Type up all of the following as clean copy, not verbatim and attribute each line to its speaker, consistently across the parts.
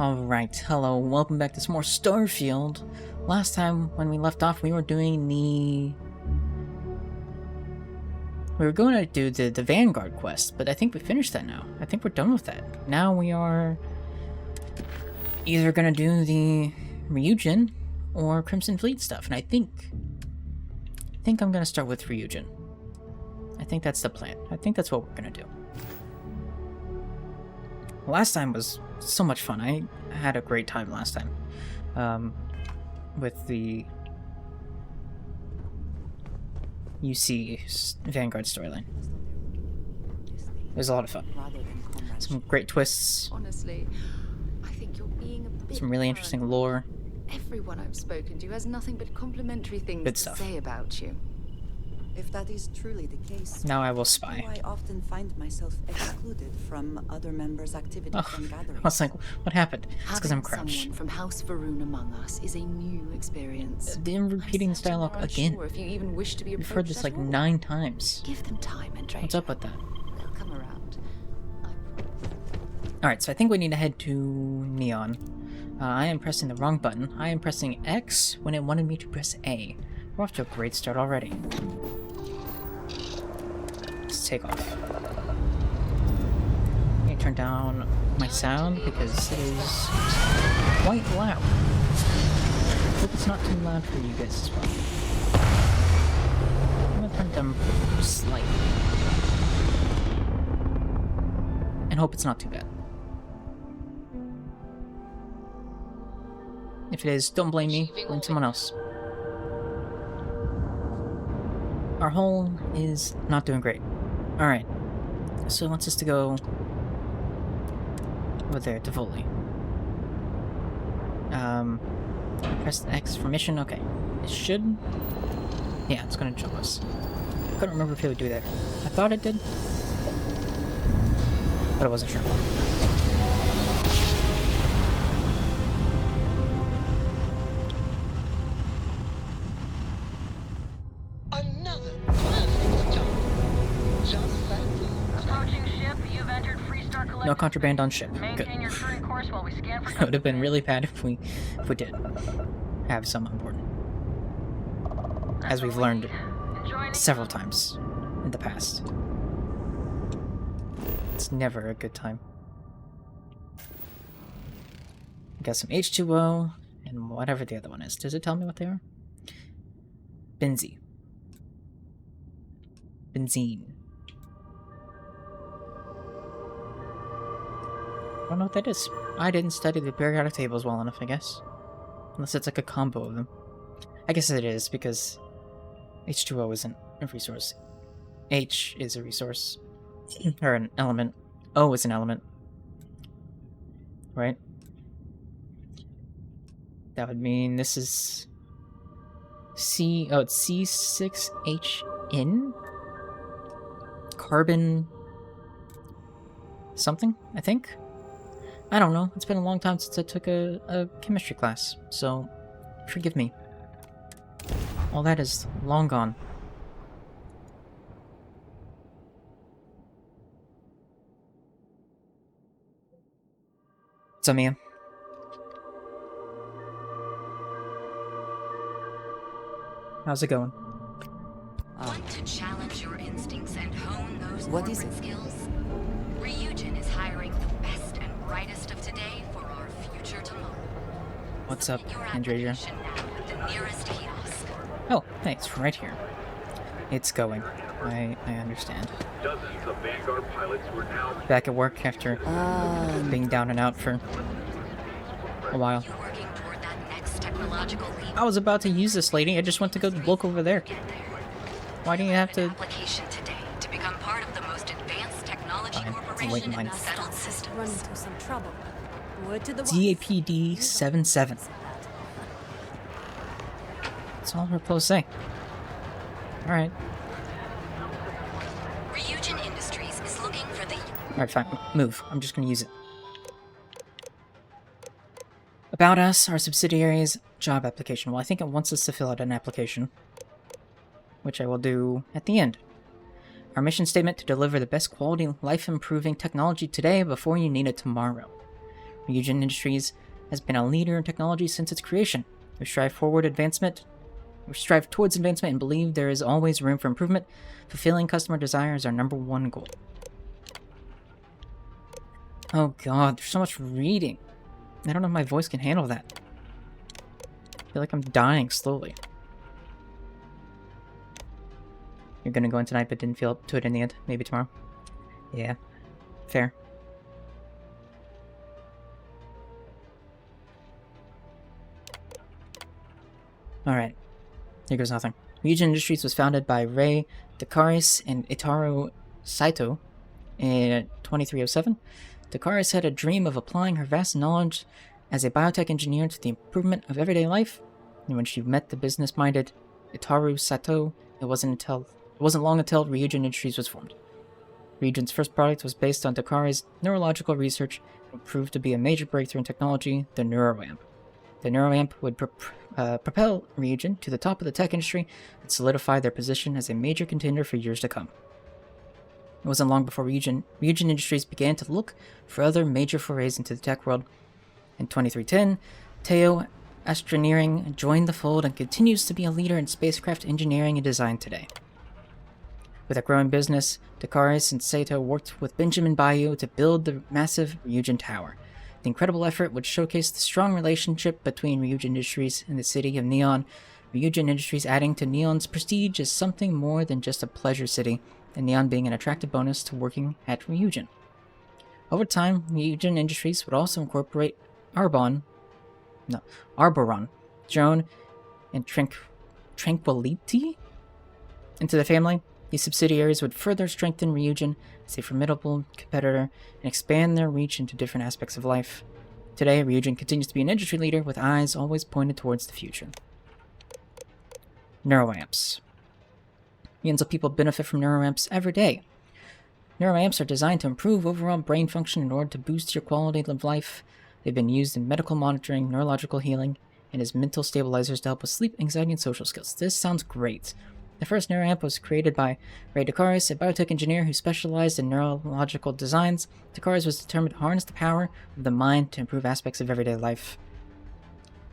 Speaker 1: Alright, hello, welcome back to some more Starfield. Last time, when we left off, we were doing the... We were going to do the Vanguard quest, but I think we finished that now. I think we're done with that. Now we are... either going to do the Ryujin or Crimson Fleet stuff, and I think I'm going to start with Ryujin. I think that's the plan. I think that's what we're going to do. Last time was so much fun. I had a great time last time. With the UC Vanguard storyline. It was a lot of fun. Some great twists.
Speaker 2: Honestly, I think you're being a bit
Speaker 1: some really interesting lore.
Speaker 2: Everyone I've spoken to has nothing but complimentary things to say about you.
Speaker 3: If that is truly the case,
Speaker 1: now I will spy.
Speaker 3: I often find myself excluded from other members' activities and gatherings.
Speaker 1: I was like, what happened? It's because I'm crouched.
Speaker 2: Someone from House Varun among us is a new experience.
Speaker 1: They're repeating this dialogue again.
Speaker 2: Sure if you even wish to be
Speaker 1: We've heard this like 9 times.
Speaker 2: Give them time and
Speaker 1: What's up with that?
Speaker 2: They'll come around.
Speaker 1: Alright, so I think we need to head to Neon. I am pressing the wrong button. I am pressing X when it wanted me to press A. We're off to a great start already. Let's take off. I'm gonna turn down my sound because it is quite loud. Hope it's not too loud for you guys as well. I'm gonna turn it down slightly. And hope it's not too bad. If it is, don't blame me, blame someone else. Our hull is not doing great. Alright, so it wants us to go over there to Voli. Press X for mission, okay. It should... yeah, it's gonna jump us. I couldn't remember if it would do that. I thought it did, but I wasn't sure. No contraband on ship. Good. It would have been really bad if we did have some on board. As we've learned several times in the past. It's never a good time. We got some H2O and whatever the other one is. Does it tell me what they are? Benzene. I don't know what that is. I didn't study the periodic tables well enough, I guess. Unless it's like a combo of them. I guess it is, because H2O isn't a resource. H is a resource. Or an element. O is an element. Right? That would mean this is... C... oh, it's C6H-N? Carbon... something, I think? I don't know. It's been a long time since I took a chemistry class, so forgive me. All that is long gone. So, Mia. How's it going?
Speaker 4: Want to challenge your instincts and hone those
Speaker 3: corporate
Speaker 4: skills? Ryujin is hiring the best and brightest of today for our future tomorrow.
Speaker 1: What's up,
Speaker 4: Your
Speaker 1: Andrea?
Speaker 4: application now at the nearest kiosk.
Speaker 1: Oh, thanks, right here. It's going. I understand.
Speaker 5: Dozens of Vanguard pilots were now
Speaker 1: Back at work after being down and out for a while.
Speaker 4: You working toward that next technological leap?
Speaker 1: I was about to use this lady, I just went to go look over there. Why do you have to...
Speaker 4: Application today to become part of the most advanced technology
Speaker 1: Fine,
Speaker 4: corporation
Speaker 1: wait in
Speaker 4: in
Speaker 1: line.
Speaker 4: the settled systems.
Speaker 6: Run into some trouble. Word to the
Speaker 1: ZAPD 77. That's all we're supposed to say. Alright.
Speaker 4: Ryujin Industries is looking for the...
Speaker 1: Alright, fine. Move. I'm just gonna use it. About us, our subsidiaries, job application. Well, I think it wants us to fill out an application. Which I will do at the end. Our mission statement: to deliver the best quality, life-improving technology today before you need it tomorrow. Ryujin Industries has been a leader in technology since its creation. We strive towards advancement and believe there is always room for improvement. Fulfilling customer desire is our #1 goal. Oh god, there's so much reading. I don't know if my voice can handle that. I feel like I'm dying slowly. You're gonna go in tonight but didn't feel up to it in the end. Maybe tomorrow. Yeah. Fair. Alright. Here goes nothing. Ryujin Industries was founded by Rei Dakaris and Itaru Saito in 2307. Dakaris had a dream of applying her vast knowledge as a biotech engineer to the improvement of everyday life, and when she met the business-minded Itaru Sato, it wasn't long until Ryujin Industries was formed. Ryujin's first product was based on Dakaris' neurological research and proved to be a major breakthrough in technology, the NeuroAmp. The NeuroAmp would propel Ryujin to the top of the tech industry and solidify their position as a major contender for years to come. It wasn't long before Ryujin Industries began to look for other major forays into the tech world. In 2310, Teo Astroneering joined the fold and continues to be a leader in spacecraft engineering and design today. With a growing business, Dakaris and Sato worked with Benjamin Bayou to build the massive Ryujin Tower. The incredible effort would showcase the strong relationship between Ryujin Industries and the city of Neon. Ryujin Industries adding to Neon's prestige is something more than just a pleasure city, and Neon being an attractive bonus to working at Ryujin. Over time, Ryujin Industries would also incorporate Arboron, Joan, and Tranquility into the family. These subsidiaries would further strengthen Ryujin as a formidable competitor and expand their reach into different aspects of life. Today, Ryujin continues to be an industry leader with eyes always pointed towards the future. NeuroAmps. Millions of people benefit from NeuroAmps every day. NeuroAmps are designed to improve overall brain function in order to boost your quality of life. They've been used in medical monitoring, neurological healing, and as mental stabilizers to help with sleep, anxiety, and social skills. This sounds great. The first NeuroAmp was created by Rei Dakaris, a biotech engineer who specialized in neurological designs. Dakaris was determined to harness the power of the mind to improve aspects of everyday life.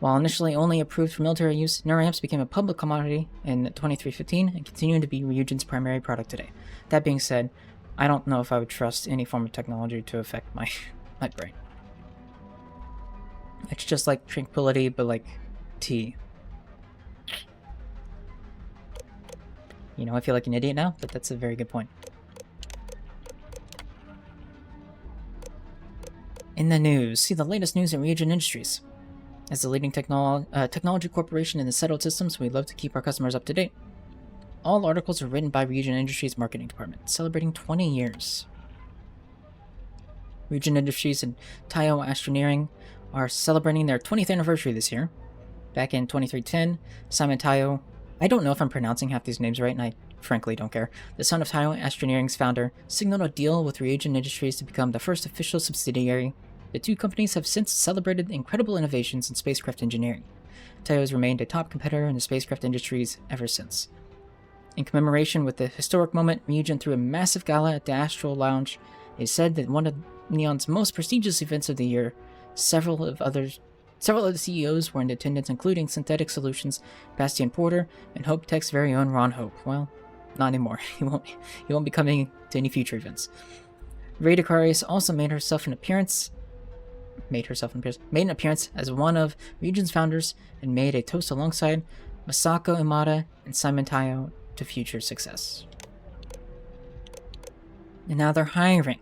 Speaker 1: While initially only approved for military use, NeuroAmps became a public commodity in 2315 and continuing to be Ryujin's primary product today. That being said, I don't know if I would trust any form of technology to affect my brain. It's just like Tranquility, but like tea. You know, I feel like an idiot now, but that's a very good point. In the news, see the latest news in Ryujin Industries. As the leading technology corporation in the settled systems, we love to keep our customers up to date. All articles are written by Ryujin Industries Marketing Department, celebrating 20 years. Ryujin Industries and Teo Astroneering are celebrating their 20th anniversary this year. Back in 2310, Simon Teo, I don't know if I'm pronouncing half these names right, and I frankly don't care, the son of Teo Astroneering's founder, signaled a deal with Ryujin Industries to become the first official subsidiary. The two companies have since celebrated incredible innovations in spacecraft engineering. Teo has remained a top competitor in the spacecraft industries ever since. In commemoration with the historic moment, Ryujin threw a massive gala at the Astral Lounge. It is said that one of Neon's most prestigious events of the year. Several of the CEOs were in attendance, including Synthetic Solutions, Bastian Porter, and Hope Tech's very own Ron Hope. Well, not anymore. He won't be coming to any future events. Rei Dakaris also made an appearance as one of Ryujin's founders and made a toast alongside Masako Imada and Simon Teo to future success. And now they're hiring.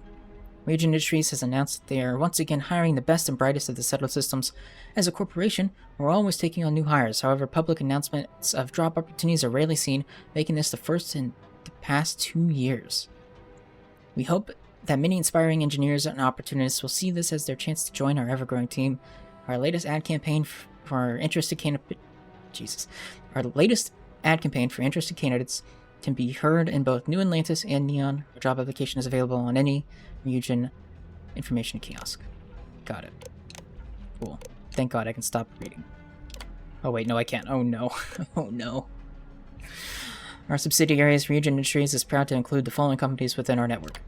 Speaker 1: Ryujin Industries has announced that they are once again hiring the best and brightest of the settled systems. As a corporation, we're always taking on new hires. However, public announcements of job opportunities are rarely seen, making this the first in the past 2 years. We hope that many inspiring engineers and opportunists will see this as their chance to join our ever-growing team. Our latest ad campaign for interested candidates can be heard in both New Atlantis and Neon. Our job application is available on any Ryujin information kiosk. Got it. Cool. Thank God I can stop reading. Oh wait, no I can't. Oh no. Oh no. Our subsidiaries, Ryujin Industries, is proud to include the following companies within our network.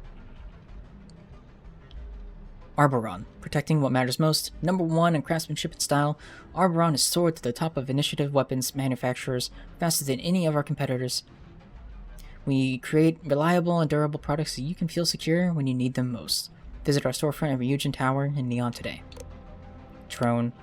Speaker 1: Arboron, protecting what matters most. Number 1 in craftsmanship and style, Arboron has soared to the top of initiative weapons manufacturers faster than any of our competitors. We create reliable and durable products so you can feel secure when you need them most. Visit our storefront at Ryujin Tower in Neon today. Drone,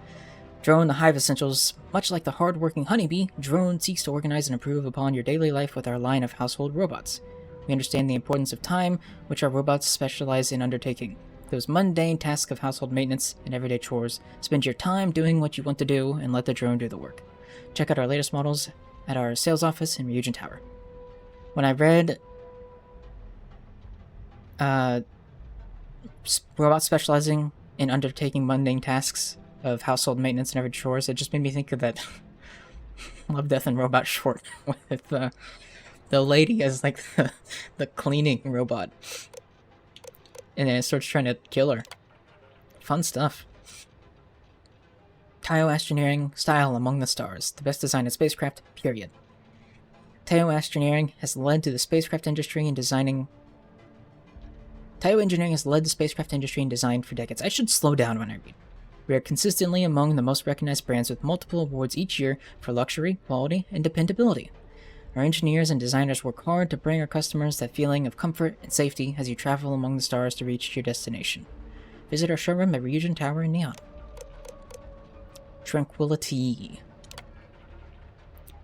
Speaker 1: the Hive Essentials. Much like the hard-working honeybee, Drone seeks to organize and improve upon your daily life with our line of household robots. We understand the importance of time, which our robots specialize in undertaking. Those mundane tasks of household maintenance and everyday chores. Spend your time doing what you want to do and let the drone do the work. Check out our latest models at our sales office in Ryujin Tower. When I read robots specializing in undertaking mundane tasks of household maintenance and everyday chores, it just made me think of that Love, Death, and Robot short with the lady as like the cleaning robot. And then it starts trying to kill her. Fun stuff. Tayo Astroneering, style among the stars. The best design in spacecraft, period. Tayo Astroneering has led to the spacecraft industry in designing... Tayo Engineering has led the spacecraft industry in design for decades. I should slow down when I read. We are consistently among the most recognized brands with multiple awards each year for luxury, quality, and dependability. Our engineers and designers work hard to bring our customers that feeling of comfort and safety as you travel among the stars to reach your destination. Visit our showroom at Ryujin Tower in Neon. Tranquility.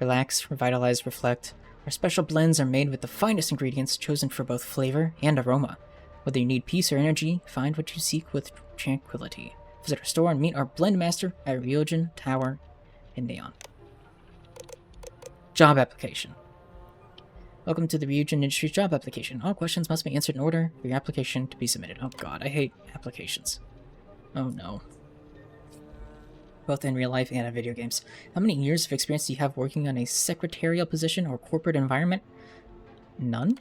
Speaker 1: Relax, revitalize, reflect. Our special blends are made with the finest ingredients chosen for both flavor and aroma. Whether you need peace or energy, find what you seek with Tranquility. Visit our store and meet our blend master at Ryujin Tower in Neon. Job application. Welcome to the Ryujin Industries job application. All questions must be answered in order for your application to be submitted. Oh god, I hate applications. Oh no. Both in real life and in video games. How many years of experience do you have working on a secretarial position or corporate environment? None?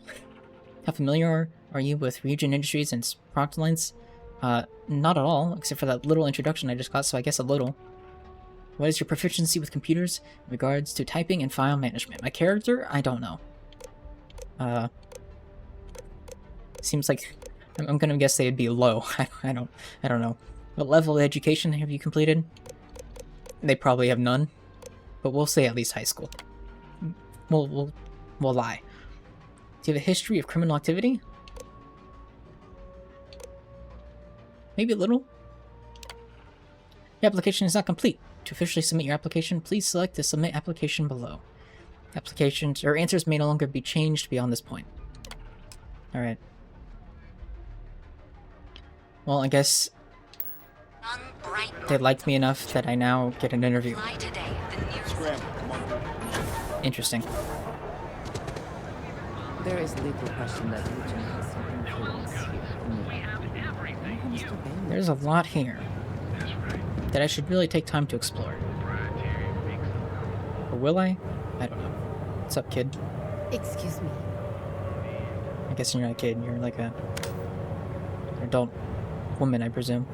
Speaker 1: How familiar are you with Ryujin Industries and its product lines? Not at all, except for that little introduction I just got, so I guess a little. What is your proficiency with computers in regards to typing and file management? My character? I don't know. Seems like I'm gonna guess they'd be low. I don't know. What level of education have you completed? They probably have none, but we'll say at least high school. We'll lie. Do you have a history of criminal activity? Maybe a little. Your application is not complete. To officially submit your application, please select the Submit Application below. Applications or answers may no longer be changed beyond this point. Alright. Well, I guess they liked me enough that I now get an interview. Interesting.
Speaker 7: There is legal question that Ryujin has some influence here.
Speaker 1: There's a lot here that I should really take time to explore. Or will I? I don't know. What's up, kid?
Speaker 6: Excuse me.
Speaker 1: I guess you're not a kid, you're like an adult woman, I presume.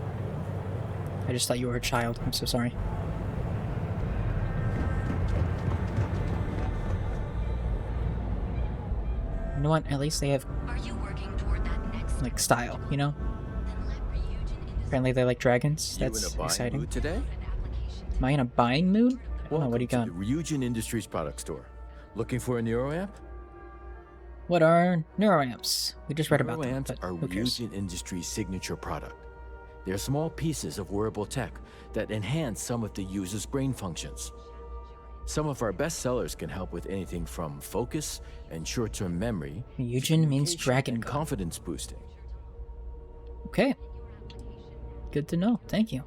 Speaker 1: I just thought you were a child. I'm so sorry. You know what? At least they have like style, you know? Apparently they like dragons. That's exciting.
Speaker 8: Mood today?
Speaker 1: Am I in a buying mood? Oh, what do you got?
Speaker 8: The Ryujin Industries product store. Looking for a neuroamp?
Speaker 1: What are neuroamps? We just read about them,
Speaker 8: Neuroamps
Speaker 1: but
Speaker 8: are
Speaker 1: who cares?
Speaker 8: Ryujin Industries' signature product. They're small pieces of wearable tech that enhance some of the user's brain functions. Some of our best sellers can help with anything from focus and short-term memory.
Speaker 1: Ryujin means dragon
Speaker 8: and
Speaker 1: god.
Speaker 8: confidence boosting.
Speaker 1: Okay. Good to know. Thank you.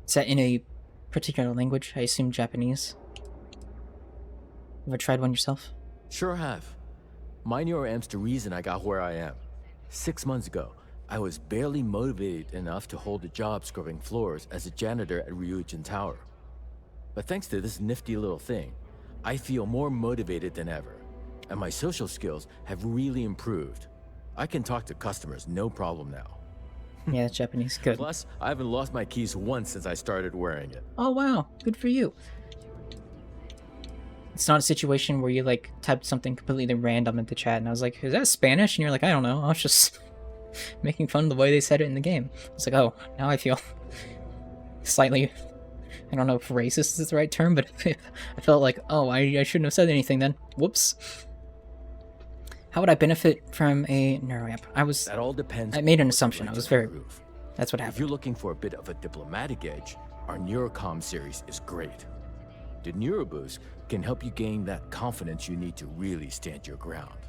Speaker 1: Is that in a particular language? I assume Japanese. Ever tried one yourself?
Speaker 8: Sure have. My neuroamp's the reason I got where I am. 6 months ago, I was barely motivated enough to hold a job scrubbing floors as a janitor at Ryujin Tower. But thanks to this nifty little thing, I feel more motivated than ever, and my social skills have really improved. I can talk to customers no problem now.
Speaker 1: Yeah, it's Japanese. Good.
Speaker 8: Plus, I haven't lost my keys once since I started wearing it.
Speaker 1: Oh wow, good for you. It's not a situation where you like typed something completely random into chat and I was like, is that Spanish? And you're like, I don't know. I was just making fun of the way they said it in the game. It's like, oh, now I feel slightly, I don't know if racist is the right term, but I felt like, oh, I shouldn't have said anything then. Whoops. How would I benefit from a neuroamp?
Speaker 8: That all depends.
Speaker 1: I made an
Speaker 8: on
Speaker 1: assumption.
Speaker 8: what
Speaker 1: I was
Speaker 8: you're
Speaker 1: very.
Speaker 8: trying to prove.
Speaker 1: That's what
Speaker 8: If
Speaker 1: happened.
Speaker 8: you're looking for a bit of a diplomatic edge, our Neurocom series is great. The Neuroboost can help you gain that confidence you need to really stand your ground.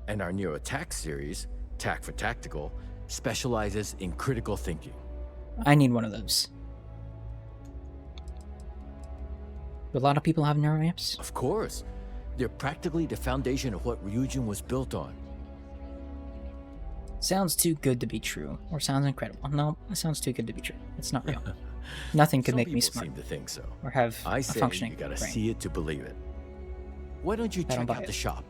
Speaker 8: And our Neurotac series, Tac for Tactical, specializes in critical thinking.
Speaker 1: I need one of those. Do a lot of people have neuroamps?
Speaker 8: Of course, they're practically the foundation of what Ryujin was built on.
Speaker 1: Sounds too good to be true, or sounds incredible. No, it sounds too good to be true. It's not real. Nothing could
Speaker 8: Some
Speaker 1: make me
Speaker 8: people
Speaker 1: smart
Speaker 8: seem to think so.
Speaker 1: or have
Speaker 8: I
Speaker 1: a
Speaker 8: say
Speaker 1: functioning
Speaker 8: you gotta
Speaker 1: brain.
Speaker 8: see it to believe it. Why don't you
Speaker 1: I don't
Speaker 8: check
Speaker 1: buy
Speaker 8: out
Speaker 1: it.
Speaker 8: the shop?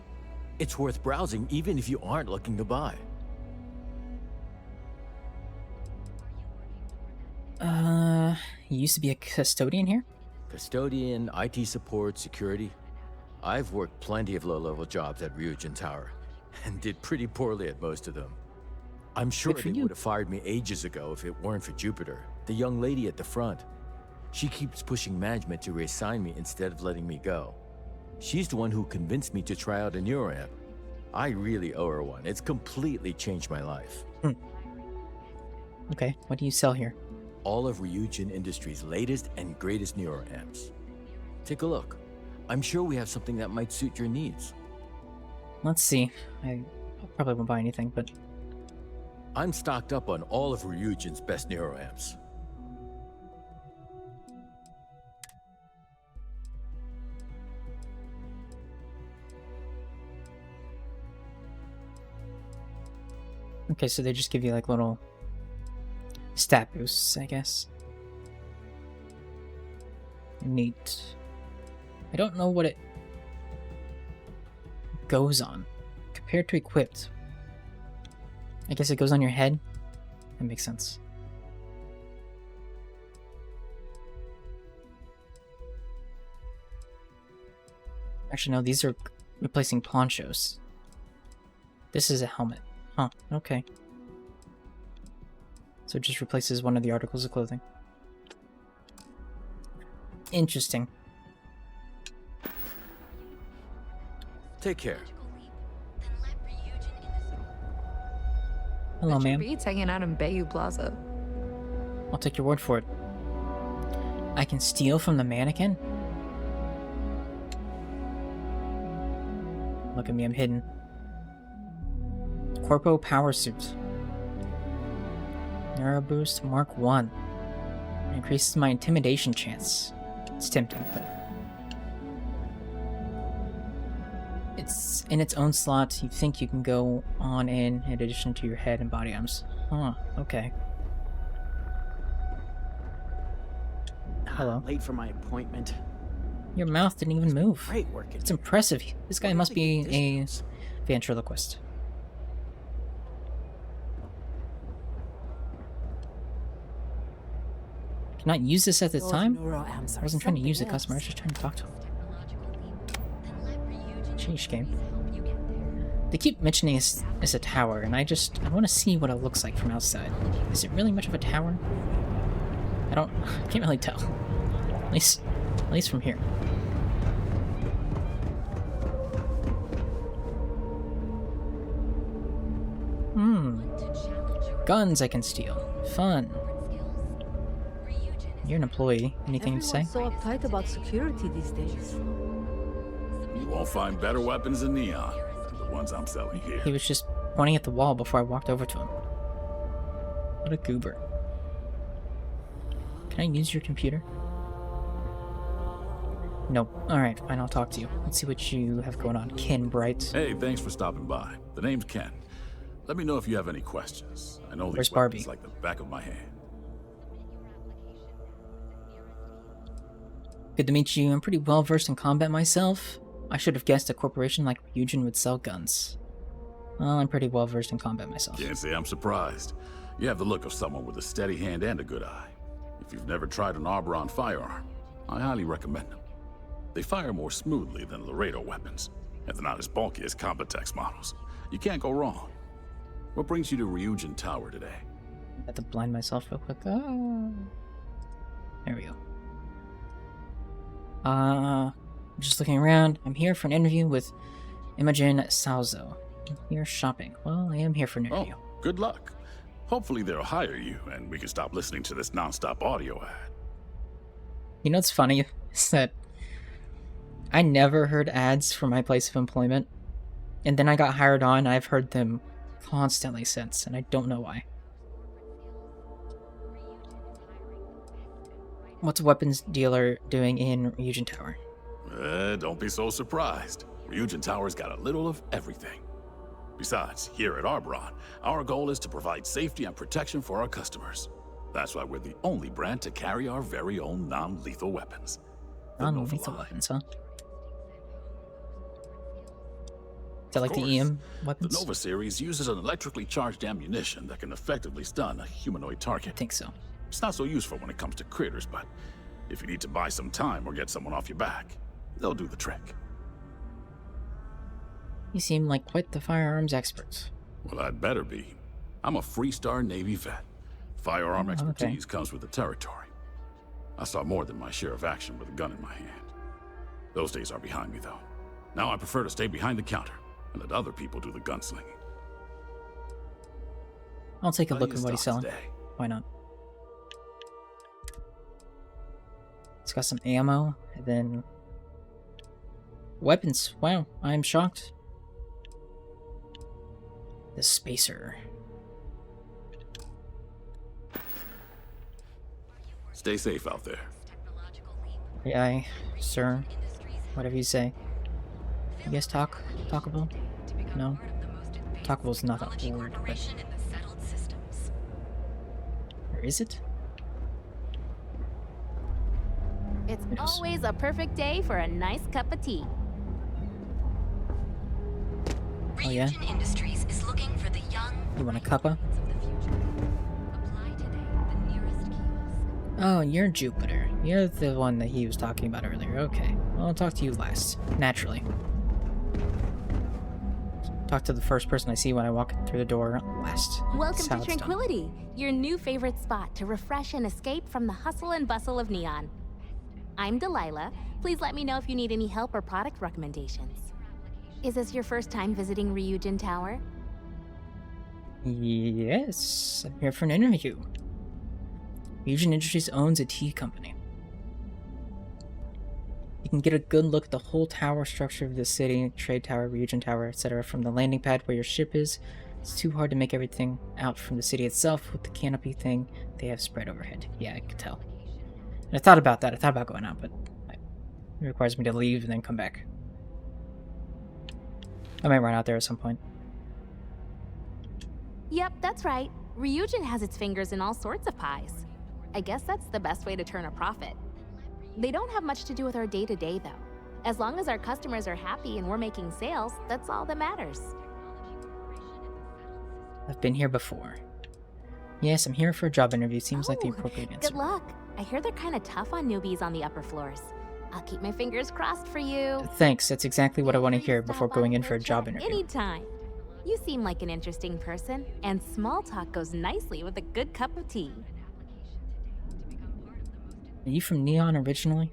Speaker 8: It's worth browsing even if you aren't looking to buy.
Speaker 1: You used to be a custodian here?
Speaker 8: Custodian, IT support, security. I've worked plenty of low-level jobs at Ryujin Tower, and did pretty poorly at most of them. I'm sure
Speaker 1: Good for
Speaker 8: they
Speaker 1: you.
Speaker 8: would have fired me ages ago if it weren't for Jupiter, the young lady at the front. She keeps pushing management to reassign me instead of letting me go. She's the one who convinced me to try out a neuroamp. I really owe her one. It's completely changed my life.
Speaker 1: Okay, what do you sell here?
Speaker 8: All of Ryujin Industries' latest and greatest neuroamps. Take a look. I'm sure we have something that might suit your needs.
Speaker 1: Let's see. I probably won't buy anything, but
Speaker 8: I'm stocked up on all of Ryujin's best neuroamps.
Speaker 1: okay, so they just give you like little stat boosts, I guess. Neat. I don't know what it goes on compared to equipped. I guess it goes on your head. That makes sense. Actually, no, these are replacing ponchos. This is a helmet. Huh, okay. So it just replaces one of the articles of clothing. Interesting.
Speaker 8: Take care.
Speaker 1: Hello, ma'am.
Speaker 2: Beats hanging out in Bayou Plaza.
Speaker 1: I'll take your word for it. I can steal from the mannequin? Look at me, I'm hidden. Corpo Power Suit. Neuro Boost Mark 1. Increases my intimidation chance. It's tempting, but... it's in its own slot. You think you can go on in addition to your head and body arms. Huh, okay. Hello.
Speaker 7: Late for my appointment.
Speaker 1: Your mouth didn't even move.
Speaker 7: Great working.
Speaker 1: It's impressive. This guy must be a ventriloquist. Can I use this at the time? I wasn't trying to use the customer, I was just trying to talk to him. Sheesh, game. They keep mentioning it's a tower, and I want to see what it looks like from outside. Is it really much of a tower? I can't really tell. At least from here. Guns I can steal. Fun. You're an employee. Anything to say?
Speaker 6: Everyone's so uptight about security these days.
Speaker 9: You won't find better weapons than Neon than the ones I'm selling here.
Speaker 1: He was just pointing at the wall before I walked over to him. What a goober. Can I use your computer? Nope. Alright, fine, I'll talk to you. Let's see what you have going on. Ken Bright.
Speaker 9: Hey, thanks for stopping by. The name's Ken. Let me know if you have any questions. I know
Speaker 1: Where's
Speaker 9: these weapons
Speaker 1: Barbie?
Speaker 9: like the back of my hand.
Speaker 1: Good to meet you. I'm pretty well versed in combat myself. I should have guessed a corporation like Ryujin would sell guns. Well, I'm pretty well versed in combat myself.
Speaker 9: Can't say I'm surprised. You have the look of someone with a steady hand and a good eye. If you've never tried an Arboron firearm, I highly recommend them. They fire more smoothly than Laredo weapons, and they're not as bulky as Combatex models. You can't go wrong. What brings you to Ryujin Tower today?
Speaker 1: I have to blind myself real quick. Oh. There we go. Just looking around. I'm here for an interview with Imogen Salzo. I'm here shopping. Well, I am here for an interview.
Speaker 9: Oh, good luck. Hopefully they'll hire you, and we can stop listening to this non-stop audio ad.
Speaker 1: You know what's funny? Is that I never heard ads for my place of employment. And then I got hired on, I've heard them constantly since, and I don't know why. What's a weapons dealer doing in Ryujin Tower?
Speaker 9: Don't be so surprised. Ryujin Tower's got a little of everything. Besides, here at Arbron, our goal is to provide safety and protection for our customers. That's why we're the only brand to carry our very own non-lethal weapons.
Speaker 1: Non-lethal weapons, huh? Is that like the EM weapons?
Speaker 9: The Nova series uses an electrically charged ammunition that can effectively stun a humanoid target.
Speaker 1: I think so.
Speaker 9: It's not so useful when it comes to critters, but if you need to buy some time or get someone off your back, they'll do the trick.
Speaker 1: You seem like quite the firearms expert.
Speaker 9: Well, I'd better be. I'm a Freestar Navy vet. Firearm expertise comes with the territory. I saw more than my share of action with a gun in my hand. Those days are behind me, though. Now I prefer to stay behind the counter and let other people do the gunslinging.
Speaker 1: I'll take a look at what he's selling.
Speaker 9: Today?
Speaker 1: Why not? It's got some ammo, and then weapons. Wow, I'm shocked. The spacer.
Speaker 9: Stay safe out there.
Speaker 1: Aye, sir. Whatever you say. You guys talkable? No? Talkable's not a word, but... Or is it?
Speaker 10: It's always a perfect day for a nice cup of tea.
Speaker 1: Oh yeah?
Speaker 4: Industries is looking for the young.
Speaker 1: You want a cuppa? Oh, you're Jupiter. You're the one that he was talking about earlier. Okay. Well, I'll talk to you last. Naturally. Talk to the first person I see when I walk through the door last.
Speaker 10: Welcome to Tranquility, your new favorite spot to refresh and escape from the hustle and bustle of Neon. I'm Delilah. Please let me know if you need any help or product recommendations. Is this your first time visiting Ryujin Tower?
Speaker 1: Yes, I'm here for an interview. Ryujin Industries owns a tea company. You can get a good look at the whole tower structure of the city, trade tower, Ryujin Tower, etc. from the landing pad where your ship is. It's too hard to make everything out from the city itself with the canopy thing they have spread overhead. Yeah, I could tell. And I thought about that. I thought about going out, but it requires me to leave and then come back. I might run out there at some point.
Speaker 10: Yep, that's right. Ryujin has its fingers in all sorts of pies. I guess that's the best way to turn a profit. They don't have much to do with our day-to-day, though. As long as our customers are happy and we're making sales, that's all that matters.
Speaker 1: I've been here before. Yes, I'm here for a job interview. Seems like the appropriate answer.
Speaker 10: Good luck. I hear they're kind of tough on newbies on the upper floors. I'll keep my fingers crossed for you.
Speaker 1: Thanks, that's exactly what I want to hear before going in for a job interview.
Speaker 10: Anytime. You seem like an interesting person, and small talk goes nicely with a good cup of tea.
Speaker 1: Are you from Neon originally?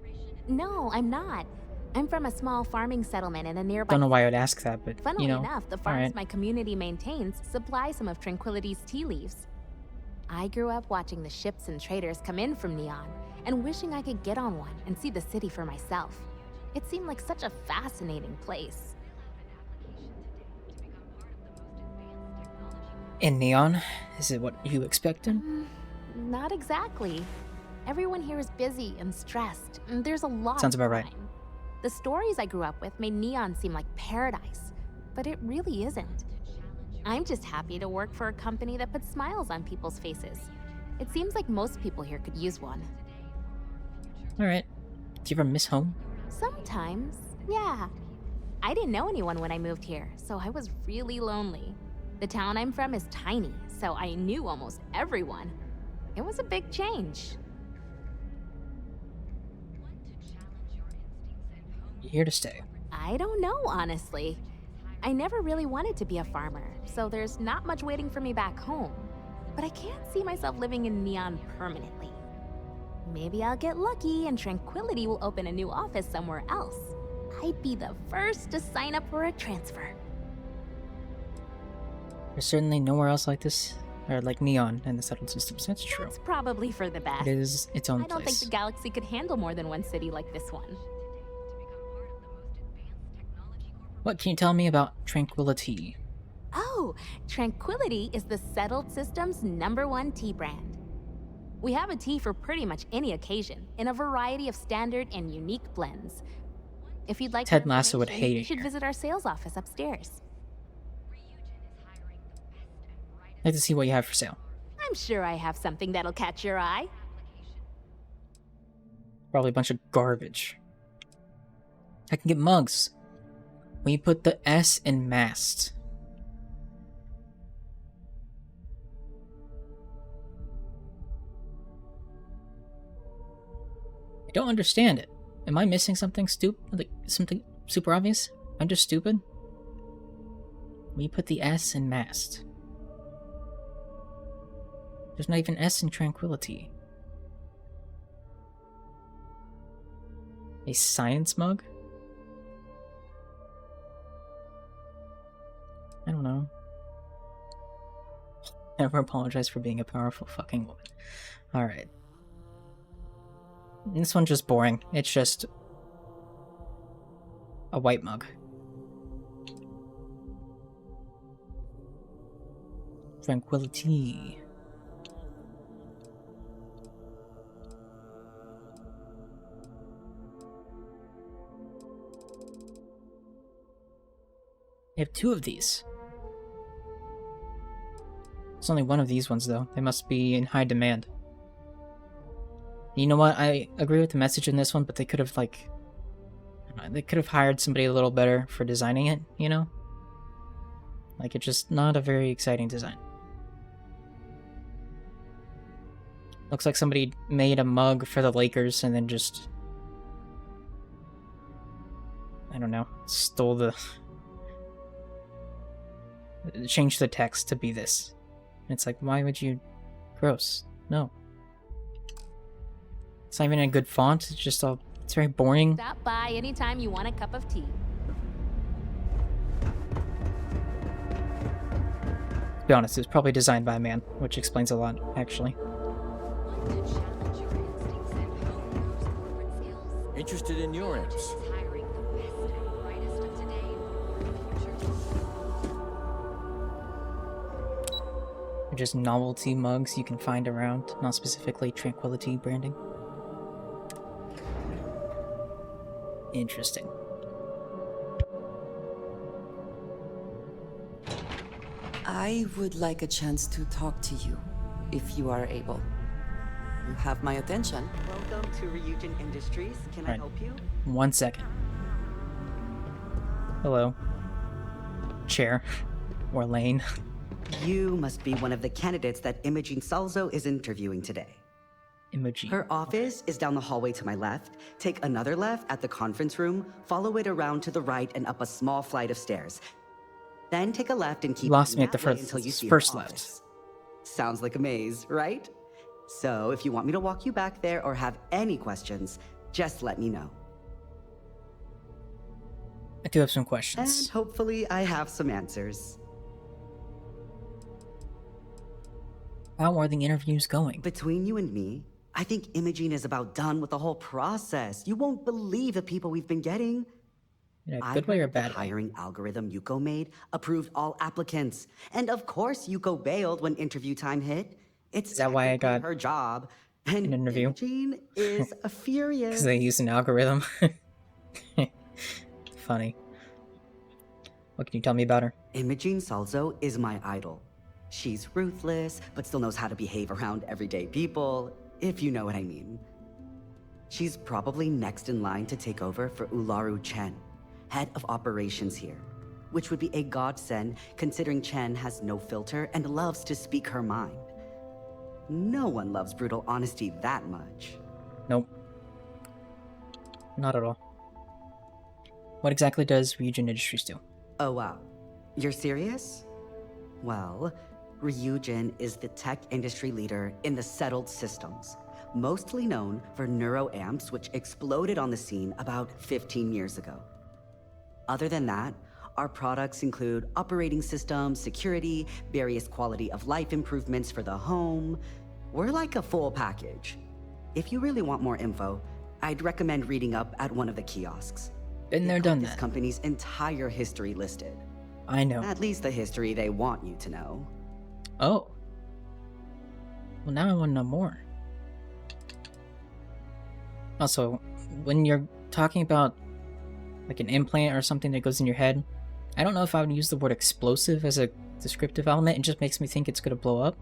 Speaker 10: No, I'm not. I'm from a small farming settlement in a nearby...
Speaker 1: Don't know why I would ask that, but,
Speaker 10: Funnily
Speaker 1: you know,
Speaker 10: enough, the farms my community maintains supply some of Tranquility's tea leaves. I grew up watching the ships and traders come in from Neon, and wishing I could get on one and see the city for myself. It seemed like such a fascinating place.
Speaker 1: In Neon? Is it what you expected?
Speaker 10: Not exactly. Everyone here is busy and stressed, and there's a lot
Speaker 1: Sounds
Speaker 10: of
Speaker 1: about right.
Speaker 10: crime. The stories I grew up with made Neon seem like paradise, but it really isn't. I'm just happy to work for a company that puts smiles on people's faces. It seems like most people here could use one.
Speaker 1: Alright. Do you ever miss home?
Speaker 10: Sometimes, yeah. I didn't know anyone when I moved here, so I was really lonely. The town I'm from is tiny, so I knew almost everyone. It was a big change.
Speaker 1: You're here to stay.
Speaker 10: I don't know, honestly. I never really wanted to be a farmer, so there's not much waiting for me back home. But I can't see myself living in Neon permanently. Maybe I'll get lucky and Tranquility will open a new office somewhere else. I'd be the first to sign up for a transfer.
Speaker 1: There's certainly nowhere else like this, or like Neon in the settled systems. That's true.
Speaker 10: It's probably for the best.
Speaker 1: It is its own
Speaker 10: I don't
Speaker 1: place.
Speaker 10: think the galaxy could handle more than one city like this one.
Speaker 1: What can you tell me about Tranquility?
Speaker 10: Oh, Tranquility is the settled system's #1 tea brand. We have a tea for pretty much any occasion, in a variety of standard and unique blends. If you'd like
Speaker 1: Ted
Speaker 10: more
Speaker 1: Lasso would
Speaker 10: information,
Speaker 1: hate it
Speaker 10: you should
Speaker 1: here.
Speaker 10: visit our sales office upstairs.
Speaker 1: I'd like to see what you have for sale.
Speaker 10: I'm sure I have something that'll catch your eye.
Speaker 1: Probably a bunch of garbage. I can get mugs. When you put the S in mast. I don't understand it. Am I missing something stupid? Like something super obvious? I'm just stupid? When you put the S in mast. There's not even S in Tranquility. A science mug? I don't know. Never apologize for being a powerful fucking woman. Alright. This one's just boring. It's just a white mug. Tranquility. I have 2 of these. There's only 1 of these ones, though. They must be in high demand. You know what? I agree with the message in this one, but they could have, like... I don't know, they could have hired somebody a little better for designing it, you know? Like, it's just not a very exciting design. Looks like somebody made a mug for the Lakers and then just... I don't know. Stole the... Changed the text to be this. And it's like, why would you... Gross. No. It's not even a good font. It's just all... It's very boring.
Speaker 10: Stop by anytime you want a cup of tea.
Speaker 1: To be honest, it was probably designed by a man, which explains a lot, actually.
Speaker 8: Interested in your amps?
Speaker 1: They're just novelty mugs you can find around, not specifically Tranquility branding. Interesting.
Speaker 3: I would like a chance to talk to you, if you are able. You have my attention.
Speaker 11: Welcome to Ryujin Industries. Can I help you?
Speaker 1: 1 second. Hello. Chair. Or lane.
Speaker 11: You must be one of the candidates that Imogene Salzo is interviewing today.
Speaker 1: Imogene.
Speaker 11: Her office is down the hallway to my left. Take another left at the conference room, follow it around to the right and up a small flight of stairs. Then take a left and keep
Speaker 1: lost me
Speaker 11: going
Speaker 1: at the
Speaker 11: that way
Speaker 1: first,
Speaker 11: until you see her
Speaker 1: first
Speaker 11: office.
Speaker 1: left.
Speaker 11: Sounds like a maze, right? So if you want me to walk you back there or have any questions, just let me know.
Speaker 1: I do have some questions.
Speaker 11: And hopefully I have some answers.
Speaker 1: How are the interviews going?
Speaker 11: Between you and me, I think Imogene is about done with the whole process. You won't believe the people we've been getting.
Speaker 1: In a good way or bad
Speaker 11: The
Speaker 1: way?
Speaker 11: hiring algorithm Yuko made approved all applicants. And of course Yuko bailed when interview time hit. It's
Speaker 1: Is that why I got
Speaker 11: her job. And
Speaker 1: an interview?
Speaker 11: Imogene is furious.
Speaker 1: Because they used an algorithm. Funny. What can you tell me about her?
Speaker 11: Imogene Salzo is my idol. She's ruthless, but still knows how to behave around everyday people, if you know what I mean. She's probably next in line to take over for Ularu Chen, head of operations here, which would be a godsend considering Chen has no filter and loves to speak her mind. No one loves brutal honesty that much.
Speaker 1: Nope. Not at all. What exactly does Ryujin Industries do?
Speaker 11: Oh wow. You're serious? Well, Ryujin is the tech industry leader in the settled systems, mostly known for neuroamps, which exploded on the scene about 15 years ago. Other than that, our products include operating systems, security, various quality of life improvements for the home. We're like a full package. If you really want more info, I'd recommend reading up at one of the kiosks.
Speaker 1: Been there, done that.
Speaker 11: This company's entire history listed.
Speaker 1: I know.
Speaker 11: At least the history they want you to know.
Speaker 1: Oh. Well, now I want to know more. Also, when you're talking about like an implant or something that goes in your head, I don't know if I would use the word explosive as a descriptive element. It just makes me think it's going to blow up.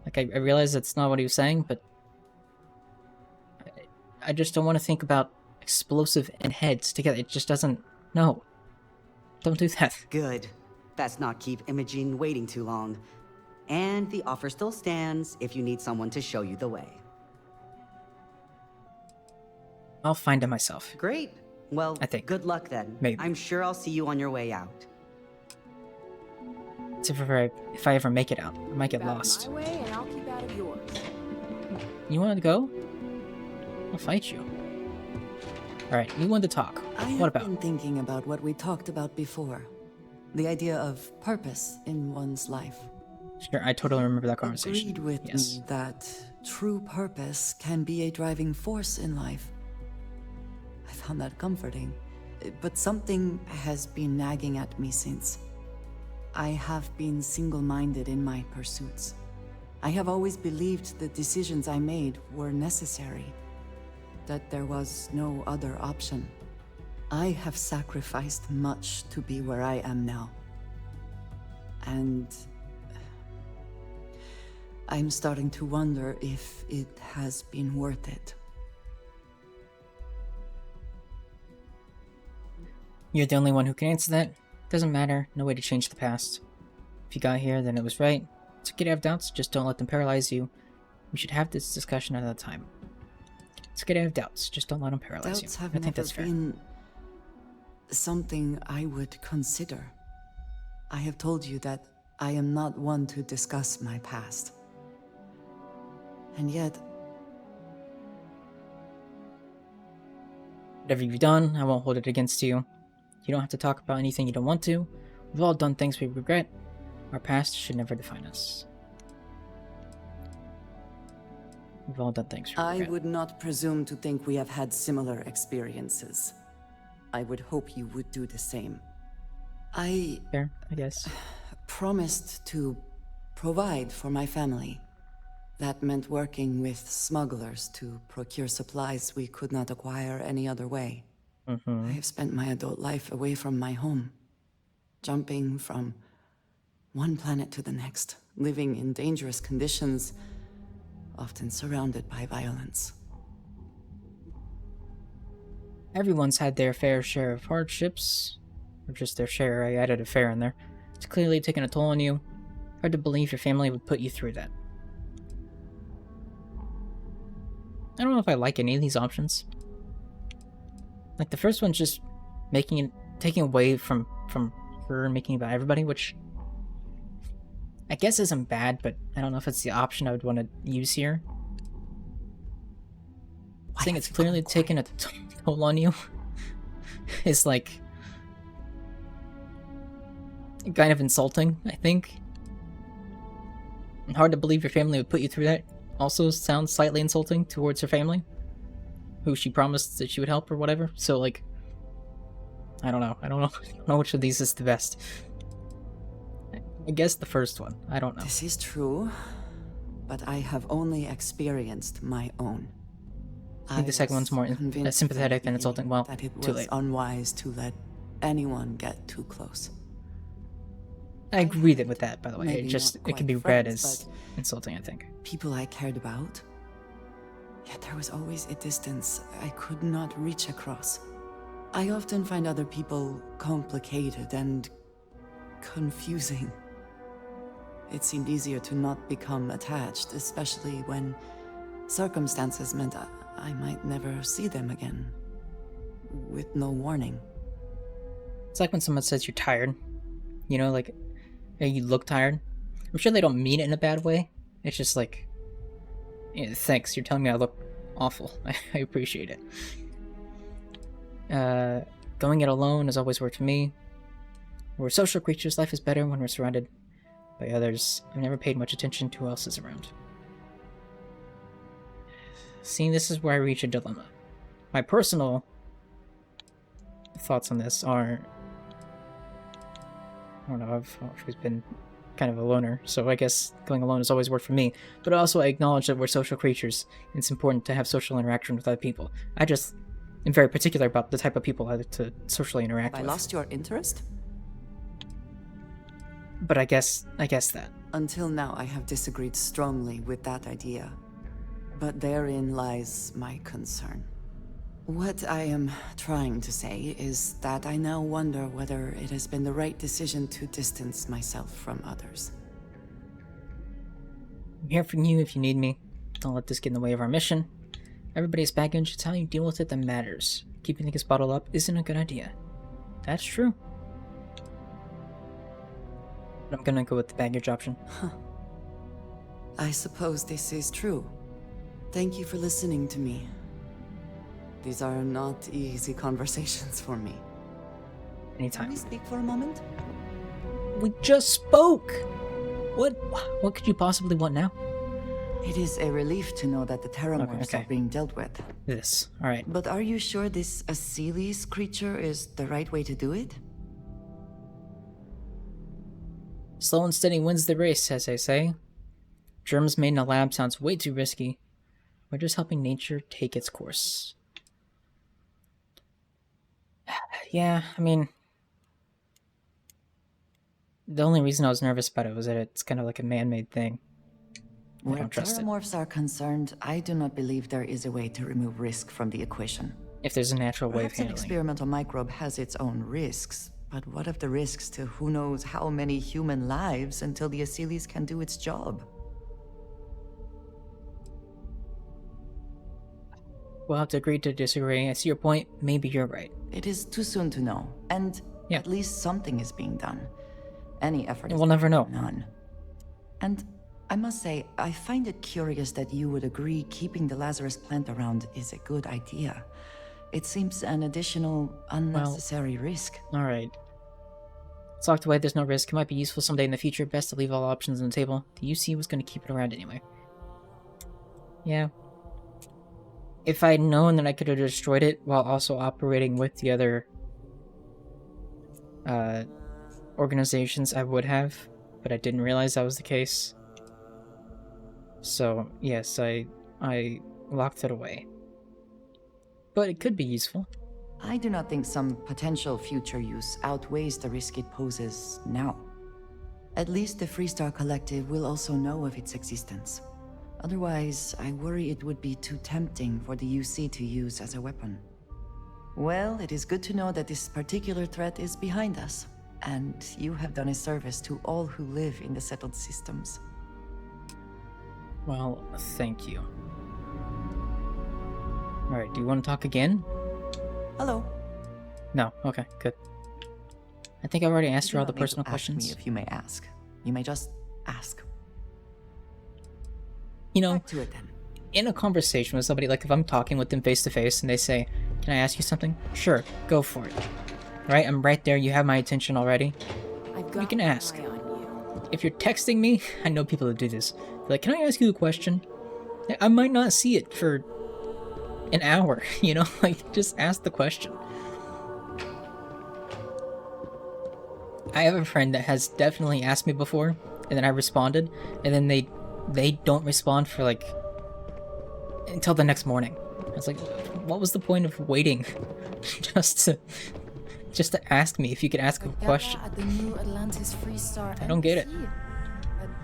Speaker 1: Like, I realize that's not what he was saying, but I just don't want to think about explosive and heads together. It just doesn't... No. Don't do that.
Speaker 11: Good. Let's not keep Imogene waiting too long. And the offer still stands if you need someone to show you the way.
Speaker 1: I'll find it myself.
Speaker 11: Great. Well,
Speaker 1: I think.
Speaker 11: Good luck then.
Speaker 1: Maybe.
Speaker 11: I'm sure I'll see you on your way out.
Speaker 1: Except for if I ever make it out. I might get lost.
Speaker 2: My way and I'll keep out of yours.
Speaker 1: You want to go? I'll fight you. Alright, you want to talk. What about?
Speaker 3: I've been thinking about what we talked about before. The idea of purpose in one's life.
Speaker 1: Sure, I totally remember that conversation.
Speaker 3: Agreed with me that true purpose can be a driving force in life. I found that comforting, but something has been nagging at me since. I have been single-minded in my pursuits. I have always believed the decisions I made were necessary, that there was no other option. I have sacrificed much to be where I am now. And I'm starting to wonder if it has been worth it.
Speaker 1: You're the only one who can answer that. Doesn't matter. No way to change the past. If you got here, then it was right. It's okay to have doubts, just don't let them paralyze you. We should have this discussion at a time. It's okay to have doubts, just don't let them paralyze
Speaker 3: Doubts
Speaker 1: you.
Speaker 3: have
Speaker 1: I think that's fair.
Speaker 3: been something I would consider. I have told you that I am not one to discuss my past. And yet...
Speaker 1: Whatever you've done, I won't hold it against you. You don't have to talk about anything you don't want to. We've all done things we regret. Our past should never define us. We've all done things we regret.
Speaker 3: I would not presume to think we have had similar experiences. I would hope you would do the same.
Speaker 1: Fair, I guess.
Speaker 3: Promised to provide for my family. That meant working with smugglers to procure supplies we could not acquire any other way. I have spent my adult life away from my home, jumping from one planet to the next, living in dangerous conditions, often surrounded by violence.
Speaker 1: Everyone's had their fair share of hardships, or just their share. I added a fair in there. It's clearly taken a toll on you. Hard to believe your family would put you through that. I don't know if I like any of these options. Like, the first one's just taking away from her and making it about everybody, which I guess isn't bad, but I don't know if it's the option I would want to use here. Saying it's clearly taken a toll on you is, like, kind of insulting, I think. And hard to believe your family would put you through that also sounds slightly insulting towards her family, who she promised that she would help or whatever. So, like, I don't know which of these is the best. I guess the first one. I don't know.
Speaker 3: This is true, but I have only experienced my own.
Speaker 1: I think the second one's more sympathetic than insulting. Well,
Speaker 3: that it
Speaker 1: too
Speaker 3: was
Speaker 1: late.
Speaker 3: unwise to let anyone get too close.
Speaker 1: I agree with that, by the way.
Speaker 3: Maybe
Speaker 1: It
Speaker 3: not
Speaker 1: can be
Speaker 3: quite
Speaker 1: read
Speaker 3: friends,
Speaker 1: as
Speaker 3: but
Speaker 1: insulting, I think.
Speaker 3: people I cared about. Yet there was always a distance I could not reach across. I often find other people complicated and confusing. It seemed easier to not become attached, especially when circumstances meant I might never see them again. with no warning.
Speaker 1: It's like when someone says you're tired. You know, like, hey, you look tired. I'm sure they don't mean it in a bad way. It's just like, yeah, thanks, you're telling me I look awful. I appreciate it. Going it alone has always worked for me. We're social creatures, life is better when we're surrounded by others. I've never paid much attention to who else is around. See, this is where I reach a dilemma. My personal thoughts on this are... I don't know, I've always been kind of a loner, so I guess going alone has always worked for me. But also I acknowledge that we're social creatures, and it's important to have social interaction with other people. I just am very particular about the type of people I like to socially interact with.
Speaker 3: I lost your interest?
Speaker 1: But I guess that.
Speaker 3: Until now, I have disagreed strongly with that idea. But therein lies my concern. What I am trying to say is that I now wonder whether it has been the right decision to distance myself from others.
Speaker 1: I'm here for you if you need me. Don't let this get in the way of our mission. Everybody's baggage, it's how you deal with it that matters. Keeping things bottled up isn't a good idea. That's true. But I'm gonna go with the baggage option.
Speaker 3: Huh. I suppose this is true. Thank you for listening to me. These are not easy conversations for me.
Speaker 1: Anytime.
Speaker 3: Can we speak for a moment?
Speaker 1: We just spoke! What could you possibly want now?
Speaker 3: It is a relief to know that the Terramorphs are being dealt with.
Speaker 1: This, alright.
Speaker 3: But are you sure this Achilles creature is the right way to do it?
Speaker 1: Slow and steady wins the race, as they say. Germs made in a lab sounds way too risky. We're just helping nature take its course. Yeah, I mean... The only reason I was nervous about it was that it's kind of like a man-made thing. I
Speaker 3: Where
Speaker 1: don't trust it.
Speaker 3: Terramorphs are concerned, I do not believe there is a way to remove risk from the equation.
Speaker 1: If there's a natural way of
Speaker 3: Perhaps an
Speaker 1: handling.
Speaker 3: experimental microbe has its own risks, but what of the risks to who knows how many human lives until the Achilles can do its job?
Speaker 1: We'll have to agree to disagree. I see your point. Maybe you're right.
Speaker 3: It is too soon to know, and at least something is being done. Any effort
Speaker 1: We'll never know.
Speaker 3: None. And I must say, I find it curious that you would agree keeping the Lazarus plant around is a good idea. It seems an additional, unnecessary risk.
Speaker 1: Alright. It's locked away, there's no risk. It might be useful someday in the future. Best to leave all options on the table. The UC was going to keep it around anyway. Yeah. If I'd known that I could have destroyed it while also operating with the other organizations, I would have, but I didn't realize that was the case. So, yes, I locked it away. But it could be useful.
Speaker 3: I do not think some potential future use outweighs the risk it poses now. At least the Freestar Collective will also know of its existence. Otherwise, I worry it would be too tempting for the UC to use as a weapon. Well, it is good to know that this particular threat is behind us, and you have done a service to all who live in the settled systems.
Speaker 1: Well, thank you. Alright, do you want to talk again?
Speaker 3: Hello.
Speaker 1: No, okay, good. I think I've already asked you all the personal
Speaker 3: Ask
Speaker 1: questions.
Speaker 3: me if you may ask. You may just ask.
Speaker 1: You know,
Speaker 3: Back to it then.
Speaker 1: In a conversation with somebody, like if I'm talking with them face to face and they say, "Can I ask you something?" Sure, go for it. Right? I'm right there, you have my attention already. You can ask. If you're texting me, I know people that do this. They're like, "Can I ask you a question?" I might not see it for an hour, you know? Like, just ask the question. I have a friend that has definitely asked me before, and then I responded, and then they don't respond for like until the next morning. I was like, what was the point of waiting just to ask me if you could ask a question?
Speaker 2: At the new Atlantis Freestar.
Speaker 1: I don't get it.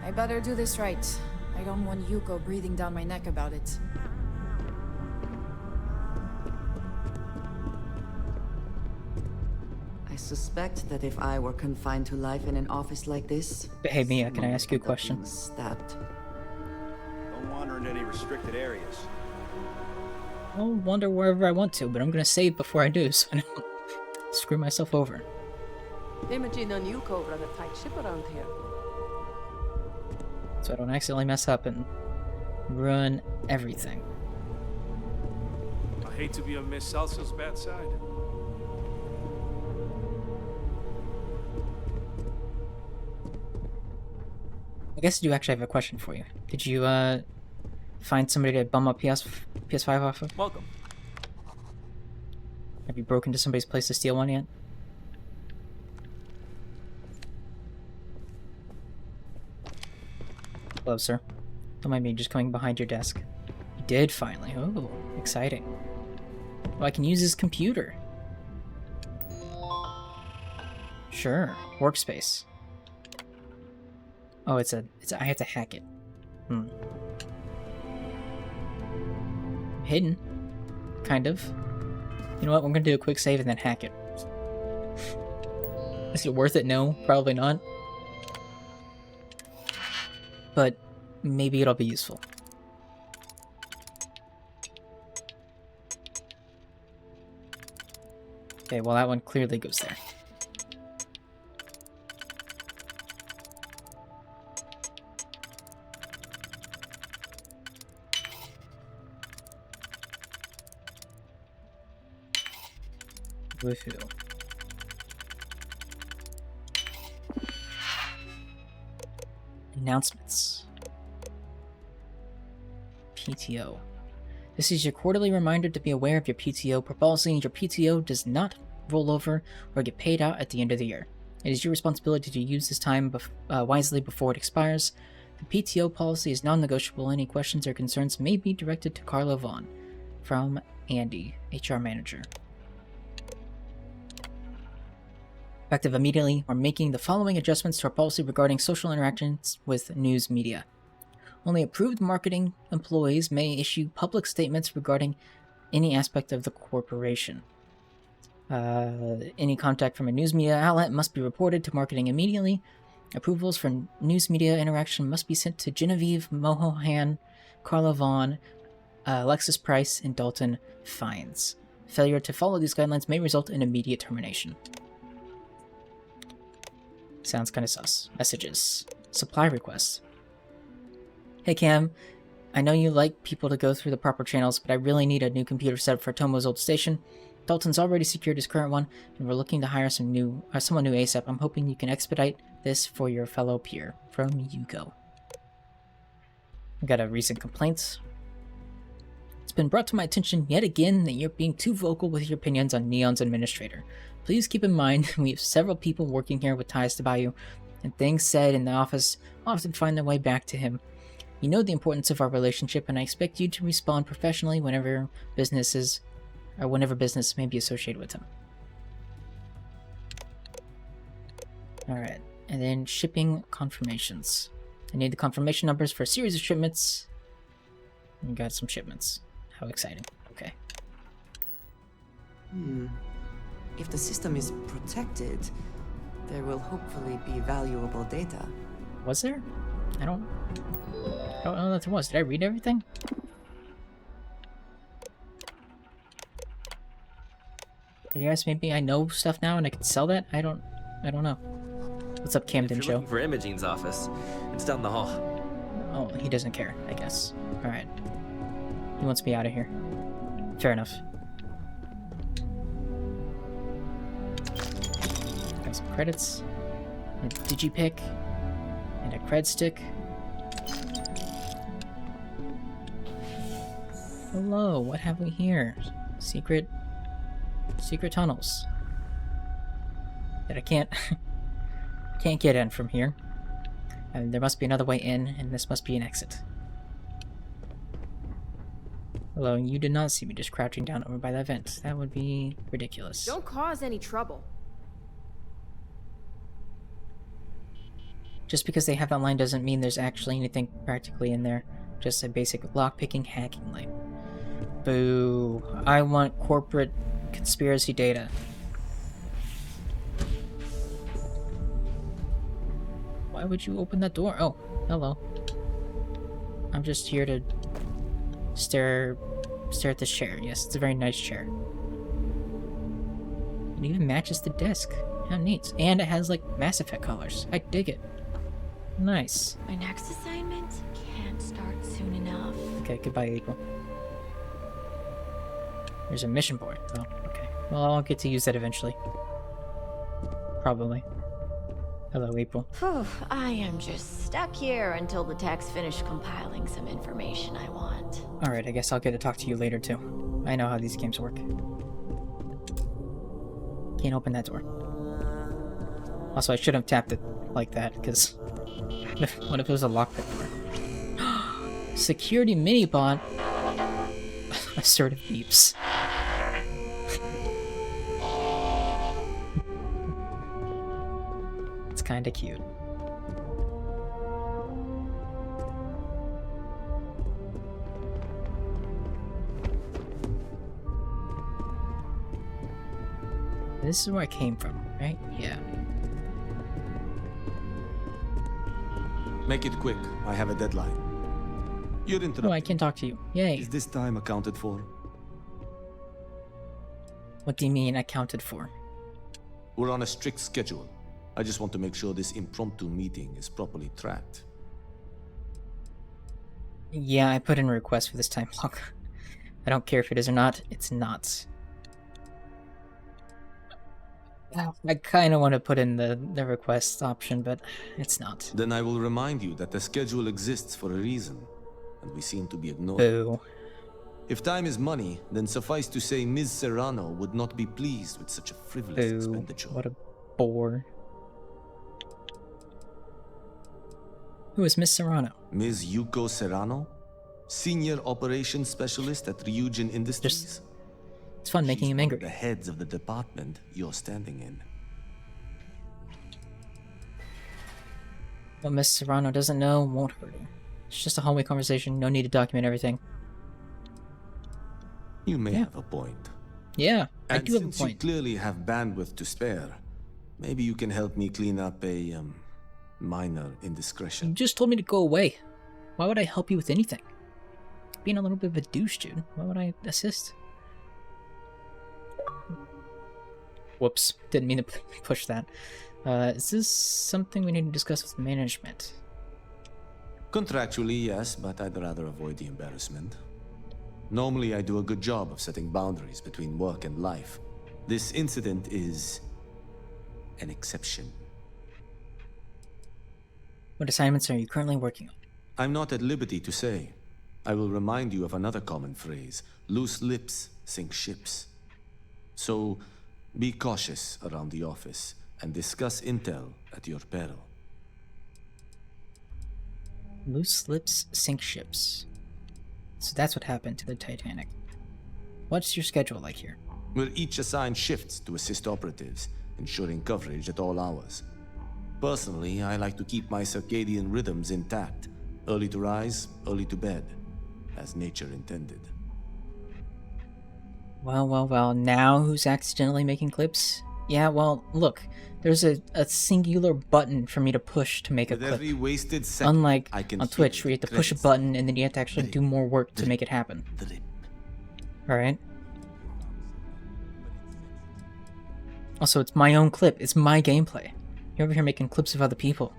Speaker 2: I better do this right. I don't want Yuko breathing down my neck about it.
Speaker 3: I suspect that if I were confined to life in an office like this...
Speaker 1: But hey, Mia, can I ask you a question?
Speaker 3: Stabbed.
Speaker 12: Don't wander into any restricted areas.
Speaker 1: I'll wander wherever I want to, but I'm gonna save before I do, so I don't screw myself over.
Speaker 6: Imagine a new cove on a tight ship around here.
Speaker 1: So I don't accidentally mess up and ruin everything.
Speaker 12: I hate to be on Miss Salsa's bad side.
Speaker 1: I guess I do actually have a question for you. Did you, find somebody to bum up PS5 off of?
Speaker 12: Welcome.
Speaker 1: Have you broken into somebody's place to steal one yet? Hello, sir. Don't mind me just coming behind your desk. You did finally. Oh, exciting. Well, I can use his computer. Sure. Workspace. Oh, I have to hack it. Hidden. Kind of. You know what? I'm gonna do a quick save and then hack it. Is it worth it? No, probably not. But maybe it'll be useful. Okay, well that one clearly goes there. Woohoo. Announcements. PTO. This is your quarterly reminder to be aware of your PTO per policy. Your PTO does not roll over or get paid out at the end of the year. It is your responsibility to use this time wisely before it expires. The PTO policy is non-negotiable. Any questions or concerns may be directed to Carla Vaughn. From Andy, HR Manager. Effective immediately, we're making the following adjustments to our policy regarding social interactions with news media. Only approved marketing employees may issue public statements regarding any aspect of the corporation. Any contact from a news media outlet must be reported to marketing immediately. Approvals for news media interaction must be sent to Genevieve Mohohan, Carla Vaughn, Alexis Price, and Dalton Fines. Failure to follow these guidelines may result in immediate termination. Sounds kind of sus. Messages. Supply requests. Hey Cam, I know you like people to go through the proper channels, but I really need a new computer set up for Tomo's old station. Dalton's already secured his current one, and we're looking to hire someone new ASAP. I'm hoping you can expedite this for your fellow peer. From Yugo. We got a recent complaint. It's been brought to my attention yet again that you're being too vocal with your opinions on Neon's administrator. Please keep in mind we have several people working here with ties to Bayou, and things said in the office often find their way back to him. You know the importance of our relationship, and I expect you to respond professionally whenever business may be associated with him. Alright, and then shipping confirmations. I need the confirmation numbers for a series of shipments. We got some shipments. How exciting. Okay.
Speaker 3: If the system is protected, there will hopefully be valuable data.
Speaker 1: Was there? I don't know that there was. Did I read everything? Yes, maybe I know stuff now and I can sell that? I don't know. What's up, Camden
Speaker 13: If you're looking for Imogene's office, it's down the hall.
Speaker 1: Oh, he doesn't care, I guess. Alright. He wants me out of here. Fair enough. Got some credits. A digipick. And a cred stick. Hello, what have we here? Secret tunnels. That I can't get in from here. There must be another way in, and this must be an exit. Hello, you did not see me just crouching down over by that vent. That would be ridiculous.
Speaker 6: Don't cause any trouble.
Speaker 1: Just because they have that line doesn't mean there's actually anything practically in there. Just a basic lockpicking hacking line. Boo. I want corporate conspiracy data. Why would you open that door? Oh, hello. I'm just here to stare stare at this chair. Yes, it's a very nice chair. It even matches the desk. How neat. And it has, like, Mass Effect colors. I dig it. Nice.
Speaker 14: My next assignment can't start soon enough.
Speaker 1: Okay, goodbye, April. There's a mission board. Oh, okay. Well, I'll get to use that eventually. Probably. Hello, April.
Speaker 14: Phew, I am just stuck here until the techs finish compiling some information I want.
Speaker 1: Alright, I guess I'll get to talk to you later, too. I know how these games work. Can't open that door. Also, I should have tapped it like that, because... what if it was a lockpick door? Security mini-bot! Assertive beeps. It's kinda cute. This is where I came from, right? Yeah.
Speaker 15: Make it quick. I have a deadline. You're interrupted.
Speaker 1: Oh, I can talk to you. Yay.
Speaker 15: Is this time accounted for?
Speaker 1: What do you mean accounted for?
Speaker 15: We're on a strict schedule. I just want to make sure this impromptu meeting is properly tracked.
Speaker 1: Yeah, I put in a request for this time block. I don't care if it is or not, it's not. I kind of want to put in the request option, but it's not.
Speaker 15: Then I will remind you that the schedule exists for a reason, and we seem to be ignoring
Speaker 1: Boo.
Speaker 15: If time is money, then suffice to say Ms. Serrano would not be pleased with such a frivolous expenditure.
Speaker 1: What a bore. Who is Miss Serrano?
Speaker 15: Ms. Yuko Serrano? Senior Operations Specialist at Ryujin Industries?
Speaker 1: It's fun making him angry.
Speaker 15: The heads of the department you're standing in.
Speaker 1: What Miss Serrano doesn't know won't hurt her. It's just a hallway conversation, no need to document everything.
Speaker 15: You may have a point.
Speaker 1: Yeah, I do have a
Speaker 15: point.
Speaker 1: point.
Speaker 15: You clearly have bandwidth to spare. Maybe you can help me clean up a, minor indiscretion.
Speaker 1: You just told me to go away. Why would I help you with anything? Being a little bit of a douche, dude. Why would I assist? Whoops, didn't mean to push that. Is this something we need to discuss with management?
Speaker 15: Contractually, yes, but I'd rather avoid the embarrassment. Normally, I do a good job of setting boundaries between work and life. This incident is an exception.
Speaker 1: What assignments are you currently working on?
Speaker 15: I'm not at liberty to say. I will remind you of another common phrase. Loose lips sink ships. So, be cautious around the office and discuss intel at your peril.
Speaker 1: Loose lips sink ships. So that's what happened to the Titanic. What's your schedule like here?
Speaker 15: We're each assigned shifts to assist operatives, ensuring coverage at all hours. Personally, I like to keep my circadian rhythms intact. Early to rise, early to bed, as nature intended.
Speaker 1: Well, now who's accidentally making clips? Yeah, well, look, there's a singular button for me to push to make a clip.
Speaker 15: Every wasted second,
Speaker 1: unlike on Twitch, where you have to push a button and then you have to actually do more work to make it happen. Alright? Also, it's my own clip. It's my gameplay. You're over here making clips of other people.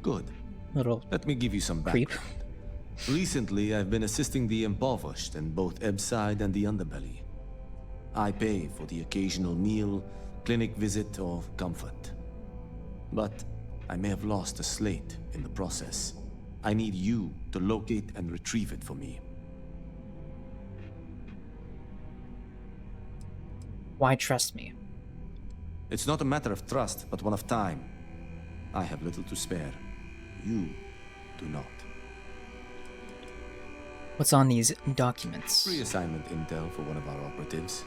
Speaker 15: Good.
Speaker 1: Little
Speaker 15: Let me give you some background.
Speaker 1: creep.
Speaker 15: Recently, I've been assisting the impoverished in both Ebbside and the Underbelly. I pay for the occasional meal, clinic visit, or comfort. But I may have lost a slate in the process. I need you to locate and retrieve it for me.
Speaker 1: Why trust me?
Speaker 15: It's not a matter of trust, but one of time. I have little to spare. You do not.
Speaker 1: What's on these documents?
Speaker 15: Reassignment intel for one of our operatives.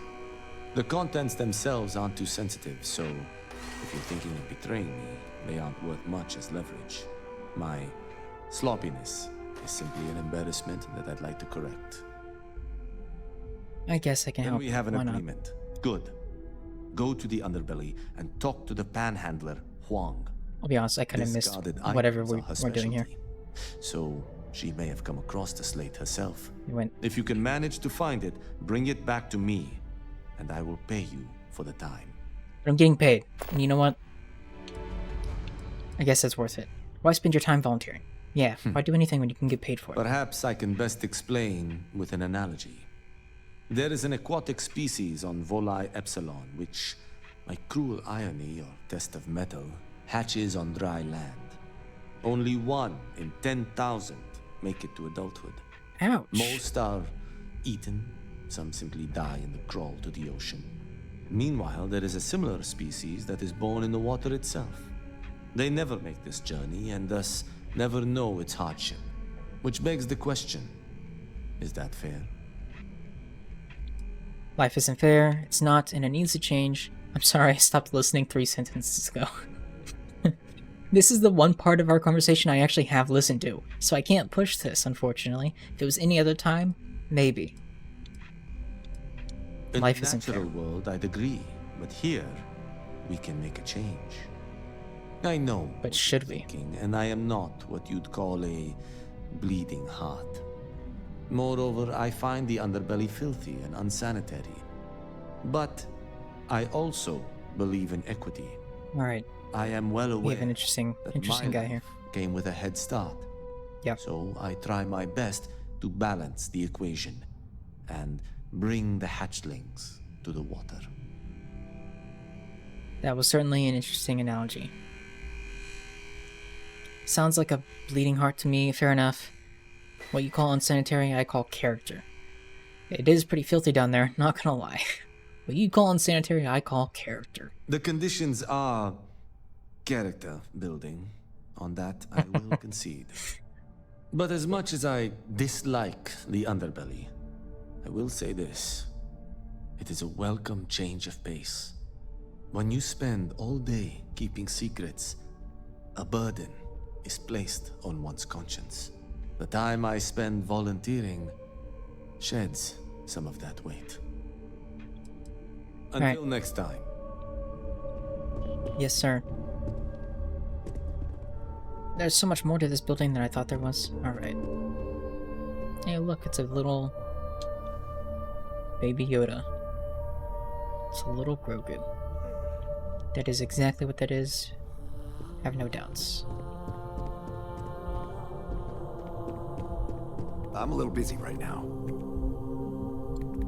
Speaker 15: The contents themselves aren't too sensitive, so if you're thinking of betraying me, they aren't worth much as leverage. My sloppiness is simply an embarrassment that I'd like to correct.
Speaker 1: I guess I can help.
Speaker 15: Then we have an
Speaker 1: Why
Speaker 15: agreement. Good. Go to the Underbelly and talk to the panhandler, Huang.
Speaker 1: I'll be honest, I kind of missed
Speaker 15: Discarded
Speaker 1: whatever
Speaker 15: items are her
Speaker 1: we're doing here.
Speaker 15: specialty. So, She may have come across the slate herself.
Speaker 1: You went.
Speaker 15: If you can manage to find it, bring it back to me, and I will pay you for the time.
Speaker 1: But I'm getting paid. And you know what? I guess that's worth it. Why spend your time volunteering? Yeah, why do anything when you can get paid for it?
Speaker 15: Perhaps I can best explain with an analogy. There is an aquatic species on Volai Epsilon, which, by cruel irony or test of metal, hatches on dry land. Only 1 in 10,000 make it to adulthood.
Speaker 1: Ouch.
Speaker 15: Most are eaten, some simply die in the crawl to the ocean. Meanwhile, there is a similar species that is born in the water itself. They never make this journey and thus never know its hardship. Which begs the question, is that fair?
Speaker 1: Life isn't fair, it's not, and it needs to change. I'm sorry, I stopped listening 3 sentences ago. This is the one part of our conversation I actually have listened to, so I can't push this, unfortunately. If it was any other time, maybe. Life isn't fair.
Speaker 15: In the natural world, I'd agree, but here, we can make a change. I know.
Speaker 1: But should we?
Speaker 15: And I am not what you'd call a bleeding heart. Moreover, I find the underbelly filthy and unsanitary. But I also believe in equity.
Speaker 1: Alright.
Speaker 15: I am well aware
Speaker 1: we have an interesting guy here.
Speaker 15: Came with a head start.
Speaker 1: Yeah.
Speaker 15: So I try my best to balance the equation and bring the hatchlings to the water.
Speaker 1: That was certainly an interesting analogy. Sounds like a bleeding heart to me, fair enough. What you call unsanitary, I call character. It is pretty filthy down there, not gonna lie. What you call unsanitary, I call character.
Speaker 15: The conditions are character building. On that, I will concede. But as much as I dislike the underbelly, I will say this. It is a welcome change of pace. When you spend all day keeping secrets, a burden is placed on one's conscience. The time I spend volunteering sheds some of that weight. Until next time.
Speaker 1: Yes, sir. There's so much more to this building than I thought there was. Alright. Hey, look, it's a little baby Yoda. It's a little Grogu. That is exactly what that is. I have no doubts.
Speaker 16: I'm a little busy right now.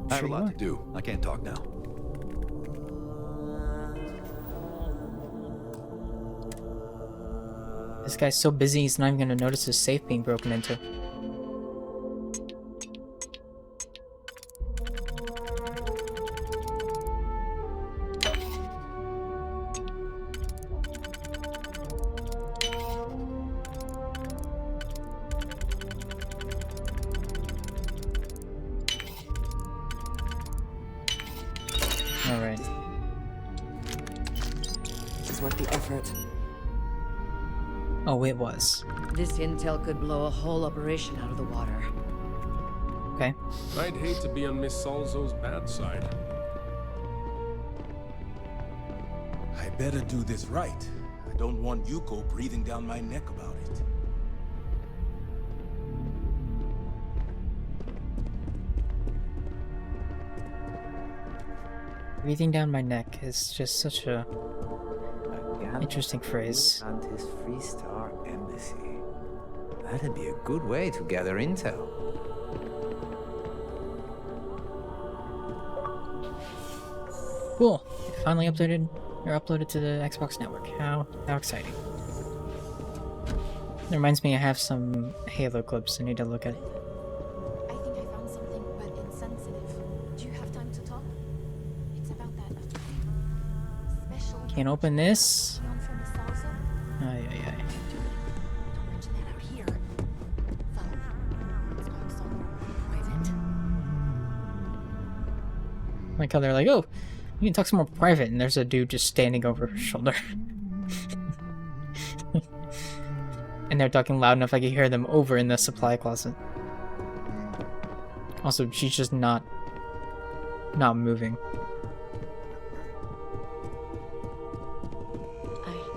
Speaker 16: I have a lot to do. I can't talk now.
Speaker 1: This guy's so busy he's not even gonna notice his safe being broken into. Alright.
Speaker 3: This is worth the effort.
Speaker 1: Oh, it was.
Speaker 2: This intel could blow a whole operation out of the water.
Speaker 1: Okay.
Speaker 12: I'd hate to be on Miss Salzo's bad side.
Speaker 17: I better do this right. I don't want Yuko breathing down my neck about it.
Speaker 1: Breathing down my neck is just such a interesting phrase.
Speaker 7: And his Freestar embassy. That'd be a good way to gather intel.
Speaker 1: Cool. It finally uploaded to the Xbox network. How exciting. It reminds me I have some Halo clips I need to look at.
Speaker 10: I think I found something, but insensitive. Do you have time to talk? It's about that special.
Speaker 1: Can't open this. Ay. Like how they're like, oh, you can talk some more private, and there's a dude just standing over her shoulder. And they're talking loud enough I can hear them over in the supply closet. Also, she's just not moving.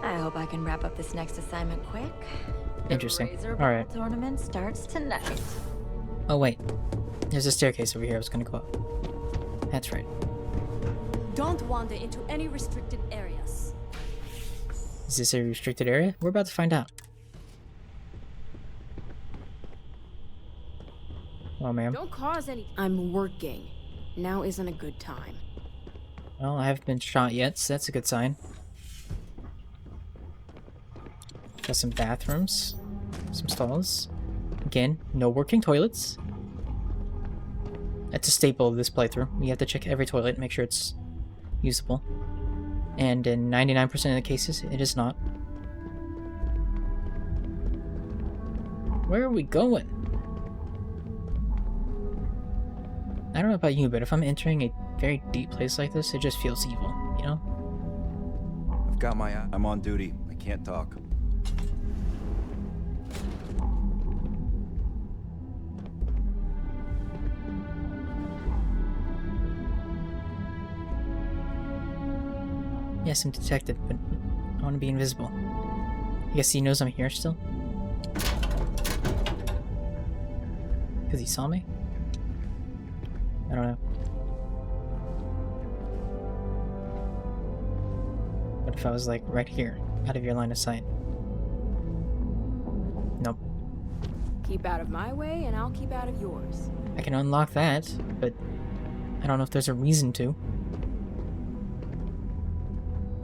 Speaker 14: I hope I can wrap up this next assignment quick.
Speaker 1: Interesting. Alright.
Speaker 14: Tournament starts tonight.
Speaker 1: Oh wait. There's a staircase over here I was gonna go up. That's right.
Speaker 18: Don't wander into any restricted areas.
Speaker 1: Is this a restricted area? We're about to find out. Oh, ma'am.
Speaker 18: Don't cause any. I'm working. Now isn't a good time.
Speaker 1: Well, I haven't been shot yet, so that's a good sign. Got some bathrooms, some stalls. Again, no working toilets. That's a staple of this playthrough. You have to check every toilet and make sure it's usable. And in 99% of the cases, it is not. Where are we going? I don't know about you, but if I'm entering a very deep place like this, it just feels evil, you know?
Speaker 19: I've got my eye. I'm on duty. I can't talk.
Speaker 1: Yes, I'm detected, but I want to be invisible. I guess he knows I'm here still? Because he saw me? I don't know. What if I was like right here, out of your line of sight? Nope.
Speaker 18: Keep out of my way and I'll keep out of yours.
Speaker 1: I can unlock that, but I don't know if there's a reason to.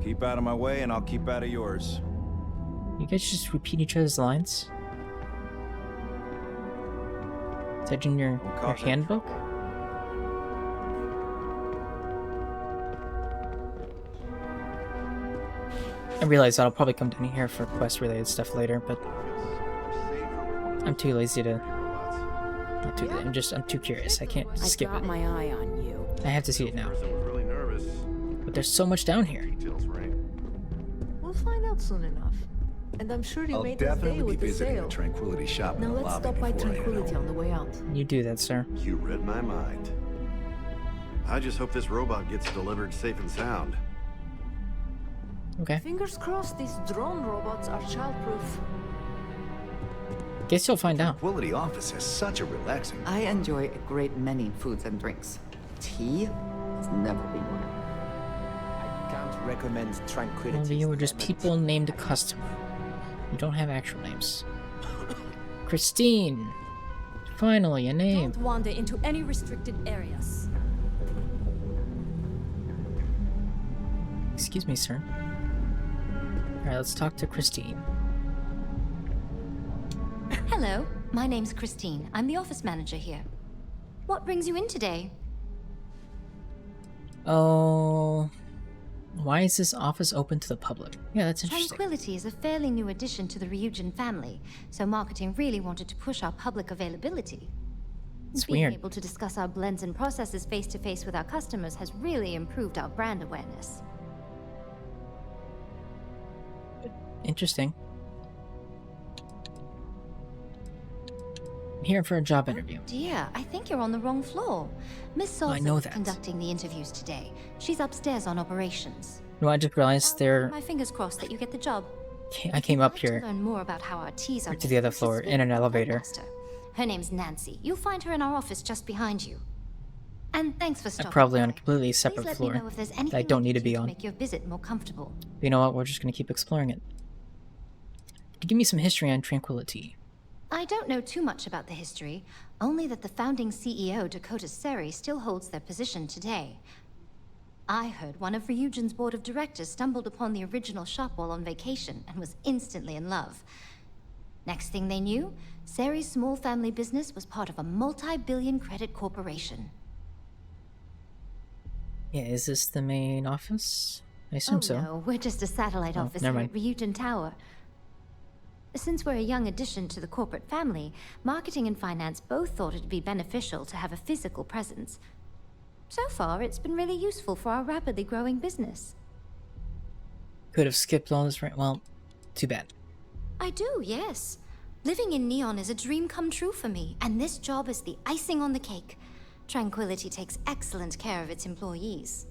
Speaker 19: Keep out of my way and I'll keep out of yours.
Speaker 1: You guys just repeat each other's lines? Is that in your handbook? I realize that I'll probably come down here for quest-related stuff later, but I'm too lazy to not do that. I'm too curious. I can't skip it.
Speaker 18: I got my eye on you.
Speaker 1: I have to see it now. But there's so much down here.
Speaker 6: We'll find out soon enough. And I'm sure you made this day with the sale.
Speaker 16: Tranquility shop.
Speaker 6: Now let's stop by Tranquility on the way out.
Speaker 1: You do that, sir.
Speaker 20: You read my mind. I just hope this robot gets delivered safe and sound.
Speaker 1: Okay.
Speaker 6: Fingers crossed these drone robots are childproof.
Speaker 1: Guess you'll find out.
Speaker 16: Tranquility office is such a relaxing.
Speaker 3: I enjoy a great many foods and drinks. Tea has never been one.
Speaker 7: I can't recommend Tranquility.
Speaker 1: All of you are just people named Customer. You don't have actual names. Christine! Finally, a name.
Speaker 18: Don't wander into any restricted areas.
Speaker 1: Excuse me, sir. Alright, let's talk to Christine.
Speaker 4: Hello, my name's Christine. I'm the office manager here. What brings you in today?
Speaker 1: Oh... Why is this office open to the public? Yeah, that's interesting.
Speaker 4: Tranquility is a fairly new addition to the Ryujin family, so marketing really wanted to push our public availability.
Speaker 1: It's
Speaker 4: Being
Speaker 1: weird.
Speaker 4: able to discuss our blends and processes face-to-face with our customers has really improved our brand awareness.
Speaker 1: Interesting. I'm here for a job interview.
Speaker 4: Dear, I think you're on the wrong floor. Miss Salsa
Speaker 1: I know
Speaker 4: is
Speaker 1: that.
Speaker 4: conducting the interviews today. She's upstairs on operations.
Speaker 1: No, I just realized they're...
Speaker 4: My fingers crossed that you get the job.
Speaker 1: I came up here
Speaker 4: To learn more about how our teas are
Speaker 1: to the other floor in an elevator.
Speaker 4: Her name's Nancy. You'll find her in our office just behind you. And thanks for stopping.
Speaker 1: I'm probably on a completely
Speaker 4: Please
Speaker 1: separate
Speaker 4: let
Speaker 1: floor
Speaker 4: me know if there's
Speaker 1: that
Speaker 4: anything
Speaker 1: I don't need to
Speaker 4: can
Speaker 1: be
Speaker 4: do
Speaker 1: on.
Speaker 4: Make your visit more comfortable.
Speaker 1: But you know what? We're just gonna keep exploring it. Could you give me some history on Tranquility?
Speaker 4: I don't know too much about the history, only that the founding CEO, Dakota Seri, still holds their position today. I heard one of Ryujin's board of directors stumbled upon the original shop while on vacation and was instantly in love. Next thing they knew, Seri's small family business was part of a multi-billion credit corporation.
Speaker 1: Yeah, is this the main office? I assume so.
Speaker 4: No, we're just a satellite
Speaker 1: Oh,
Speaker 4: office
Speaker 1: never
Speaker 4: here at Ryujin Tower. Since we're a young addition to the corporate family, marketing and finance both thought it'd be beneficial to have a physical presence. So far, it's been really useful for our rapidly growing business.
Speaker 1: Could have skipped all this, right? Well, too bad.
Speaker 4: I do, yes. Living in Neon is a dream come true for me, and this job is the icing on the cake. Tranquility takes excellent care of its employees.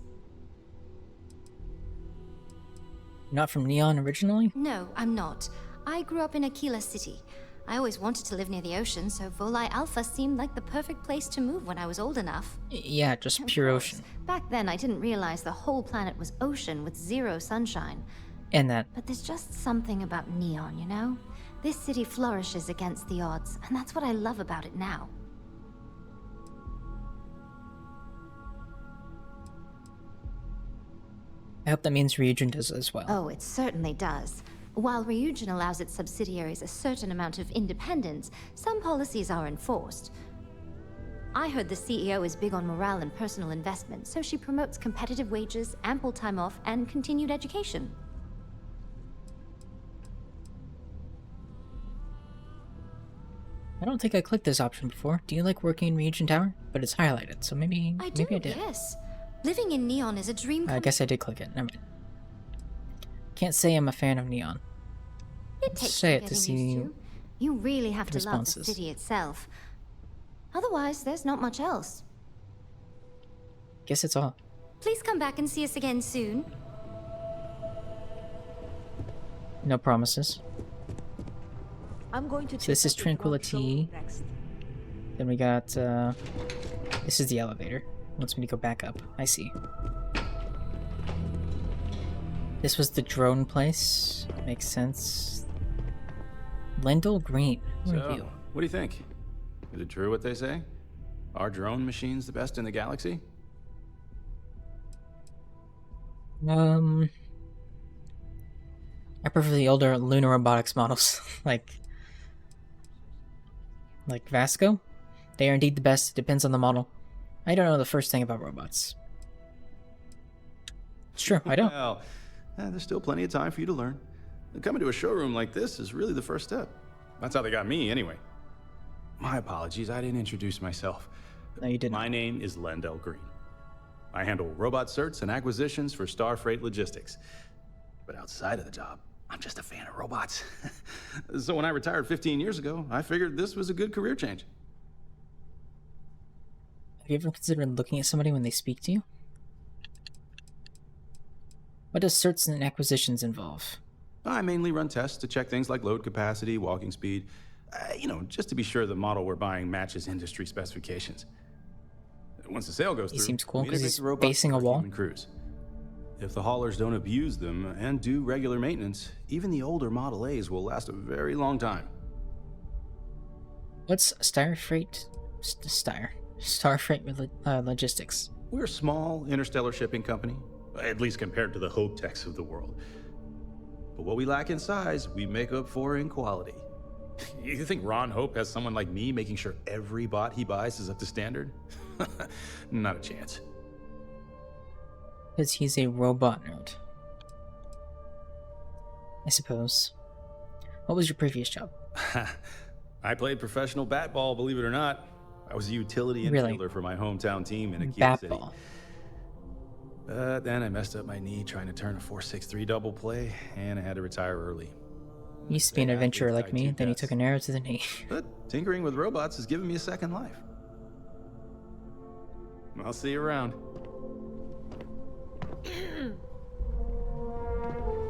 Speaker 1: Not from Neon originally?
Speaker 4: No, I'm not. I grew up in Aquila City. I always wanted to live near the ocean, so Volii Alpha seemed like the perfect place to move when I was old enough.
Speaker 1: Yeah, just pure ocean.
Speaker 4: Back then, I didn't realize the whole planet was ocean with zero sunshine.
Speaker 1: And that.
Speaker 4: But there's just something about Neon, you know? This city flourishes against the odds, and that's what I love about it now.
Speaker 1: I hope that means Ryujin does as well.
Speaker 4: Oh, it certainly does. While Ryujin allows its subsidiaries a certain amount of independence, some policies are enforced. I heard the CEO is big on morale and personal investment, so she promotes competitive wages, ample time off, and continued education.
Speaker 1: I don't think I clicked this option before. Do you like working in Ryujin Tower? But it's highlighted, so maybe I did.
Speaker 4: Yes. Living in Neon is a dream.
Speaker 1: I guess I did click it. Never mind. Can't say I'm a fan of Neon.
Speaker 4: It takes
Speaker 1: say it to see.
Speaker 4: You really have to love the city itself. Otherwise, there's not much else.
Speaker 1: Guess it's all.
Speaker 4: Please come back and see us again soon.
Speaker 1: No promises.
Speaker 6: I'm going to.
Speaker 1: So this is Tranquility. Then we got. This is the elevator. Wants me to go back up. I see. This was the drone place. Makes sense. Lendl Green. Who are you?
Speaker 9: What do you think? Is it true what they say? Are drone machines the best in the galaxy?
Speaker 1: I prefer the older lunar robotics models, like Vasco. They are indeed the best. It depends on the model. I don't know the first thing about robots. It's true, I don't.
Speaker 9: Well, there's still plenty of time for you to learn. Coming to a showroom like this is really the first step. That's how they got me, anyway. My apologies, I didn't introduce myself.
Speaker 1: No, you didn't.
Speaker 9: My name is Lendl Green. I handle robot certs and acquisitions for Starfreight Logistics. But outside of the job, I'm just a fan of robots. So when I retired 15 years ago, I figured this was a good career change.
Speaker 1: Have you ever considered looking at somebody when they speak to you? What does certs and acquisitions involve?
Speaker 9: I mainly run tests to check things like load capacity, walking speed, just to be sure the model we're buying matches industry specifications. Once the sale goes through,
Speaker 1: he seems cool because he's
Speaker 9: robots
Speaker 1: facing a wall.
Speaker 9: Crews. If the haulers don't abuse them and do regular maintenance, even the older Model A's will last a very long time.
Speaker 1: What's Starfreight Logistics?
Speaker 9: We're a small interstellar shipping company, at least compared to the Hope Techs of the world. But what we lack in size, we make up for in quality. You think Ron Hope has someone like me making sure every bot he buys is up to standard? Not a chance.
Speaker 1: Because he's a robot nerd. I suppose. What was your previous job?
Speaker 9: I played professional bat-ball, believe it or not. I was a utility infielder for my hometown team in Aquila City.
Speaker 1: Bat-ball.
Speaker 9: But then I messed up my knee trying to turn a 4.63 double play, and I had to retire early.
Speaker 1: You used to be an adventurer like me, then you took an arrow to the knee.
Speaker 9: But tinkering with robots has given me a second life. I'll see you around.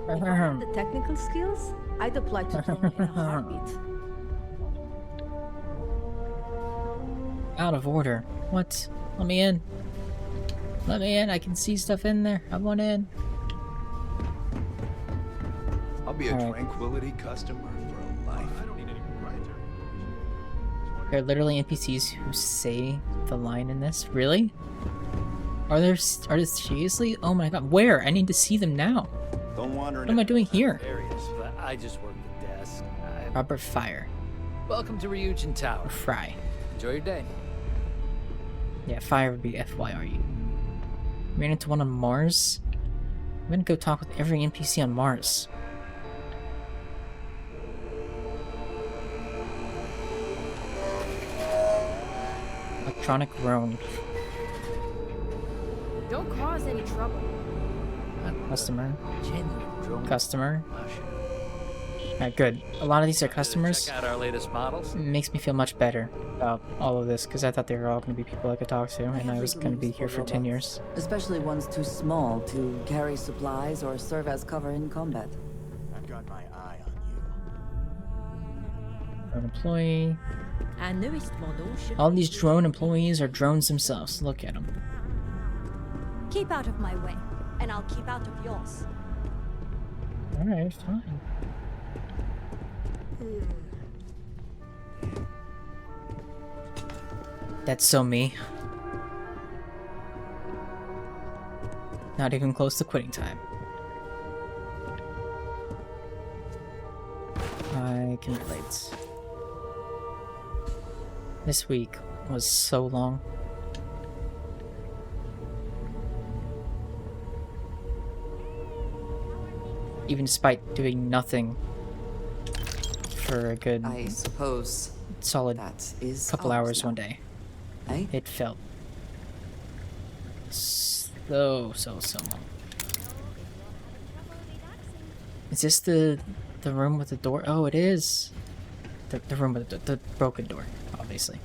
Speaker 6: The technical skills? I'd apply to join in a heartbeat.
Speaker 1: Out of order. What? Let me in. Let me in. I can see stuff in there. I want in.
Speaker 16: I'll be a Tranquility customer for life. I don't need any proprietary.
Speaker 1: There are literally NPCs who say the line in this. Really? Are there seriously? Oh my god. Where? I need to see them now.
Speaker 19: Don't wander.
Speaker 1: What am I doing here?
Speaker 21: I just work the desk.
Speaker 1: Robert Fire.
Speaker 21: Welcome to Ryujin Tower.
Speaker 1: Or Fry.
Speaker 21: Enjoy your day.
Speaker 1: Yeah, Fire would be F-Y-R-E. Ran into one on Mars. I'm gonna go talk with every NPC on Mars. Electronic Roan.
Speaker 18: Don't cause any trouble.
Speaker 1: Customer. Customer. Alright, good. A lot of these are customers.
Speaker 21: Check out our latest models.
Speaker 1: It makes me feel much better about all of this, because I thought they were all going to be people I could talk to, and I was going to be here for 10 years.
Speaker 3: Especially ones too small to carry supplies or serve as cover in combat.
Speaker 17: I've got my eye on you.
Speaker 1: Drone employee.
Speaker 18: Our newest model should
Speaker 1: All these drone employees are drones themselves. Look at them.
Speaker 18: keep out of my way, and I'll keep out of yours.
Speaker 1: Alright, fine. That's so me. Not even close to quitting time. I can relate. This week was so long. Even despite doing nothing for a good,
Speaker 3: I suppose
Speaker 1: solid
Speaker 3: that is
Speaker 1: couple hours one day.
Speaker 3: Eh?
Speaker 1: It felt so long. Is this the room with the door? Oh, it is. The room with the broken door, obviously.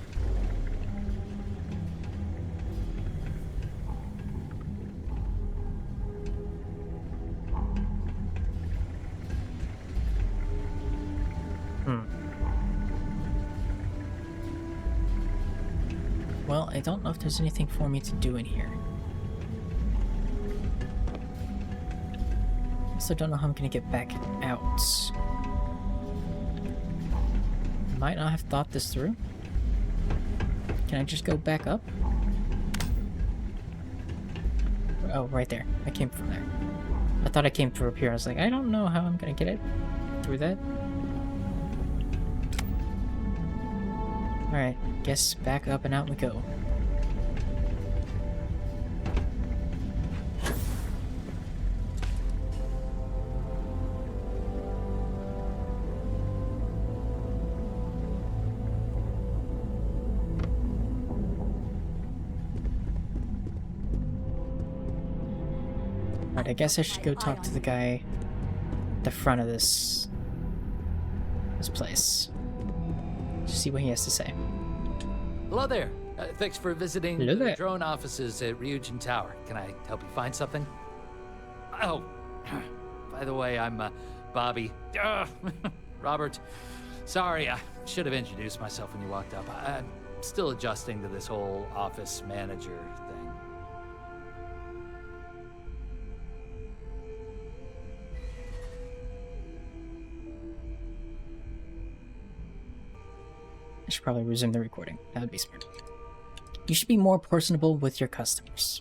Speaker 1: Well, I don't know if there's anything for me to do in here. Also don't know how I'm gonna get back out. Might not have thought this through. Can I just go back up? Oh, right there. I came from there. I thought I came through up here. I was like, I don't know how I'm gonna get it through that. Alright, guess back up and out we go. Alright, I guess I should go talk to the guy at the front of this place. Just see what he has to say.
Speaker 21: Hello there. Thanks for visiting
Speaker 1: Hello
Speaker 21: the
Speaker 1: there.
Speaker 21: drone offices at Ryujin Tower. Can I help you find something? Oh, by the way, I'm Bobby. Robert. Sorry, I should have introduced myself when you walked up. I'm still adjusting to this whole office manager thing.
Speaker 1: I should probably resume the recording. That would be smart. You should be more personable with your customers.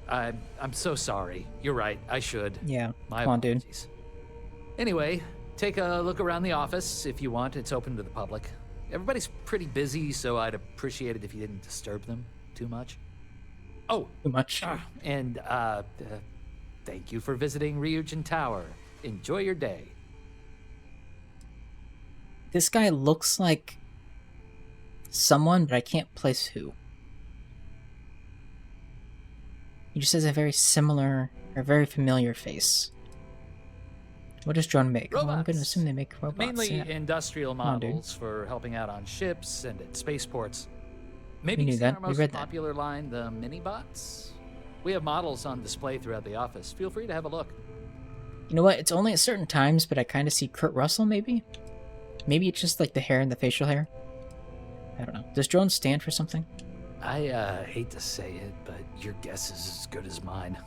Speaker 21: I'm so sorry. You're right. I should.
Speaker 1: Yeah.
Speaker 21: My
Speaker 1: Come on, dude.
Speaker 21: apologies. Anyway, take a look around the office if you want. It's open to the public. Everybody's pretty busy, so I'd appreciate it if you didn't disturb them too much. Oh,
Speaker 1: too much.
Speaker 21: And thank you for visiting Ryujin Tower. Enjoy your day.
Speaker 1: This guy looks like someone, but I can't place who. He just has a very similar, or very familiar face. What does drone make? Well, I'm going to assume they make robots.
Speaker 21: Mainly
Speaker 1: yeah.
Speaker 21: industrial
Speaker 1: Come on,
Speaker 21: models for helping out on ships and at spaceports. Maybe
Speaker 1: We knew
Speaker 21: you've
Speaker 1: that.
Speaker 21: seen our
Speaker 1: We
Speaker 21: most
Speaker 1: read that.
Speaker 21: popular line, the mini-bots? We have models on display throughout the office. Feel free to have a look.
Speaker 1: You know what? It's only at certain times, but I kind of see Kurt Russell, maybe? Maybe it's just like the hair and the facial hair. I don't know. Does drone stand for something?
Speaker 21: I hate to say it, but your guess is as good as mine.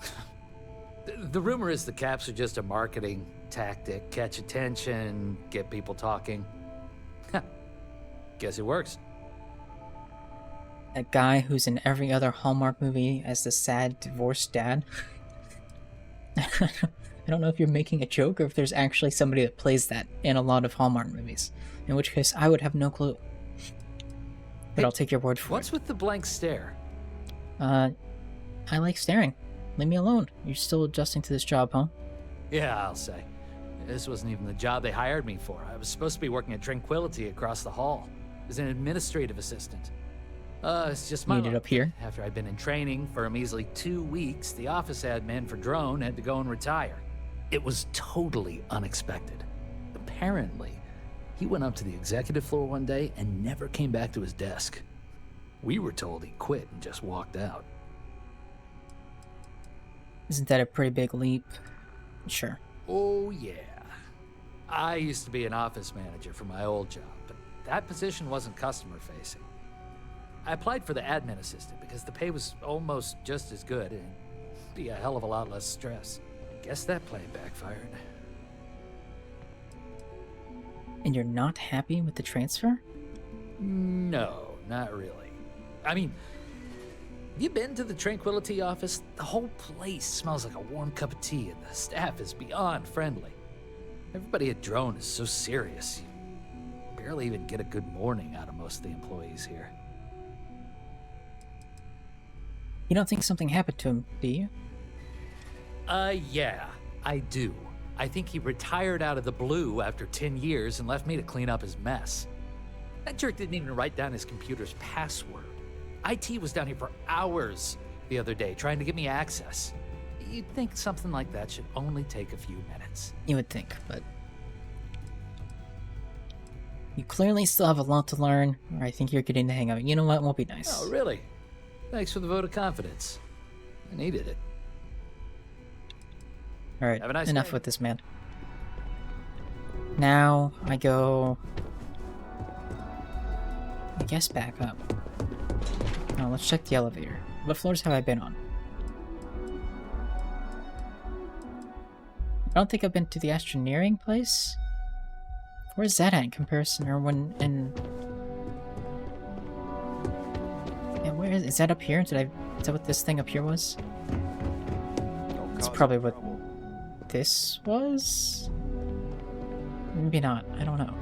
Speaker 21: The rumor is the caps are just a marketing tactic. Catch attention, get people talking. Guess it works.
Speaker 1: That guy who's in every other Hallmark movie as the sad divorced dad. I don't know if you're making a joke or if there's actually somebody that plays that in a lot of Hallmark movies. In which case, I would have no clue. But I'll take your word for
Speaker 21: What's with the blank stare?
Speaker 1: it. I like staring. Leave me alone. You're still adjusting to this job, huh?
Speaker 21: Yeah, I'll say. This wasn't even the job they hired me for. I was supposed to be working at Tranquility across the hall as an administrative assistant. It's just my
Speaker 1: Needed
Speaker 21: luck.
Speaker 1: up here.
Speaker 21: After I'd been in training for a measly 2 weeks, the office admin for Drone had to go and retire. It was totally unexpected. Apparently, he went up to the executive floor one day and never came back to his desk. We were told he quit and just walked out.
Speaker 1: Isn't that a pretty big leap? Sure.
Speaker 21: Oh, yeah. I used to be an office manager for my old job, but that position wasn't customer-facing. I applied for the admin assistant because the pay was almost just as good and be a hell of a lot less stress. Guess that plan backfired.
Speaker 1: And you're not happy with the transfer?
Speaker 21: No, not really. I mean, have you been to the Tranquility office? The whole place smells like a warm cup of tea, and the staff is beyond friendly. Everybody at Drone is so serious. You barely even get a good morning out of most of the employees here.
Speaker 1: You don't think something happened to him, do you?
Speaker 21: Yeah, I do. I think he retired out of the blue after 10 years and left me to clean up his mess. That jerk didn't even write down his computer's password. IT was down here for hours the other day trying to get me access. You'd think something like that should only take a few minutes.
Speaker 1: You would think, but... You clearly still have a lot to learn, or I think you're getting the hang of it. You know what? Won't be nice.
Speaker 21: Oh, really? Thanks for the vote of confidence. I needed it.
Speaker 1: Alright,
Speaker 21: Have a nice
Speaker 1: enough
Speaker 21: day.
Speaker 1: with this man. Now, I go... I guess back up. Now, let's check the elevator. What floors have I been on? I don't think I've been to the astroneering place. Where's that at in comparison, or when in... Yeah, where is that up here? Is that what this thing up here was? It's probably what this was? Maybe not. I don't know.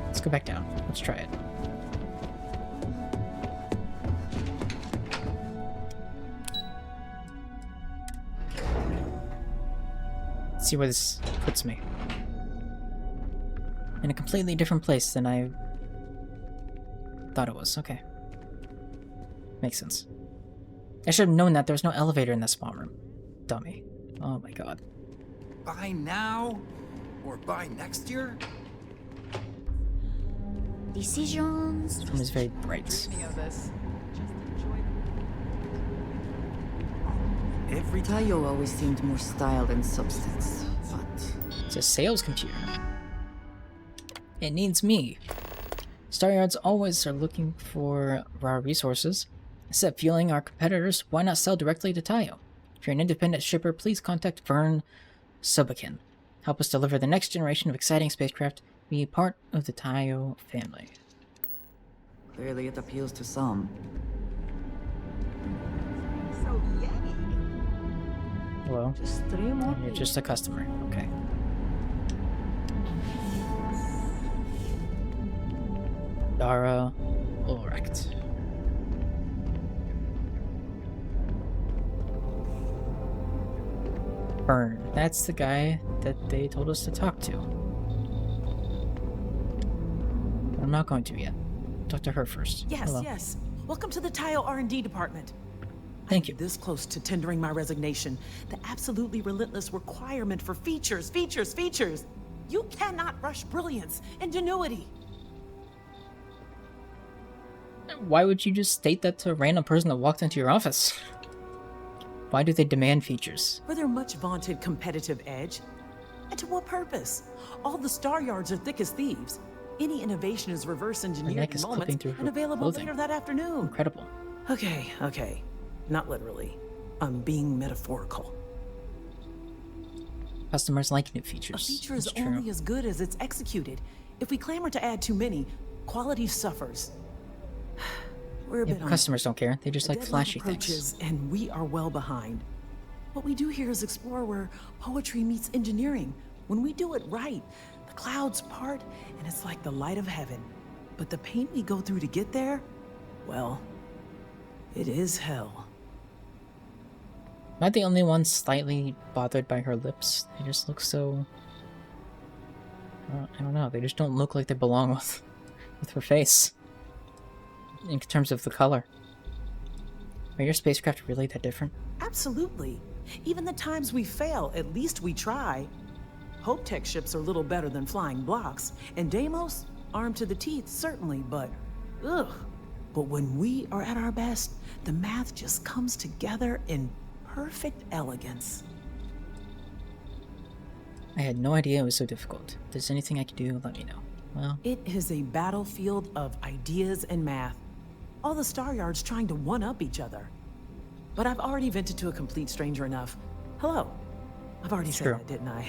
Speaker 1: Let's go back down. Let's try it. Let's see where this puts me. In a completely different place than I thought it was. Okay. Makes sense. I should have known that there was no elevator in that spawn room. Dummy. Oh my god.
Speaker 16: Buy now? Or buy next year?
Speaker 18: Decisions.
Speaker 1: This room is very bright.
Speaker 3: Every Tayo always seemed more style than substance, but...
Speaker 1: It's a sales computer. It needs me. Star Yards always are looking for raw resources. Instead of fueling our competitors, why not sell directly to Tayo? If you're an independent shipper, please contact Vern Subakin. Help us deliver the next generation of exciting spacecraft. Be part of the Tayo family.
Speaker 3: Clearly it appeals to some.
Speaker 1: Hello?
Speaker 3: Just 3 more.
Speaker 1: You're just a customer. Okay. Dara Ulrecht. Burn. That's the guy that they told us to talk to. But I'm not going to yet. Talk to her first.
Speaker 5: Yes,
Speaker 1: Hello.
Speaker 5: yes. Welcome to the Tayo R&D department.
Speaker 1: Thank you.
Speaker 5: This close to tendering my resignation. The absolutely relentless requirement for features, features, features. You cannot rush brilliance, ingenuity.
Speaker 1: Why would you just state that to a random person that walked into your office? Why do they demand features?
Speaker 5: For their much vaunted competitive edge. And to what purpose? All the Star Yards are thick as thieves. Any innovation is reverse engineered in moments and available later that afternoon.
Speaker 1: Incredible.
Speaker 5: Okay, okay. Not literally. I'm being metaphorical.
Speaker 1: Customers like new features.
Speaker 5: A feature is
Speaker 1: That's true.
Speaker 5: only as good as it's executed. If we clamor to add too many, quality suffers. We're a
Speaker 1: Yeah,
Speaker 5: bit
Speaker 1: but customers don't care. They just like flashy things.
Speaker 5: And we are well behind. What we do here is explore where poetry meets engineering. When we do it right, the clouds part, and it's like the light of heaven. But the pain we go through to get there, well, it is hell.
Speaker 1: Am I the only one slightly bothered by her lips? They just look so... I don't know. They just don't look like they belong with her face. In terms of the color. Are your spacecraft really that different?
Speaker 5: Absolutely. Even the times we fail, at least we try. Hope Tech ships are little better than flying blocks, and Deimos, armed to the teeth, certainly, but ugh. But when we are at our best, the math just comes together in perfect elegance.
Speaker 1: I had no idea it was so difficult. If there's anything I can do, let me know. Well,
Speaker 5: it is a battlefield of ideas and math. All the Star Yards trying to one-up each other. But I've already vented to a complete stranger enough. Hello. I've already said that, didn't I?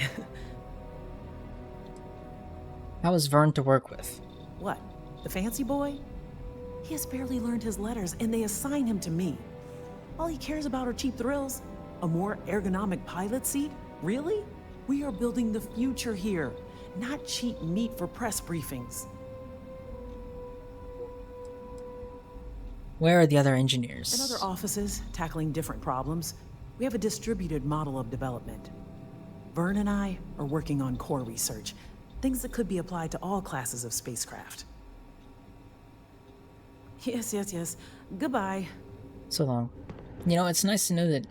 Speaker 1: How is Vern to work with?
Speaker 5: What? The fancy boy? He has barely learned his letters, and they assign him to me. All he cares about are cheap thrills. A more ergonomic pilot seat? Really? We are building the future here, not cheap meat for press briefings.
Speaker 1: Where are the other engineers?
Speaker 5: In other offices, tackling different problems. We have a distributed model of development. Vern and I are working on core research, things that could be applied to all classes of spacecraft. Yes. Goodbye.
Speaker 1: So long. You know, it's nice to know that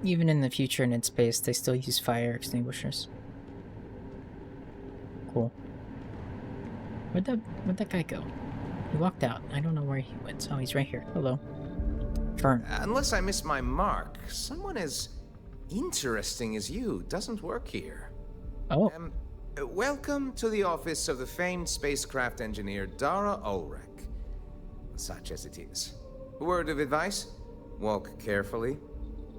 Speaker 1: even in the future and in space, they still use fire extinguishers. Cool. Where'd that guy go? He walked out. I don't know where he went. Oh, he's right here. Hello. Vern.
Speaker 7: Unless I missed my mark, someone as interesting as you doesn't work here.
Speaker 1: Oh.
Speaker 7: Welcome to the office of the famed spacecraft engineer Dara Ulrich. Such as it is. Word of advice? Walk carefully.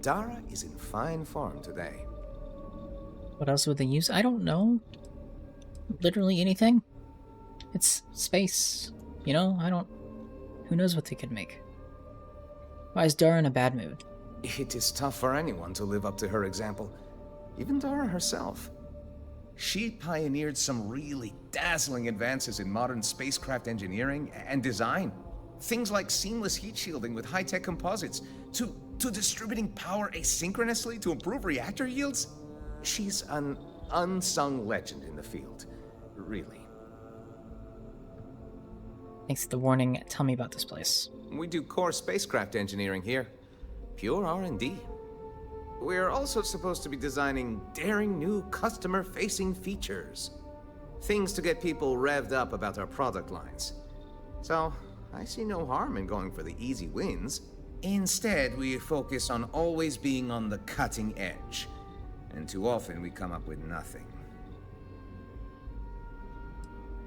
Speaker 7: Dara is in fine form today.
Speaker 1: What else would they use? I don't know. Literally anything. It's space. You know, who knows what they could make. Why is Dara in a bad mood?
Speaker 7: It is tough for anyone to live up to her example. Even Dara herself. She pioneered some really dazzling advances in modern spacecraft engineering and design. Things like seamless heat shielding with high-tech composites, to distributing power asynchronously to improve reactor yields. She's an unsung legend in the field, really.
Speaker 1: Thanks for the warning. Tell me about this place.
Speaker 7: We do core spacecraft engineering here. Pure R&D. We're also supposed to be designing daring new customer-facing features. Things to get people revved up about our product lines. So, I see no harm in going for the easy wins. Instead, we focus on always being on the cutting edge. And too often we come up with nothing.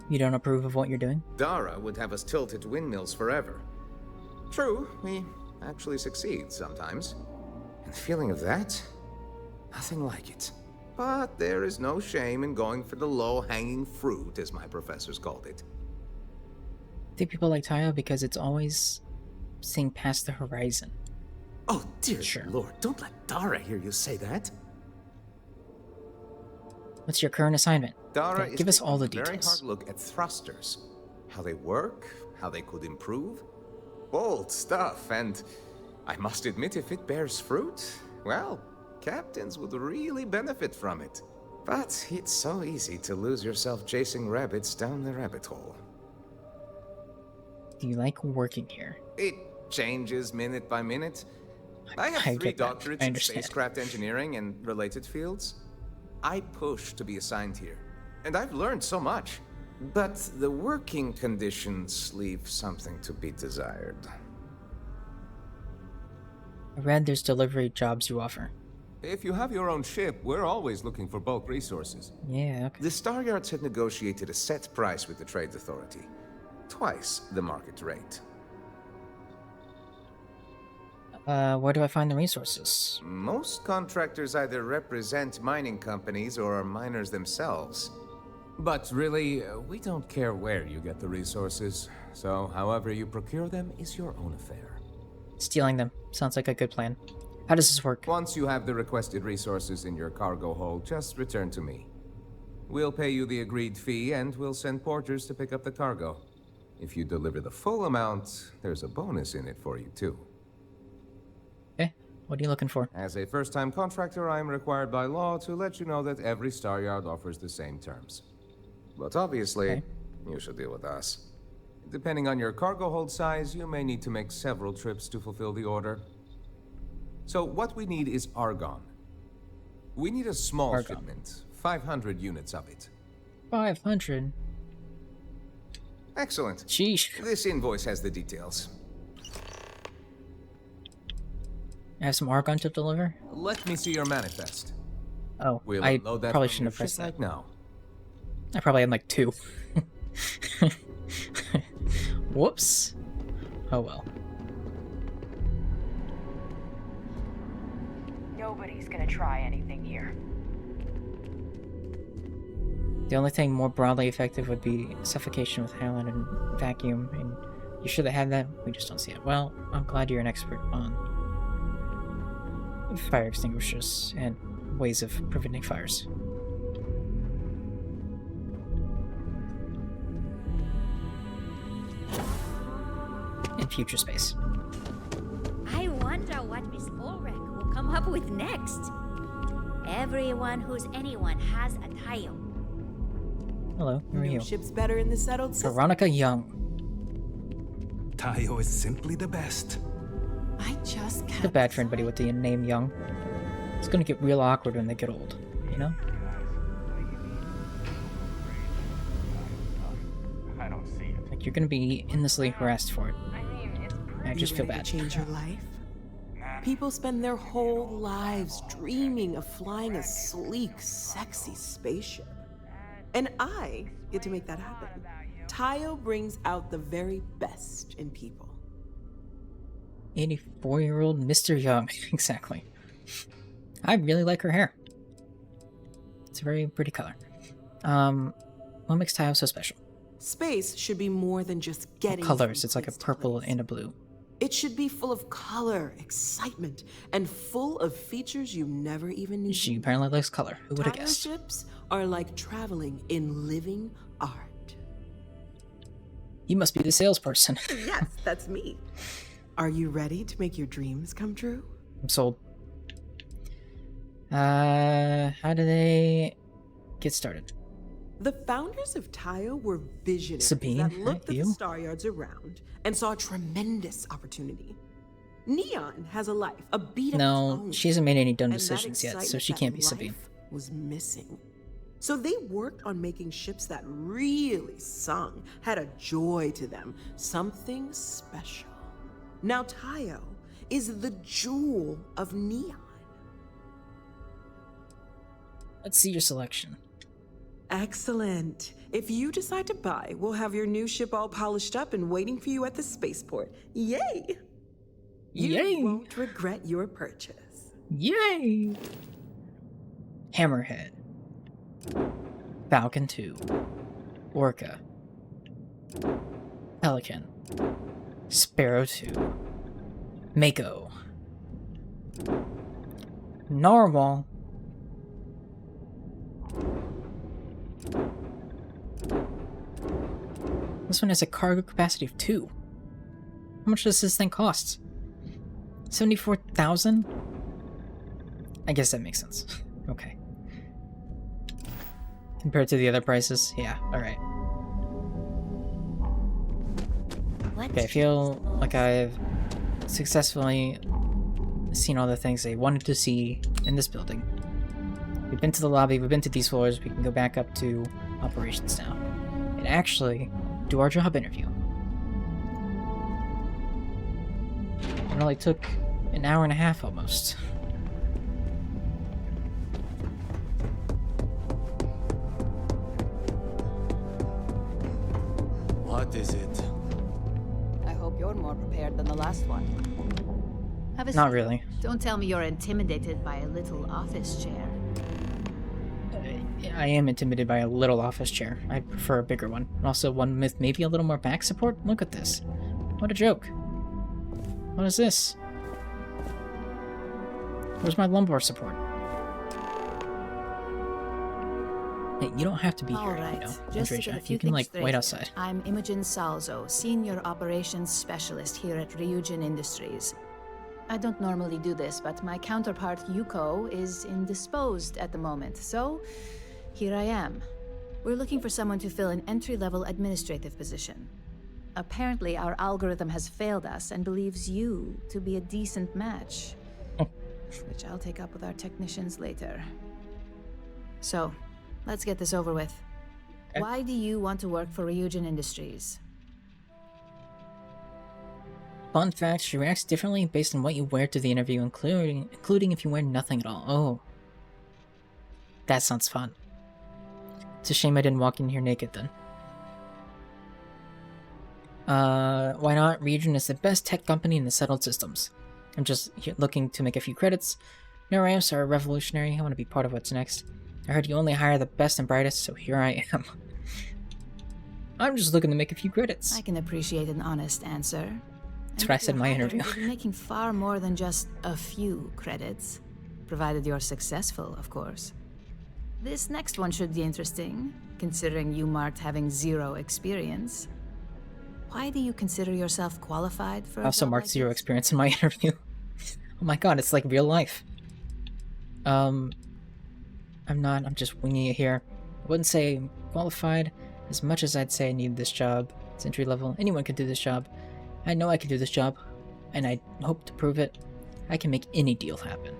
Speaker 1: You don't approve of what you're doing?
Speaker 7: Dara would have us tilt at windmills forever. True, we actually succeed sometimes. And the feeling of that? Nothing like it. But there is no shame in going for the low-hanging fruit, as my professors called it.
Speaker 1: I think people like Taya because it's always seeing past the horizon.
Speaker 7: Oh, dear Lord, don't let Dara hear you say that.
Speaker 1: What's your current assignment?
Speaker 7: Dara
Speaker 1: give us all the
Speaker 7: details. Very hard look at thrusters. How they work, how they could improve. Bold stuff, and I must admit, if it bears fruit, well, captains would really benefit from it. But it's so easy to lose yourself chasing rabbits down the rabbit hole.
Speaker 1: Do you like working here?
Speaker 7: It changes minute by minute. I have 3 doctorates in spacecraft engineering and related fields. I push to be assigned here, and I've learned so much. But the working conditions leave something to be desired.
Speaker 1: I read there's delivery jobs you offer.
Speaker 16: If you have your own ship, we're always looking for bulk resources.
Speaker 1: Yeah, okay.
Speaker 7: The Star Yards had negotiated a set price with the Trade Authority. Twice the market rate.
Speaker 1: Where do I find the resources?
Speaker 7: Most contractors either represent mining companies or are miners themselves. But really, we don't care where you get the resources. So however you procure them is your own affair.
Speaker 1: Stealing them. Sounds like a good plan. How does this work?
Speaker 16: Once you have the requested resources in your cargo hold, just return to me. We'll pay you the agreed fee and we'll send porters to pick up the cargo. If you deliver the full amount, there's a bonus in it for you too.
Speaker 1: Okay, what are you looking for?
Speaker 16: As a first-time contractor, I am required by law to let you know that every Star Yard offers the same terms.
Speaker 7: But obviously, you should deal with us.
Speaker 16: Depending on your cargo hold size, you may need to make several trips to fulfill the order. So what we need is argon. We need a small shipment, 500 units of it.
Speaker 1: 500?
Speaker 7: Excellent.
Speaker 1: Sheesh.
Speaker 7: This invoice has the details.
Speaker 1: I have some argon to deliver?
Speaker 16: Let me see your manifest.
Speaker 1: Oh,
Speaker 16: We'll
Speaker 1: I
Speaker 16: unload that
Speaker 1: probably
Speaker 16: from
Speaker 1: shouldn't have
Speaker 16: your
Speaker 1: pressed
Speaker 16: ship
Speaker 1: that.
Speaker 16: right now.
Speaker 1: I probably had like 2. Whoops. Oh well.
Speaker 8: Nobody's gonna try anything here.
Speaker 1: The only thing more broadly effective would be suffocation with Howland and vacuum, and you sure they have that? We just don't see it. Well, I'm glad you're an expert on fire extinguishers and ways of preventing fires. In future space.
Speaker 22: I wonder what Miss Ulrich will come up with next. Everyone who's anyone has a title.
Speaker 1: Hello, who are you?
Speaker 5: Ship's better in the settled system.
Speaker 1: Veronica Young.
Speaker 17: Tayo is simply the best.
Speaker 5: I just can't.
Speaker 1: Feel bad for anybody with the name Young. It's gonna get real awkward when they get old, you know?
Speaker 23: I don't see it.
Speaker 1: Like, you're gonna be endlessly harassed for it. I just feel bad.
Speaker 5: Change your life? People spend their whole lives dreaming of flying a sleek, sexy spaceship. And I get to make that happen. Tayo brings out the very best in people.
Speaker 1: 84-year-old Mr. Young. Exactly. I really like her hair. It's a very pretty color. What makes Tayo so special?
Speaker 5: Space should be more than just getting
Speaker 1: colors. It's like a purple and a blue.
Speaker 5: It should be full of color, excitement, and full of features you never even knew.
Speaker 1: She apparently likes color. Who would have
Speaker 5: Tayo
Speaker 1: guessed?
Speaker 5: ships are like traveling in living art.
Speaker 1: You must be the salesperson.
Speaker 5: Yes, that's me. Are you ready to make your dreams come true?
Speaker 1: I'm sold. How do they get started?
Speaker 5: The founders of Tayo were visionaries
Speaker 1: Sabine,
Speaker 5: that looked at
Speaker 1: you?
Speaker 5: the star yards around and saw a tremendous opportunity. Neon has a life, a beat of its
Speaker 1: No,
Speaker 5: own,
Speaker 1: she hasn't made any dumb
Speaker 5: and that
Speaker 1: decisions yet, so she
Speaker 5: excitement,
Speaker 1: can't be
Speaker 5: that
Speaker 1: Sabine.
Speaker 5: life was missing. So they worked on making ships that really sung, had a joy to them, something special. Now Tayo is the jewel of Neon.
Speaker 1: Let's see your selection.
Speaker 5: Excellent. If you decide to buy, we'll have your new ship all polished up and waiting for you at the spaceport. Yay! You won't regret your purchase.
Speaker 1: Yay! Hammerhead. Falcon 2. Orca. Pelican. Sparrow 2. Mako. Narwhal. This one has a cargo capacity of 2. How much does this thing cost? 74,000? I guess that makes sense. Okay. Compared to the other prices? Yeah, alright. Okay, I feel like I've successfully seen all the things I wanted to see in this building. We've been to the lobby, we've been to these floors, we can go back up to operations now. And actually, do our job interview. It only took an hour and a half almost.
Speaker 15: What is it?
Speaker 24: I hope you're more prepared than the last one. Have a
Speaker 1: Not
Speaker 24: seat.
Speaker 1: really.
Speaker 24: Don't tell me you're intimidated by a little office chair.
Speaker 1: I am intimidated by a little office chair. I prefer a bigger one. And also one with maybe a little more back support. Look at this. What a joke. What is this? Where's my lumbar support? Hey, you don't have to be here, you know,
Speaker 24: just to
Speaker 1: Andreja.
Speaker 24: get a few
Speaker 1: You can,
Speaker 24: things
Speaker 1: like,
Speaker 24: straight
Speaker 1: wait
Speaker 24: here.
Speaker 1: outside.
Speaker 24: I'm Imogen Salzo, Senior Operations Specialist here at Ryujin Industries. I don't normally do this, but my counterpart Yuko is indisposed at the moment, so here I am. We're looking for someone to fill an entry-level administrative position. Apparently, our algorithm has failed us and believes you to be a decent match. Which I'll take up with our technicians later. So, let's get this over with.
Speaker 1: Okay.
Speaker 24: Why do you want to work for Ryujin Industries?
Speaker 1: Fun fact, she reacts differently based on what you wear to the interview, including if you wear nothing at all. Oh. That sounds fun. It's a shame I didn't walk in here naked then. Why not? Region is the best tech company in the settled systems. I'm just looking to make a few credits. Neuramps are revolutionary. I want to be part of what's next. I heard you only hire the best and brightest, so here I am. I'm just looking to make a few credits.
Speaker 24: I can appreciate an honest answer.
Speaker 1: That's what I said in my interview.
Speaker 24: You'll be making far more than just a few credits. Provided you're successful, of course. This next one should be interesting, considering you marked having 0 experience. Why do you consider yourself qualified for a
Speaker 1: I also
Speaker 24: job
Speaker 1: marked
Speaker 24: like
Speaker 1: 0
Speaker 24: this?
Speaker 1: experience in my interview. Oh my god, it's like real life. I'm just winging it here. I wouldn't say qualified as much as I'd say I need this job. It's entry level. Anyone could do this job. I know I can do this job, and I hope to prove it. I can make any deal happen.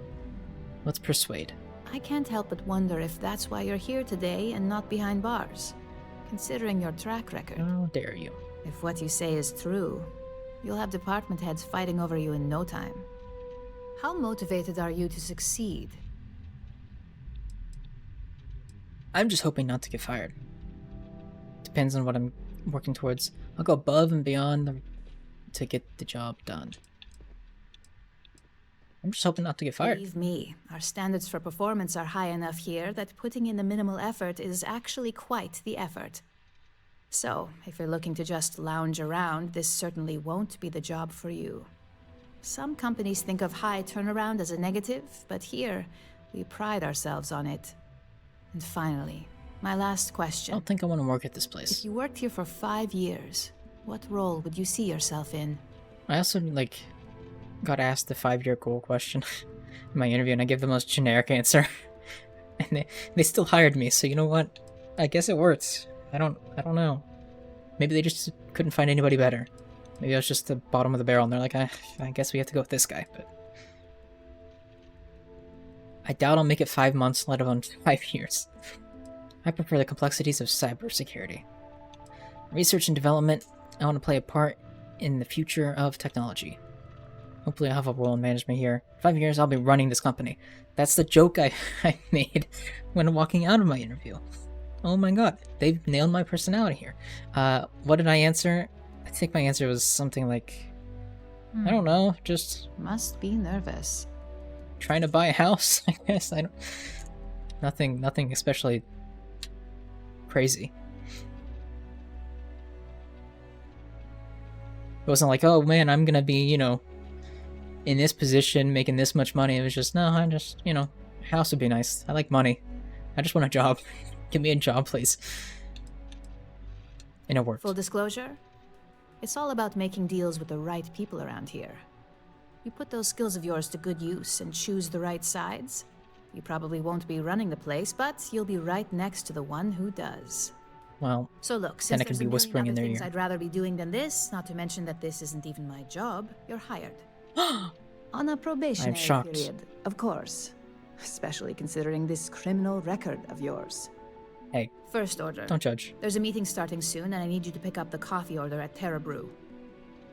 Speaker 1: Let's persuade.
Speaker 24: I can't help but wonder if that's why you're here today and not behind bars, considering your track record.
Speaker 1: How dare you?
Speaker 24: If what you say is true, you'll have department heads fighting over you in no time. How motivated are you to succeed?
Speaker 1: I'm just hoping not to get fired. Depends on what I'm working towards. I'll go above and beyond to get the job done. I'm just hoping not to get fired.
Speaker 24: Believe me, our standards for performance are high enough here that putting in the minimal effort is actually quite the effort. So, if you're looking to just lounge around, this certainly won't be the job for you. Some companies think of high turnaround as a negative, but here, we pride ourselves on it. And finally, my last question.
Speaker 1: I don't think I want to work at this place.
Speaker 24: If you worked here for 5 years, what role would you see yourself in?
Speaker 1: I also, got asked the 5-year goal question in my interview, and I gave the most generic answer. And they still hired me, so you know what? I guess it works. I don't know. Maybe they just couldn't find anybody better. Maybe I was just the bottom of the barrel, and they're like, I guess we have to go with this guy, but... I doubt I'll make it 5 months, let alone 5 years. I prefer the complexities of cybersecurity. Research and development, I want to play a part in the future of technology. Hopefully I'll have a role in management here. 5 years, I'll be running this company. That's the joke I made when walking out of my interview. Oh my god, they've nailed my personality here. What did I answer? I think my answer was something like... I don't know, just...
Speaker 24: Must be nervous.
Speaker 1: Trying to buy a house, I guess. Nothing especially crazy. It wasn't like, oh man, I'm gonna be, in this position, making this much money. It was just, no, I just, a house would be nice. I like money. I just want a job. Give me a job, please. And it worked.
Speaker 24: Full disclosure, it's all about making deals with the right people around here. You put those skills of yours to good use and choose the right sides. You probably won't be running the place, but you'll be right next to the one who does.
Speaker 1: Well,
Speaker 24: so look, since
Speaker 1: then I can
Speaker 24: there's
Speaker 1: be
Speaker 24: a
Speaker 1: whispering in
Speaker 24: million
Speaker 1: their
Speaker 24: other things
Speaker 1: ear.
Speaker 24: I'd rather be doing than this, not to mention that this isn't even my job, you're hired. On a probationary
Speaker 1: shocked.
Speaker 24: period, of course. Especially considering this criminal record of yours.
Speaker 1: Hey,
Speaker 24: First order.
Speaker 1: don't judge.
Speaker 24: There's a meeting starting soon, and I need you to pick up the coffee order at Terra Brew.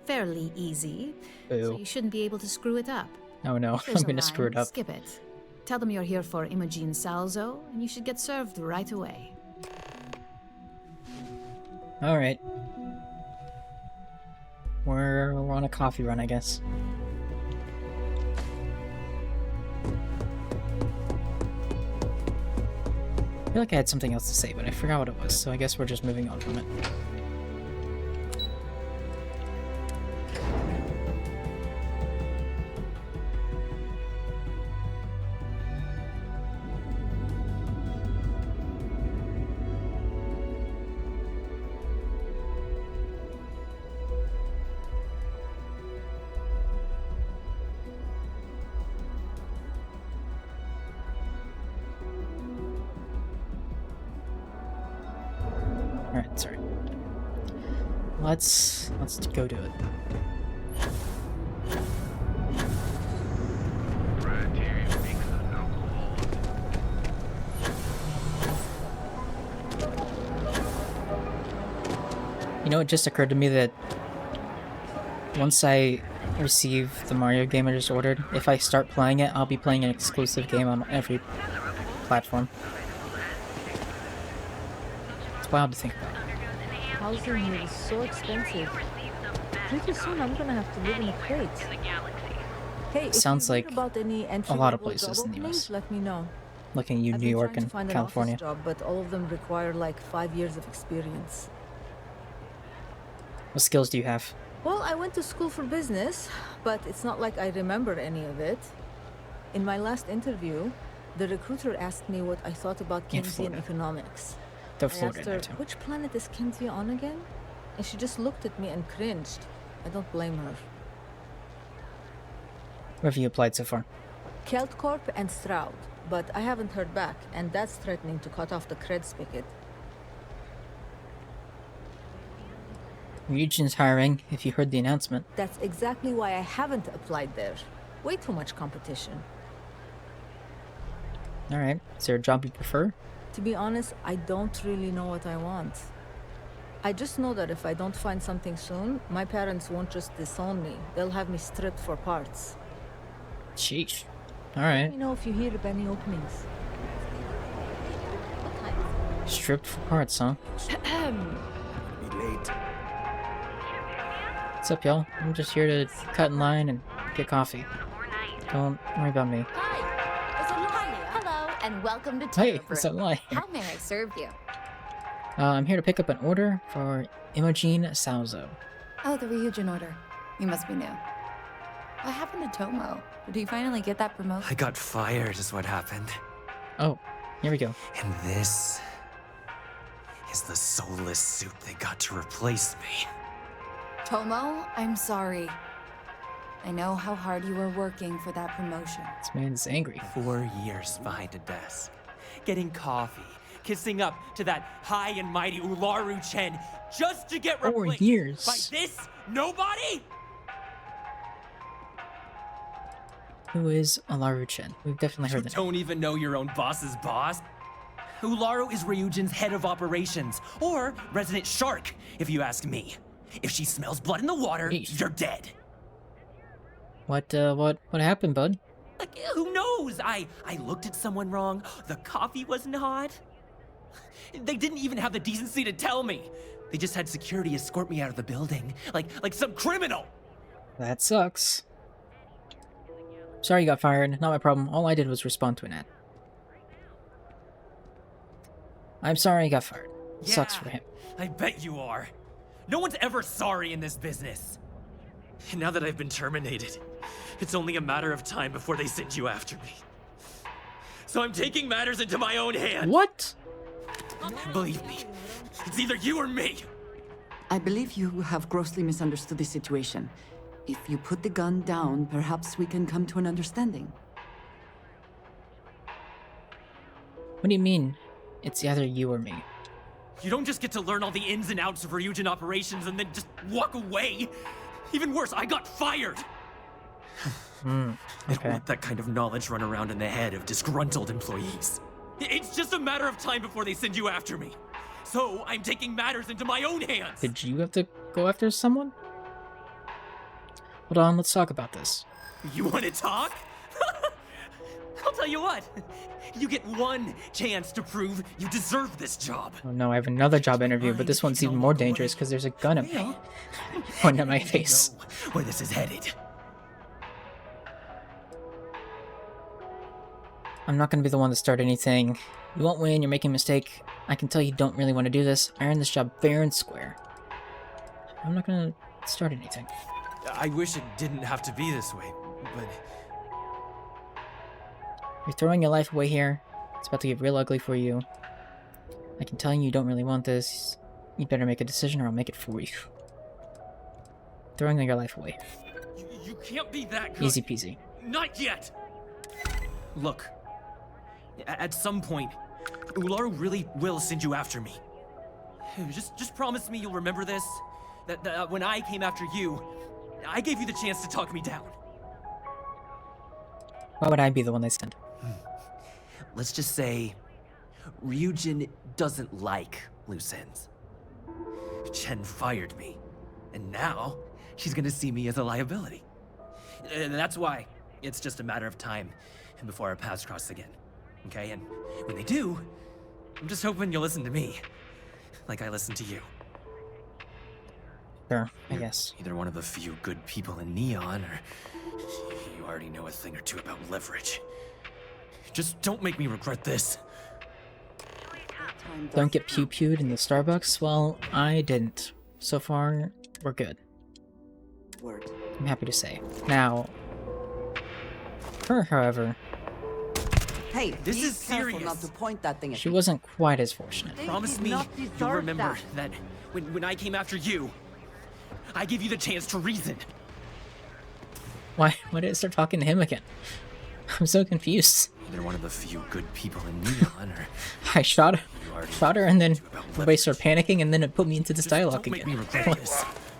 Speaker 24: Fairly easy, so
Speaker 1: Boo.
Speaker 24: you shouldn't be able to screw it up.
Speaker 1: Oh no,
Speaker 24: Here's
Speaker 1: I'm
Speaker 24: a
Speaker 1: gonna screw
Speaker 24: line,
Speaker 1: it up.
Speaker 24: Skip it. Tell them you're here for Imogen Salzo, and you should get served right away.
Speaker 1: Alright. We're on a coffee run, I guess. I feel like I had something else to say, but I forgot what it was, so I guess we're just moving on from it. Alright, sorry. Let's go do it. You know, it just occurred to me that once I receive the Mario game I just ordered, if I start playing it, I'll be playing an exclusive game on every platform. It's wild to think about.
Speaker 6: Housing here is so expensive. Pretty soon I'm gonna have to live in a crate. Hey, if
Speaker 1: Sounds
Speaker 6: you read
Speaker 1: like
Speaker 6: about any
Speaker 1: a lot of
Speaker 6: entry-level
Speaker 1: places
Speaker 6: job
Speaker 1: in the
Speaker 6: openings,
Speaker 1: US.
Speaker 6: let me know.
Speaker 1: Looking at you,
Speaker 6: I've
Speaker 1: New
Speaker 6: been
Speaker 1: York
Speaker 6: trying
Speaker 1: and
Speaker 6: to find
Speaker 1: California.
Speaker 6: An office job, but all of them require like 5 years of experience.
Speaker 1: What skills do you have?
Speaker 6: Well, I went to school for business, but it's not like I remember any of it. In my last interview, the recruiter asked me what I thought about Keynesian economics.
Speaker 1: They're
Speaker 6: I
Speaker 1: Florida
Speaker 6: asked
Speaker 1: there
Speaker 6: her,
Speaker 1: too.
Speaker 6: which planet is Kenzie on again? And she just looked at me and cringed. I don't blame her.
Speaker 1: Where have you applied so far?
Speaker 6: Keltcorp and Stroud, but I haven't heard back, and that's threatening to cut off the cred spigot.
Speaker 1: Region's hiring, if you heard the announcement.
Speaker 6: That's exactly why I haven't applied there. Way too much competition.
Speaker 1: Alright, is there a job you prefer?
Speaker 6: To be honest, I don't really know what I want. I just know that if I don't find something soon, my parents won't just disown me. They'll have me stripped for parts.
Speaker 1: Sheesh.
Speaker 6: Let
Speaker 1: Alright.
Speaker 6: me know if you hear of any openings.
Speaker 1: Stripped for parts, huh?
Speaker 17: Be late.
Speaker 1: What's up, y'all? I'm just here to cut in line and get coffee. Don't worry about me.
Speaker 10: Hello, and welcome to
Speaker 1: Hey,
Speaker 10: Terra
Speaker 1: what's
Speaker 10: Brew.
Speaker 1: up, Lai?
Speaker 10: How may I serve you?
Speaker 1: I'm here to pick up an order for Imogen Salzo.
Speaker 2: Oh, the Ryujin order. You must be new. What happened to Tomo? Did he finally get that promotion?
Speaker 11: I got fired is what happened.
Speaker 1: Oh, here we go.
Speaker 11: And this is the soulless suit they got to replace me.
Speaker 2: Tomo, I'm sorry. I know how hard you were working for that promotion.
Speaker 1: This man's angry.
Speaker 11: 4 years behind a desk, getting coffee, kissing up to that high and mighty Ularu Chen, just to get
Speaker 1: 4
Speaker 11: replaced
Speaker 1: years.
Speaker 11: by this nobody?
Speaker 1: Who is Alaru-chen? We've definitely heard that.
Speaker 11: Don't even know your own boss's boss? Ularu is Ryujin's head of operations, or resident shark, if you ask me. If she smells blood in the water, you're dead.
Speaker 1: What happened, bud?
Speaker 11: Like, who knows? I looked at someone wrong. The coffee wasn't hot. They didn't even have the decency to tell me. They just had security escort me out of the building, like some criminal.
Speaker 1: That sucks. Sorry you got fired. Not my problem. All I did was respond to an ad. I'm sorry he got fired.
Speaker 11: Yeah,
Speaker 1: Sucks for him.
Speaker 11: I bet you are. No one's ever sorry in this business. And now that I've been terminated, it's only a matter of time before they send you after me. So I'm taking matters into my own hands.
Speaker 1: What?
Speaker 11: Believe me, it's either you or me.
Speaker 3: I believe you have grossly misunderstood the situation. If you put the gun down, perhaps we can come to an understanding.
Speaker 1: What do you mean? It's either you or me.
Speaker 11: You don't just get to learn all the ins and outs of Ryujin operations and then just walk away. Even worse, I got fired. I don't let that kind of knowledge run around in the head of disgruntled employees. It's just a matter of time before they send you after me. So I'm taking matters into my own hands.
Speaker 1: Did you have to go after someone? Hold on, let's talk about this.
Speaker 11: You want to talk? I'll tell you what. You get one chance to prove you deserve this job.
Speaker 1: Oh no, I have another job interview, but this one's even more dangerous because there's a gun at me. Pointing at my face.
Speaker 11: Where this is headed.
Speaker 1: I'm not gonna be the one to start anything. You won't win, you're making a mistake. I can tell you don't really want to do this. I earned this job fair and square. I'm not gonna start anything.
Speaker 11: I wish it didn't have to be this way, but...
Speaker 1: You're throwing your life away here. It's about to get real ugly for you. I can tell you don't really want this. You better make a decision or I'll make it for you. Throwing your life away.
Speaker 11: You can't be that good.
Speaker 1: Easy peasy.
Speaker 11: Not yet! Look, at some point, Ularu really will send you after me. Just promise me you'll remember this. That when I came after you, I gave you the chance to talk me down.
Speaker 1: Why would I be the one they send?
Speaker 11: Let's just say, Ryujin doesn't like loose ends. Chen fired me, and now she's gonna see me as a liability. And that's why it's just a matter of time before our paths cross again. okay? And when they do, I'm just hoping you'll listen to me, like I listen to you.
Speaker 1: Sure, I guess.
Speaker 11: Either one of the few good people in Neon, or you already know a thing or two about leverage. Just don't make me regret this.
Speaker 1: Don't get pew-pewed in the Starbucks? Well, I didn't. So far, we're good.
Speaker 3: Word.
Speaker 1: I'm happy to say. Now, her, however,
Speaker 3: hey,
Speaker 11: this is serious.
Speaker 3: Not to point that thing at
Speaker 1: she wasn't quite as fortunate.
Speaker 11: Promise me you'll remember that when I came after you, I gave you the chance to reason.
Speaker 1: Why did it start talking to him again? I'm so confused.
Speaker 11: Either one of the few good people in Neon, or
Speaker 1: I shot her, and then everybody started panicking, and then it put me into this dialogue again.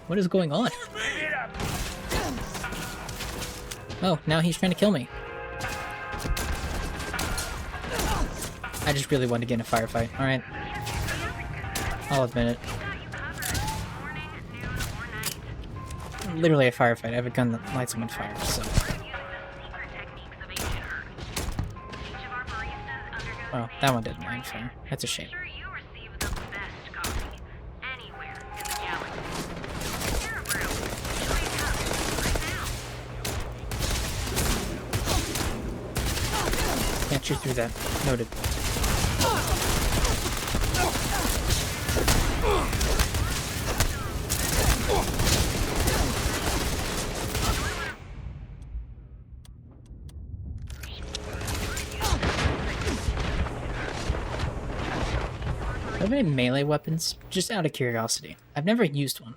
Speaker 1: What is going on? Oh, now he's trying to kill me. I just really wanted to get in a firefight. Alright. I'll admit it. Literally a firefight. I have a gun that lights them on fire, so... Oh, that one didn't light fire. That's a shame. Can't shoot through that. Noted. Do I have any melee weapons? Just out of curiosity. I've never used one.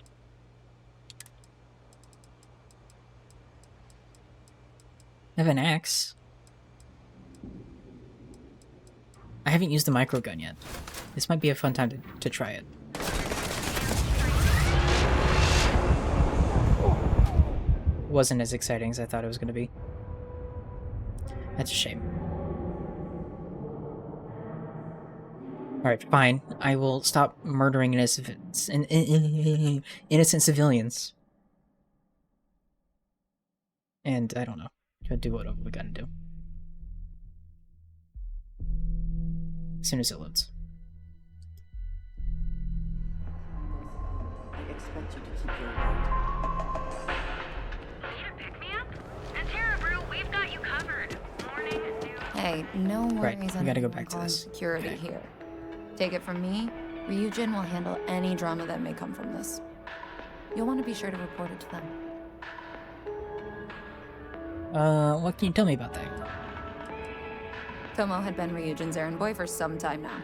Speaker 1: I have an axe. I haven't used the microgun yet. This might be a fun time to try it. Wasn't as exciting as I thought it was going to be. That's a shame. Alright, fine. I will stop murdering innocent civilians. And, I don't know. Gotta do whatever we gotta do. As soon as it loads.
Speaker 3: I expect you to keep your word.
Speaker 22: Need a pick-me-up? At Terra Brew, we've got you covered. Morning, noon.
Speaker 2: Hey, no worries.
Speaker 1: Right, we gotta go back to
Speaker 2: on
Speaker 1: this.
Speaker 2: security here. Take it from me, Ryujin will handle any drama that may come from this. You'll want to be sure to report it to them.
Speaker 1: What can you tell me about that?
Speaker 2: Tomo had been Ryujin's errand boy for some time now.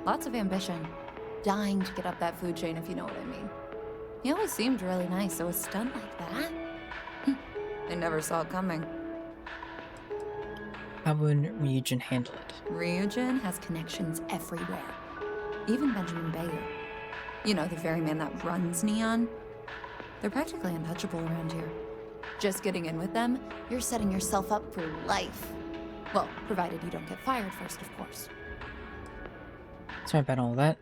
Speaker 2: Lots of ambition. Dying to get up that food chain, if you know what I mean. He always seemed really nice, so a stunt like that? I never saw it coming.
Speaker 1: How would Ryujin handle it?
Speaker 2: Ryujin has connections everywhere. Even Benjamin Bayer. You know, the very man that runs Neon. They're practically untouchable around here. Just getting in with them, you're setting yourself up for life. Well, provided you don't get fired first, of course.
Speaker 1: Sorry about all that.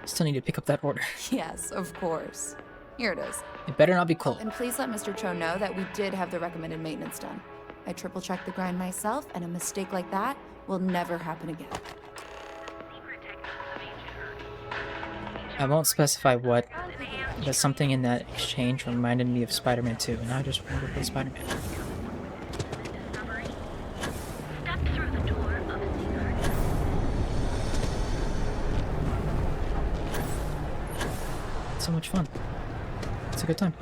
Speaker 1: Still need to pick up that order.
Speaker 2: Yes, of course. Here it is.
Speaker 1: It better not be cold.
Speaker 2: And please let Mr. Cho know that we did have the recommended maintenance done. I triple-checked the grind myself, and a mistake like that will never happen again.
Speaker 1: I won't specify what, but something in that exchange reminded me of Spider-Man 2, and I just wanted to play Spider-Man. It's so much fun. It's a good time.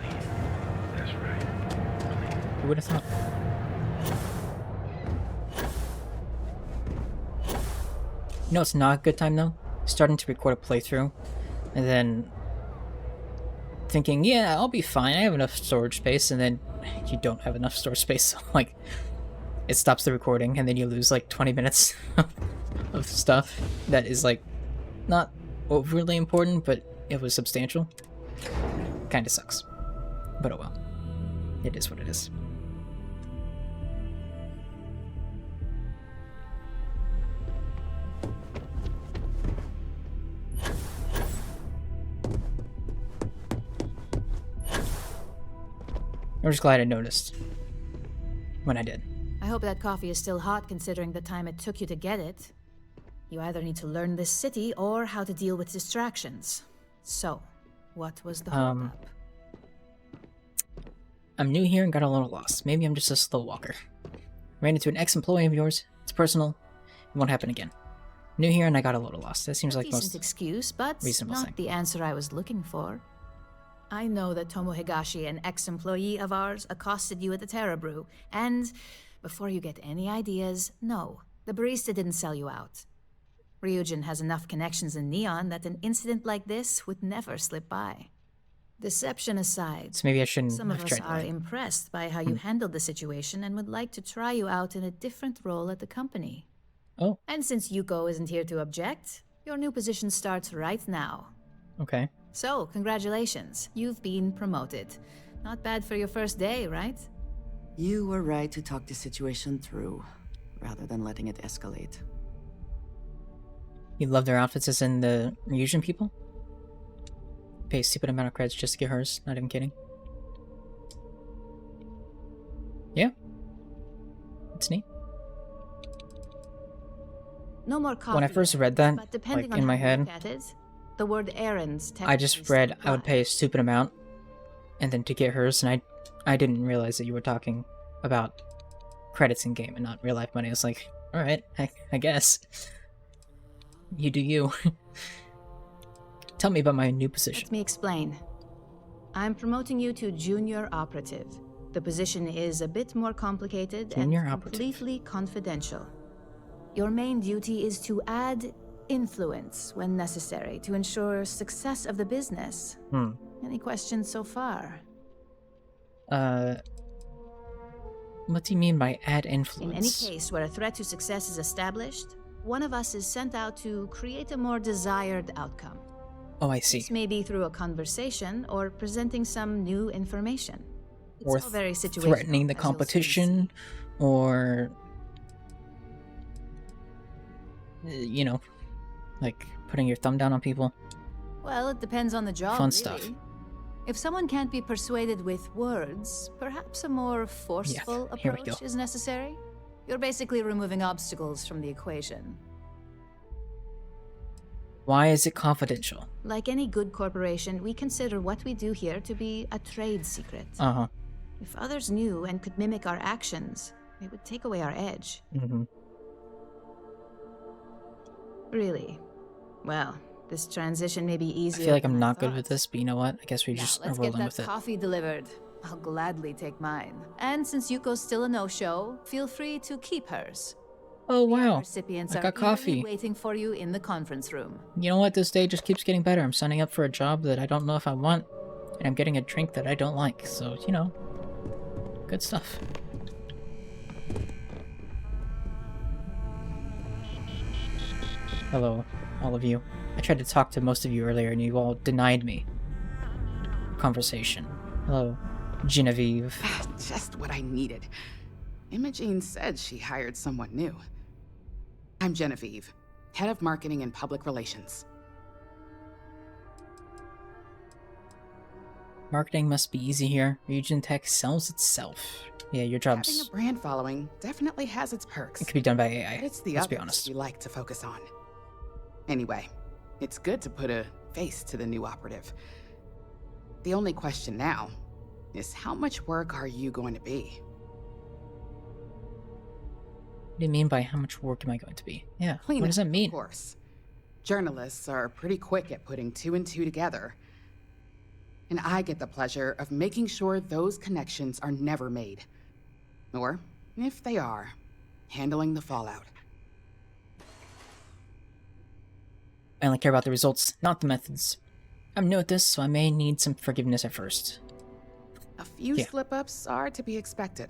Speaker 1: Who would have thought? You know it's not a good time though? Starting to record a playthrough, and then thinking, yeah, I'll be fine, I have enough storage space, and then you don't have enough storage space, so like, it stops the recording, and then you lose like 20 minutes of stuff that is like, not overly important, but it was substantial. Kinda sucks. But oh well. It is what it is. I'm just glad I noticed when I did.
Speaker 24: I hope that coffee is still hot considering the time it took you to get it. You either need to learn this city or how to deal with distractions. So, what was the holdup?
Speaker 1: I'm new here and got a little lost. Maybe I'm just a slow walker. Ran into an ex-employee of yours. It's personal. It won't happen again. New here and I got a little lost. That seems like
Speaker 24: Decent
Speaker 1: most
Speaker 24: excuse, but
Speaker 1: reasonable
Speaker 24: not
Speaker 1: thing.
Speaker 24: the answer I was looking for. I know that Tomo Higashi, an ex-employee of ours, accosted you at the Terra Brew, and before you get any ideas, no, the barista didn't sell you out. Ryujin has enough connections in Neon that an incident like this would never slip by. Deception aside,
Speaker 1: So maybe I shouldn't
Speaker 24: some of
Speaker 1: have
Speaker 24: us
Speaker 1: tried
Speaker 24: are
Speaker 1: that.
Speaker 24: impressed by how you handled the situation and would like to try you out in a different role at the company.
Speaker 1: Oh.
Speaker 24: And since Yuko isn't here to object, your new position starts right now.
Speaker 1: Okay.
Speaker 24: So, congratulations. You've been promoted. Not bad for your first day, right?
Speaker 3: You were right to talk the situation through, rather than letting it escalate.
Speaker 1: You love their outfits as in the Ryujin people? Pay a stupid amount of credits just to get hers. Not even kidding. Yeah. It's neat.
Speaker 24: No more coffee.
Speaker 1: When I first read that,
Speaker 24: but depending
Speaker 1: like
Speaker 24: on
Speaker 1: in my
Speaker 24: how you
Speaker 1: head,
Speaker 24: look at it, the word errands
Speaker 1: I just read I would pay a stupid amount and then to get hers, and I didn't realize that you were talking about credits in game and not real life money. I was like, alright, I guess. You do you. Tell me about my new position.
Speaker 24: Let me explain. I'm promoting you to junior operative. The position is a bit more complicated
Speaker 1: Junior
Speaker 24: and
Speaker 1: operative.
Speaker 24: completely confidential. Your main duty is to add influence when necessary to ensure success of the business. Any questions so far?
Speaker 1: What do you mean by add influence?
Speaker 24: In any case where a threat to success is established, one of us is sent out to create a more desired outcome.
Speaker 1: Oh, I see.
Speaker 24: This may be through a conversation or presenting some new information. It's
Speaker 1: Or
Speaker 24: all very situational,
Speaker 1: threatening the
Speaker 24: as you'll soon
Speaker 1: competition, or you know, like putting your thumb down on people.
Speaker 24: Well, it depends on the job,
Speaker 1: Fun
Speaker 24: really.
Speaker 1: stuff.
Speaker 24: If someone can't be persuaded with words, perhaps a more forceful
Speaker 1: here we go.
Speaker 24: approach is necessary. You're basically removing obstacles from the equation.
Speaker 1: Why is it confidential?
Speaker 24: Like any good corporation, we consider what we do here to be a trade secret.
Speaker 1: Uh-huh.
Speaker 24: If others knew and could mimic our actions, it would take away our edge.
Speaker 1: Mm-hmm.
Speaker 24: Really? Well, this transition may be
Speaker 1: I
Speaker 24: easier.
Speaker 1: feel like
Speaker 24: than
Speaker 1: I'm
Speaker 24: I
Speaker 1: not good
Speaker 24: thought.
Speaker 1: with this, but you know what? I guess we
Speaker 24: Now,
Speaker 1: just are
Speaker 24: let's get
Speaker 1: rolling
Speaker 24: that
Speaker 1: with it.
Speaker 24: coffee delivered. I'll gladly take mine. And since Yuko's still a no-show, feel free to keep hers.
Speaker 1: Oh wow,
Speaker 24: Recipients
Speaker 1: I
Speaker 24: are
Speaker 1: got
Speaker 24: eagerly
Speaker 1: coffee.
Speaker 24: waiting for you in the conference room.
Speaker 1: You know what? This day just keeps getting better. I'm signing up for a job that I don't know if I want, and I'm getting a drink that I don't like. So, you know, good stuff. Hello, all of you. I tried to talk to most of you earlier, and you all denied me conversation. Hello, Genevieve.
Speaker 12: Just what I needed. Imogene said she hired someone new. I'm Genevieve, head of marketing and public relations.
Speaker 1: Marketing must be easy here. Ryujin Tech sells itself. Yeah, your
Speaker 12: Having
Speaker 1: job's...
Speaker 12: a brand following definitely has its perks.
Speaker 1: It could be done by AI.
Speaker 12: But it's the
Speaker 1: Let's be
Speaker 12: others
Speaker 1: honest.
Speaker 12: we like to focus on. Anyway, it's good to put a face to the new operative. The only question now is how much work are you going to be?
Speaker 1: What do you mean by how much work am I going to be? Yeah,
Speaker 12: Cleanup,
Speaker 1: what does that mean?
Speaker 12: Of course. Journalists are pretty quick at putting two and two together. And I get the pleasure of making sure those connections are never made. Or, if they are, handling the fallout.
Speaker 1: I only care about the results, not the methods. I'm new at this, so I may need some forgiveness at first.
Speaker 12: A few slip-ups are to be expected.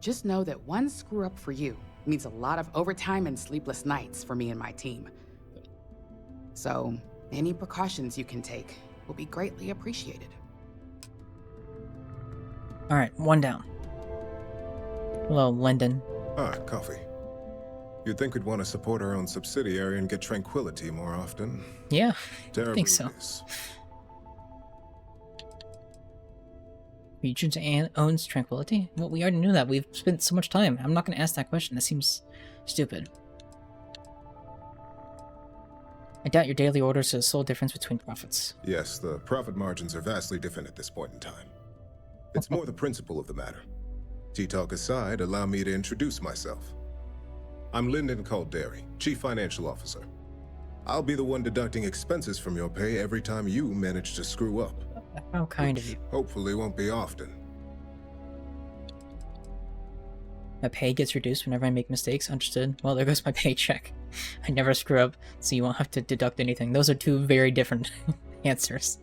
Speaker 12: Just know that one screw-up for you means a lot of overtime and sleepless nights for me and my team. So, any precautions you can take will be greatly appreciated.
Speaker 1: Alright, one down. Hello, Lyndon.
Speaker 13: Ah, coffee. You'd think we'd want to support our own subsidiary and get tranquility more often.
Speaker 1: Yeah, I
Speaker 13: Terribly
Speaker 1: think so.
Speaker 13: is.
Speaker 1: Ryujin owns Tranquility? Well, we already knew that. We've spent so much time. I'm not going to ask that question. That seems stupid. I doubt your daily orders are the sole difference between profits.
Speaker 13: Yes, the profit margins are vastly different at this point in time. It's more the principle of the matter. Tea-talk aside, allow me to introduce myself. I'm Lyndon Calderi, Chief Financial Officer. I'll be the one deducting expenses from your pay every time you manage to screw up.
Speaker 1: How kind of you.
Speaker 13: Hopefully won't be often.
Speaker 1: My pay gets reduced whenever I make mistakes. Understood. Well, there goes my paycheck. I never screw up, so you won't have to deduct anything. Those are two very different answers.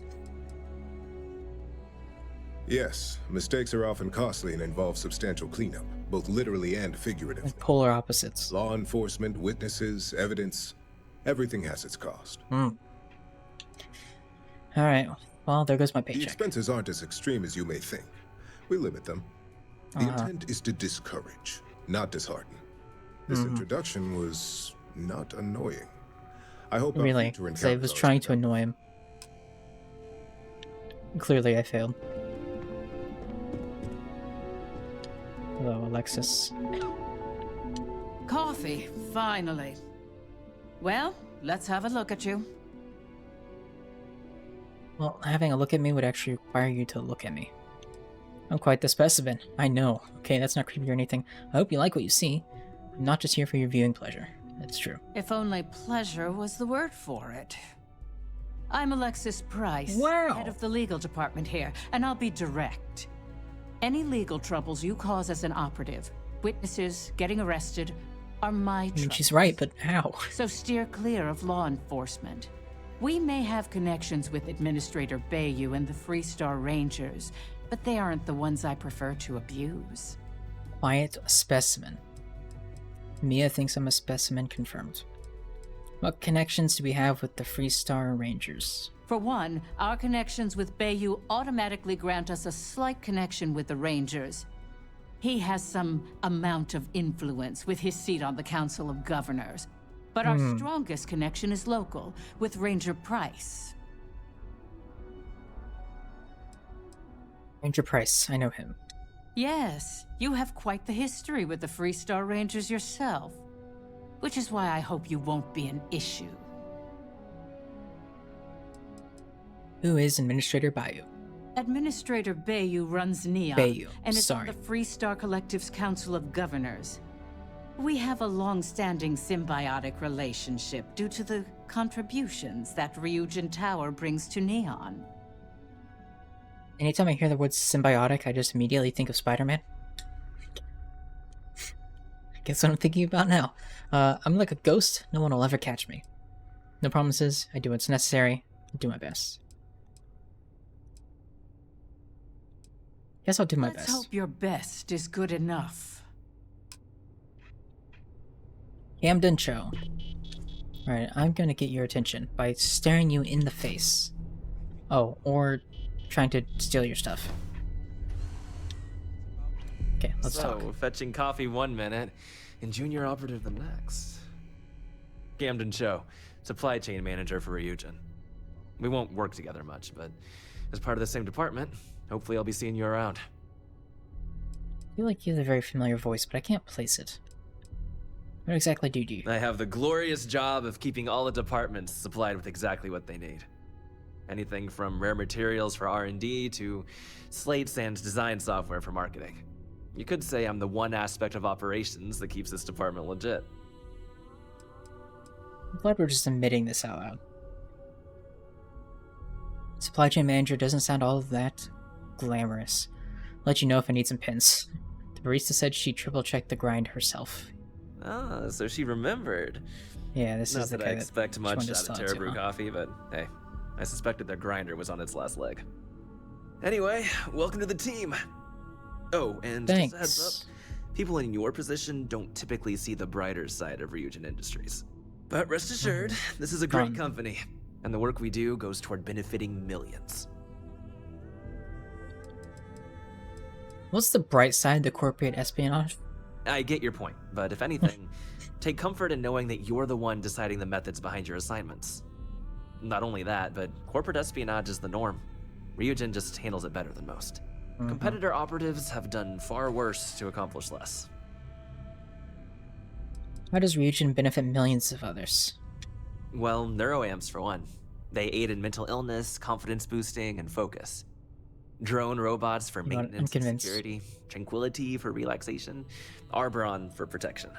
Speaker 13: Yes, mistakes are often costly and involve substantial cleanup, both literally and figuratively.
Speaker 1: Like polar opposites.
Speaker 13: Law enforcement, witnesses, evidence, everything has its cost.
Speaker 1: Alright, well, there goes my paycheck.
Speaker 13: The expenses aren't as extreme as you may think. We limit them. The intent is to discourage, not dishearten. This introduction was not annoying. I hope
Speaker 1: really, I was trying to annoy him. Clearly I failed. Hello, Alexis.
Speaker 4: Coffee, finally. Well, let's have a look at you.
Speaker 1: Well, having a look at me would actually require you to look at me. I'm quite the specimen. I know. Okay, that's not creepy or anything. I hope you like what you see. I'm not just here for your viewing pleasure. That's true.
Speaker 4: If only pleasure was the word for it. I'm Alexis Price, head of the legal department here, and I'll be direct. Any legal troubles you cause as an operative, witnesses, getting arrested, are my troubles.
Speaker 1: I mean, she's right, but how?
Speaker 4: So steer clear of law enforcement. We may have connections with Administrator Bayou and the Freestar Rangers, but they aren't the ones I prefer to abuse.
Speaker 1: Quiet specimen. Mia thinks I'm a specimen confirmed. What connections do we have with the Freestar Rangers?
Speaker 4: For one, our connections with Bayou automatically grant us a slight connection with the Rangers. He has some amount of influence with his seat on the Council of Governors. But our strongest connection is local, with Ranger Price.
Speaker 1: Ranger Price, I know him.
Speaker 4: Yes, you have quite the history with the Freestar Rangers yourself. Which is why I hope you won't be an issue.
Speaker 1: Who is Administrator Bayou?
Speaker 4: Administrator Bayou runs Neon.
Speaker 1: Bayou,
Speaker 4: and is
Speaker 1: sorry.
Speaker 4: on the Freestar Collective's Council of Governors. We have a long-standing symbiotic relationship due to the contributions that Ryujin Tower brings to Neon.
Speaker 1: Anytime I hear the word symbiotic, I just immediately think of Spider-Man. Guess what I'm thinking about now. I'm like a ghost. No one will ever catch me. No promises. I do what's necessary. I do my best. Guess I'll do my best.
Speaker 4: Let's hope your best is good enough.
Speaker 1: Camden Cho. Alright, I'm gonna get your attention by staring you in the face. Oh, or trying to steal your stuff. Okay, let's talk.
Speaker 11: So, fetching coffee 1 minute, and junior operative the next. Camden Cho, supply chain manager for Ryujin. We won't work together much, but as part of the same department, hopefully I'll be seeing you around.
Speaker 1: I feel like you have a very familiar voice, but I can't place it. What exactly do you do?
Speaker 11: I have the glorious job of keeping all the departments supplied with exactly what they need. Anything from rare materials for R&D to slates and design software for marketing. You could say I'm the one aspect of operations that keeps this department legit.
Speaker 1: I'm glad we're just admitting this out loud. Supply chain manager doesn't sound all that glamorous. I'll let you know if I need some pins. The barista said she triple-checked the grind herself.
Speaker 11: Ah, so she remembered.
Speaker 1: Yeah, this
Speaker 11: Not
Speaker 1: is the
Speaker 11: that
Speaker 1: guy
Speaker 11: I expect much out of
Speaker 1: to
Speaker 11: Terrabrew coffee, but hey, I suspected their grinder was on its last leg. Anyway, welcome to the team. Oh, and just a heads up, people in your position don't typically see the brighter side of Ryujin Industries. But rest assured, this is a great company, and the work we do goes toward benefiting millions.
Speaker 1: What's the bright side to corporate espionage?
Speaker 11: I get your point, but if anything, take comfort in knowing that you're the one deciding the methods behind your assignments. Not only that, but corporate espionage is the norm. Ryujin just handles it better than most.
Speaker 9: Competitor operatives have done far worse to accomplish less.
Speaker 1: How does Ryujin benefit millions of others?
Speaker 9: Well, neuroamps for one. They aid in mental illness, confidence boosting, and focus. Drone robots for maintenance and security, tranquility for relaxation, Arboron for protection.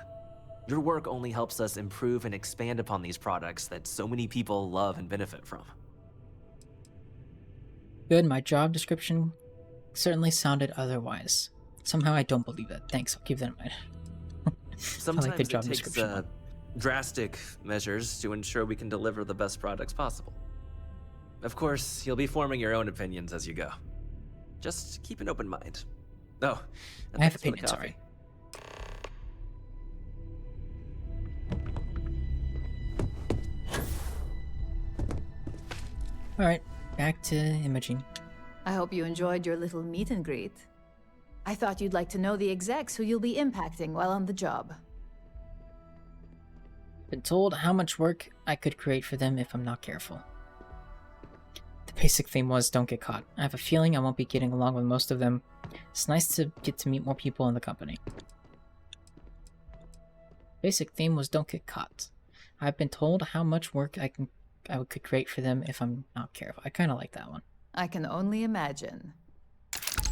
Speaker 9: Your work only helps us improve and expand upon these products that so many people love and benefit from.
Speaker 1: Good, my job description certainly sounded otherwise. Somehow I don't believe that. Thanks, I'll keep that in mind.
Speaker 9: Sometimes
Speaker 1: I like the job
Speaker 9: it takes
Speaker 1: description.
Speaker 9: drastic measures to ensure we can deliver the best products possible. Of course, you'll be forming your own opinions as you go. Just keep an open mind. Oh,
Speaker 1: I have
Speaker 9: thanks for the
Speaker 1: opinions,
Speaker 9: coffee.
Speaker 1: Alright, back to Imogene.
Speaker 24: I hope you enjoyed your little meet and greet. I thought you'd like to know the execs who you'll be impacting while on the job.
Speaker 1: Been told how much work I could create for them if I'm not careful. The basic theme was don't get caught. I have a feeling I won't be getting along with most of them. It's nice to get to meet more people in the company. Basic theme was don't get caught. I've been told how much work I could create for them if I'm not careful. I kind of like that one.
Speaker 24: I can only imagine.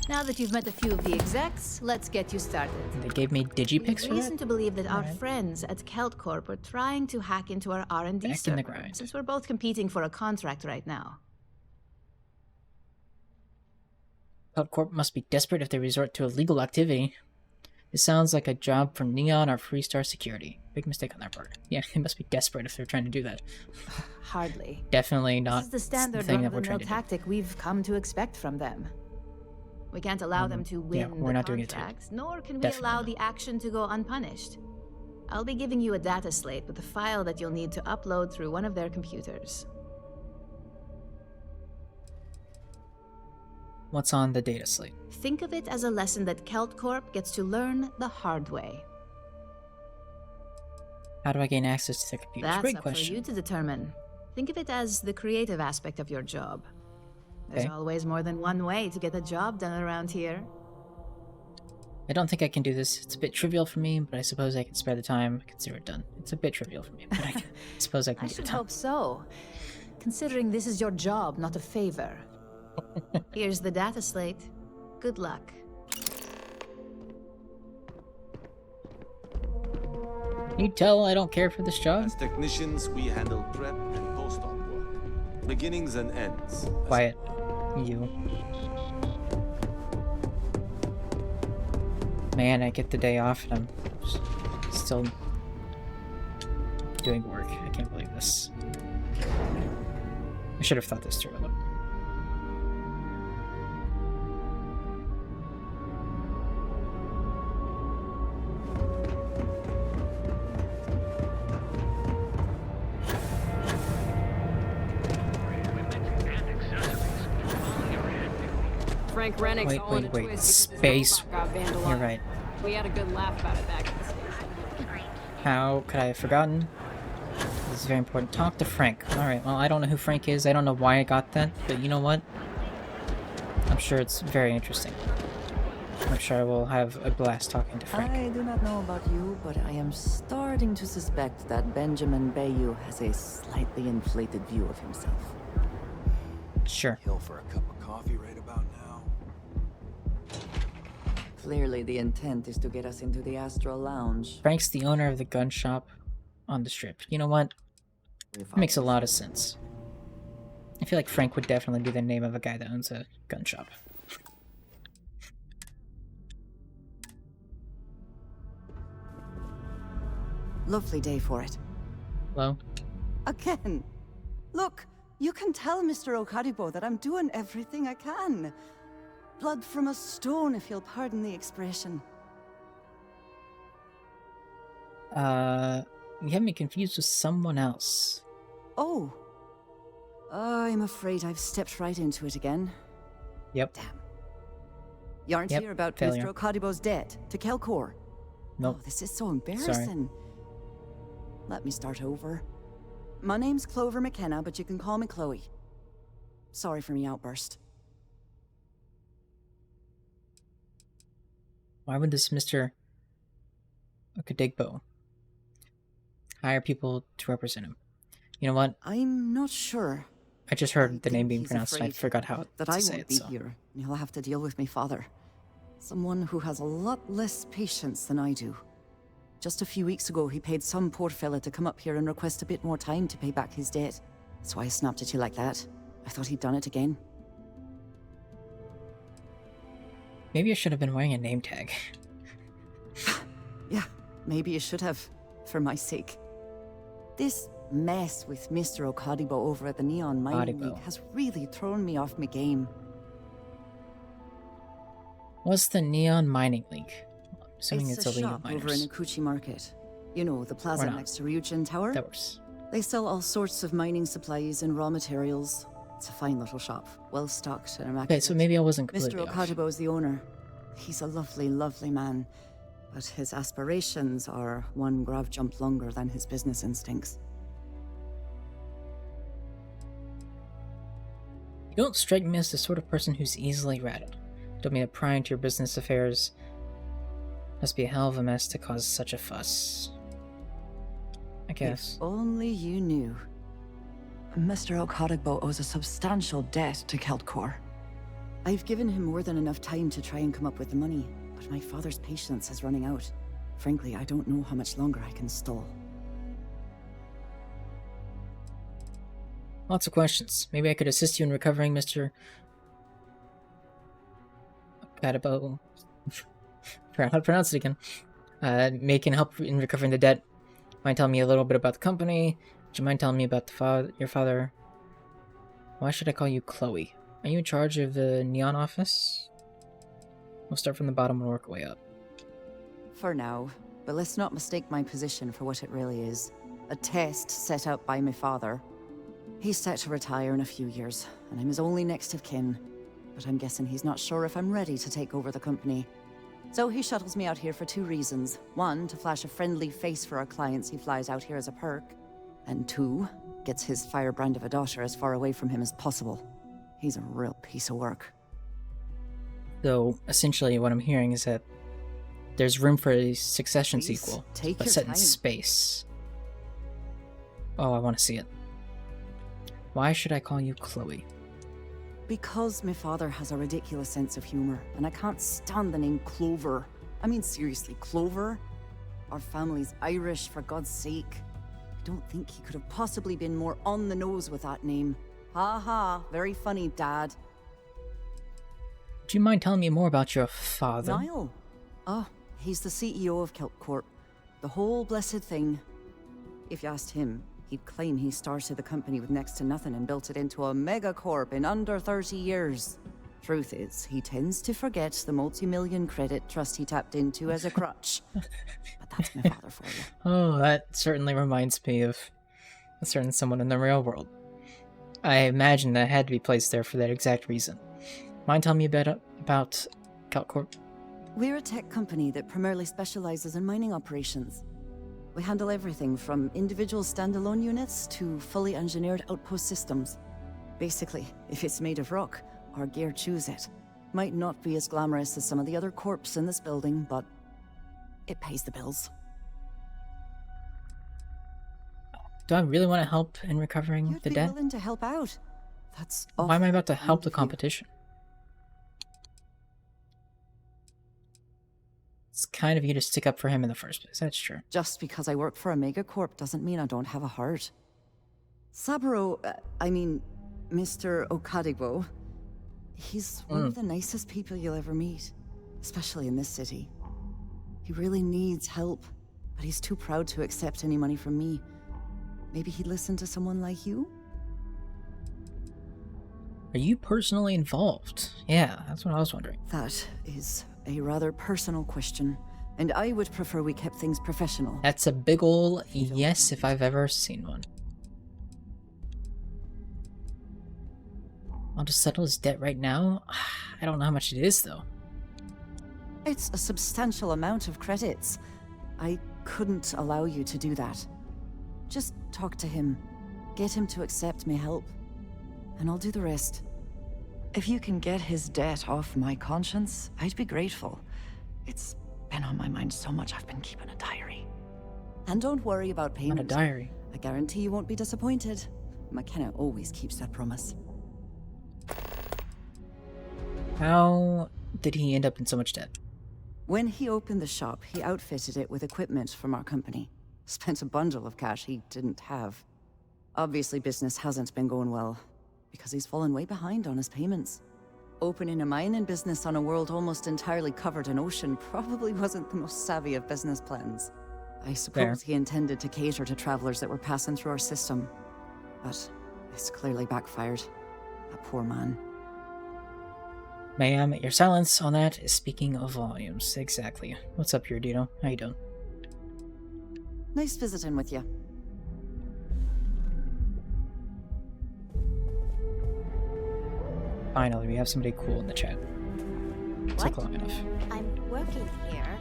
Speaker 24: Now that you've met a few of the execs, let's get you started.
Speaker 1: They gave me digipics for that?
Speaker 24: Reason to believe that our
Speaker 1: Alright.
Speaker 24: friends at Kelt Corp are trying to hack into our R&D
Speaker 1: Back in the
Speaker 24: server,
Speaker 1: grind.
Speaker 24: since we're both competing for a contract right now.
Speaker 1: Cloud Corp must be desperate if they resort to illegal activity. This sounds like a job for Neon or Freestar Security. Big mistake on their part. Yeah, they must be desperate if they're trying to do that.
Speaker 24: Hardly.
Speaker 1: Definitely not
Speaker 24: This is the standard
Speaker 1: thing that we're
Speaker 24: run-of-the-mill
Speaker 1: trying to do.
Speaker 24: tactic we've come to expect from them. We can't allow them to win
Speaker 1: yeah, we're
Speaker 24: the
Speaker 1: not doing it too.
Speaker 24: contracts, nor can we
Speaker 1: Definitely
Speaker 24: allow the action to go unpunished. I'll be giving you a data slate with a file that you'll need to upload through one of their computers.
Speaker 1: What's on the data slate?
Speaker 24: Think of it as a lesson that Kelt Corp gets to learn the hard way.
Speaker 1: How do I gain access to their computers?
Speaker 24: That's
Speaker 1: Great
Speaker 24: up
Speaker 1: question.
Speaker 24: for you to determine. Think of it as the creative aspect of your job. There's
Speaker 1: Okay.
Speaker 24: always more than one way to get a job done around here.
Speaker 1: I don't think I can do this. It's a bit trivial for me, but I suppose I can spare the time. Consider it done. It's a bit trivial for me, but I suppose I can
Speaker 24: I
Speaker 1: get it
Speaker 24: should
Speaker 1: done.
Speaker 24: hope so, considering this is your job, not a favor. Here's the data slate. Good luck.
Speaker 1: Can you tell I don't care for this job?
Speaker 15: As technicians, we handle prep and post-op work. Beginnings and ends.
Speaker 1: Quiet. You. Man, I get the day off and I'm still doing work. I can't believe this. I should have thought this through a little.
Speaker 14: Frank Rennick's
Speaker 1: Wait,
Speaker 14: all in a
Speaker 1: wait,
Speaker 14: twist because
Speaker 1: space.
Speaker 14: his robot got vandalized.
Speaker 1: You're right.
Speaker 14: We had a good laugh about it back in the station.
Speaker 1: How could I have forgotten? This is very important. Talk to Frank. Alright, well, I don't know who Frank is. I don't know why I got that, but you know what? I'm sure it's very interesting. I'm sure I will have a blast talking to Frank.
Speaker 3: I do not know about you, but I am starting to suspect that Benjamin Bayou has a slightly inflated view of himself.
Speaker 1: Sure.
Speaker 17: Kill for a cup of coffee right about now.
Speaker 3: Clearly the intent is to get us into the Astral Lounge.
Speaker 1: Frank's the owner of the gun shop on the strip. You know what? It makes a lot of sense. I feel like Frank would definitely be the name of a guy that owns a gun shop.
Speaker 3: Lovely day for it.
Speaker 1: Hello?
Speaker 3: Again. Look, you can tell Mr. Okadibo that I'm doing everything I can. Blood from a stone, if you'll pardon the expression.
Speaker 1: You have me confused with someone else.
Speaker 3: Oh. I'm afraid I've stepped right into it again.
Speaker 1: Yep.
Speaker 3: Damn. You aren't
Speaker 1: Yep,
Speaker 3: here about
Speaker 1: failure.
Speaker 3: Mr. Okadibo's debt to Kelkor.
Speaker 1: Nope.
Speaker 3: Oh, this is so embarrassing. Let me start over. My name's Clover McKenna, but you can call me Chloe. Sorry for me outburst.
Speaker 1: Why would this Mr. Okadigbo hire people to represent him? You know what?
Speaker 3: I'm not sure.
Speaker 1: I just heard the name being pronounced and I forgot how
Speaker 3: that
Speaker 1: to say it.
Speaker 3: That I won't be here, and he'll have to deal with my father. Someone who has a lot less patience than I do. Just a few weeks ago, he paid some poor fella to come up here and request a bit more time to pay back his debt. That's why I snapped at you like that. I thought he'd done it again.
Speaker 1: Maybe I should have been wearing a name tag.
Speaker 3: Yeah, maybe you should have, for my sake. This mess with Mr. Okadigbo over at the Neon Mining League has really thrown me off my game.
Speaker 1: What's the Neon Mining League? Assuming it's a league
Speaker 3: shop
Speaker 1: of miners.
Speaker 3: Over in Akuchi Market. You know, the plaza next to Ryujin Tower?
Speaker 1: That works.
Speaker 3: They sell all sorts of mining supplies and raw materials. It's a fine little shop, well stocked and immaculate.
Speaker 1: Okay, so maybe I wasn't completely
Speaker 3: Mr. Okadigbo is the owner. He's a lovely, lovely man, but his aspirations are one grav jump longer than his business instincts.
Speaker 1: You don't strike me as the sort of person who's easily rattled. Don't mean to pry into your business affairs. Must be a hell of a mess to cause such a fuss. I guess.
Speaker 3: If only you knew. Mr. Okadigbo owes a substantial debt to Keltcor. I've given him more than enough time to try and come up with the money, but my father's patience is running out. Frankly, I don't know how much longer I can stall.
Speaker 1: Lots of questions. Maybe I could assist you in recovering Mr. Okadigbo. Forgot how to pronounce it again. Making help in recovering the debt. Mind telling me a little bit about the company? Would you mind telling me about your father? Why should I call you Chloe? Are you in charge of the Neon office? We'll start from the bottom and work our way up.
Speaker 3: For now, but let's not mistake my position for what it really is. A test set out by my father. He's set to retire in a few years, and I'm his only next of kin. But I'm guessing he's not sure if I'm ready to take over the company. So he shuttles me out here for two reasons. One, to flash a friendly face for our clients he flies out here as a perk. And two, gets his firebrand of a daughter as far away from him as possible. He's a real piece of work.
Speaker 1: So, essentially what I'm hearing is that there's room for a succession sequel, but set in space. Oh, I want to see it. Why should I call you Chloe?
Speaker 3: Because my father has a ridiculous sense of humor, and I can't stand the name Clover. I mean, seriously, Clover? Our family's Irish, for God's sake. I don't think he could have possibly been more on the nose with that name. Ha ha, very funny, Dad.
Speaker 1: Do you mind telling me more about your father?
Speaker 3: Niall. Oh, he's the CEO of Keltcorp. The whole blessed thing. If you asked him, he'd claim he started the company with next to nothing and built it into a megacorp in under 30 years. Truth is, he tends to forget the multi-million credit trust he tapped into as a crutch. But that's my father for you.
Speaker 1: Oh, that certainly reminds me of a certain someone in the real world. I imagine that had to be placed there for that exact reason. Mind telling me a bit about Keltcorp?
Speaker 3: We're a tech company that primarily specializes in mining operations. We handle everything from individual standalone units to fully engineered outpost systems. Basically, if it's made of rock, our gear chews it. Might not be as glamorous as some of the other corps in this building, but it pays the bills.
Speaker 1: Do I really want to help in recovering the debt?
Speaker 3: You'd be willing to help out. That's
Speaker 1: why am I about to help the competition? It's kind of you to stick up for him in the first place, that's true.
Speaker 3: Just because I work for a megacorp doesn't mean I don't have a heart. Saburo, Mr. Okadigbo, he's one of the nicest people you'll ever meet, especially in this city. He really needs help, but he's too proud to accept any money from me. Maybe he'd listen to someone like you?
Speaker 1: Are you personally involved? Yeah, that's what I was wondering.
Speaker 3: That is a rather personal question, and I would prefer we kept things professional.
Speaker 1: That's a big ol' yes if I've ever seen one. I'll just settle his debt right now? I don't know how much it is, though.
Speaker 3: It's a substantial amount of credits. I couldn't allow you to do that. Just talk to him. Get him to accept my help. And I'll do the rest. If you can get his debt off my conscience, I'd be grateful.
Speaker 24: It's been on my mind so much I've been keeping a diary.
Speaker 3: And don't worry about payment.
Speaker 1: Not a diary.
Speaker 3: I guarantee you won't be disappointed. McKenna always keeps that promise.
Speaker 1: How did he end up in so much debt?
Speaker 3: When he opened the shop, he outfitted it with equipment from our company. Spent a bundle of cash he didn't have. Obviously, business hasn't been going well, because he's fallen way behind on his payments. Opening a mining business on a world almost entirely covered in ocean probably wasn't the most savvy of business plans. I suppose he intended to cater to travelers that were passing through our system. But it's clearly backfired. That poor man.
Speaker 1: Ma'am, your silence on that is speaking of volumes. Exactly. What's up here, Dino? How you doing?
Speaker 3: Nice visiting with you.
Speaker 1: Finally, we have somebody cool in the chat. Took long enough.
Speaker 22: I'm working here.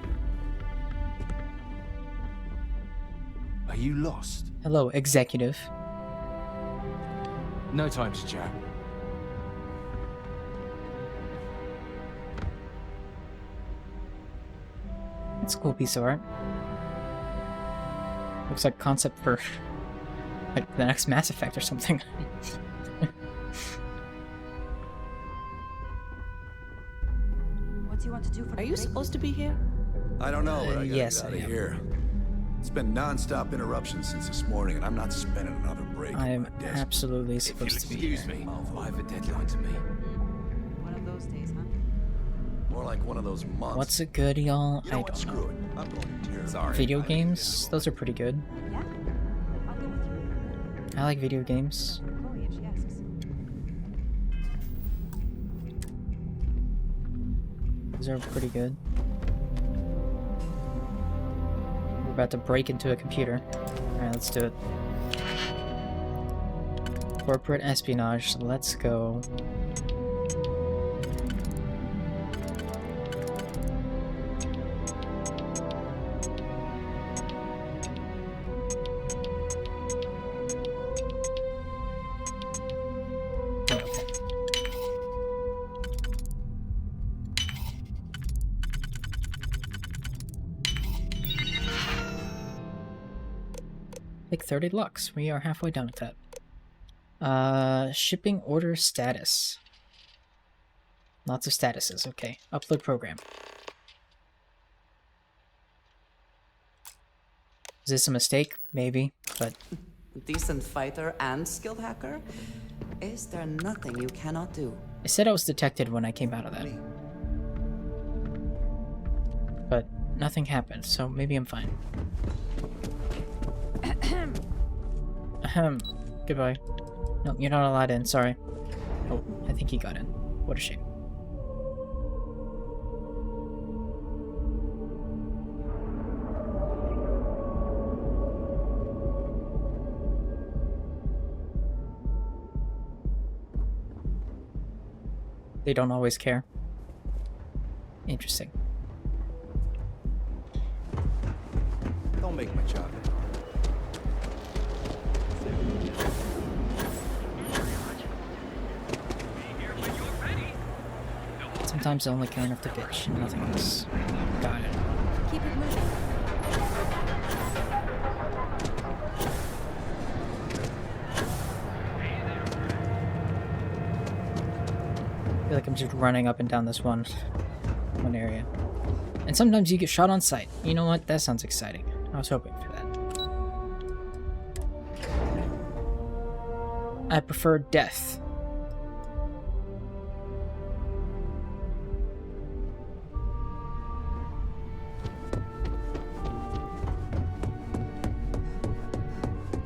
Speaker 17: Are you lost?
Speaker 1: Hello, executive.
Speaker 17: No time to chat.
Speaker 1: It's a cool piece of art. Looks like concept for like the next Mass Effect or something.
Speaker 24: What do you want to do for? Are you supposed to be here?
Speaker 17: I don't know, but I gotta
Speaker 1: yes,
Speaker 17: get out
Speaker 1: I
Speaker 17: of
Speaker 1: am.
Speaker 17: here. It's been non-stop interruptions since this morning, and I'm not spending another break.
Speaker 1: I am absolutely supposed to be here.
Speaker 17: Excuse me. I have a deadline to meet.
Speaker 24: One of those days, huh?
Speaker 17: More like one of those months.
Speaker 1: What's it good, y'all?
Speaker 17: You know
Speaker 1: I
Speaker 17: what?
Speaker 1: don't
Speaker 17: Screw
Speaker 1: know.
Speaker 17: it. I'm going to tear. Sorry.
Speaker 1: Video games? Those are pretty good.
Speaker 24: Yeah? I'll go with you.
Speaker 1: I like video games.
Speaker 24: Chloe, if she asks.
Speaker 1: Those are pretty good. We're about to break into a computer. Alright, let's do it. Corporate espionage, let's go. Like 30 lux. We are halfway done with that. Shipping order status. Lots of statuses. Okay. Upload program. Is this a mistake? Maybe, but...
Speaker 3: Decent fighter and skilled hacker? Is there nothing you cannot do?
Speaker 1: I said I was detected when I came out of that. But nothing happened, so maybe I'm fine. Ahem. Goodbye. No, you're not allowed in, sorry. Oh, I think he got in. What a shame. They don't always care. Interesting.
Speaker 17: Don't make my job.
Speaker 1: Sometimes I only care enough to bitch, nothing else. Got it.
Speaker 24: Keep it moving.
Speaker 1: I feel like I'm just running up and down this one area. And sometimes you get shot on sight. You know what? That sounds exciting. I was hoping for that. I prefer death.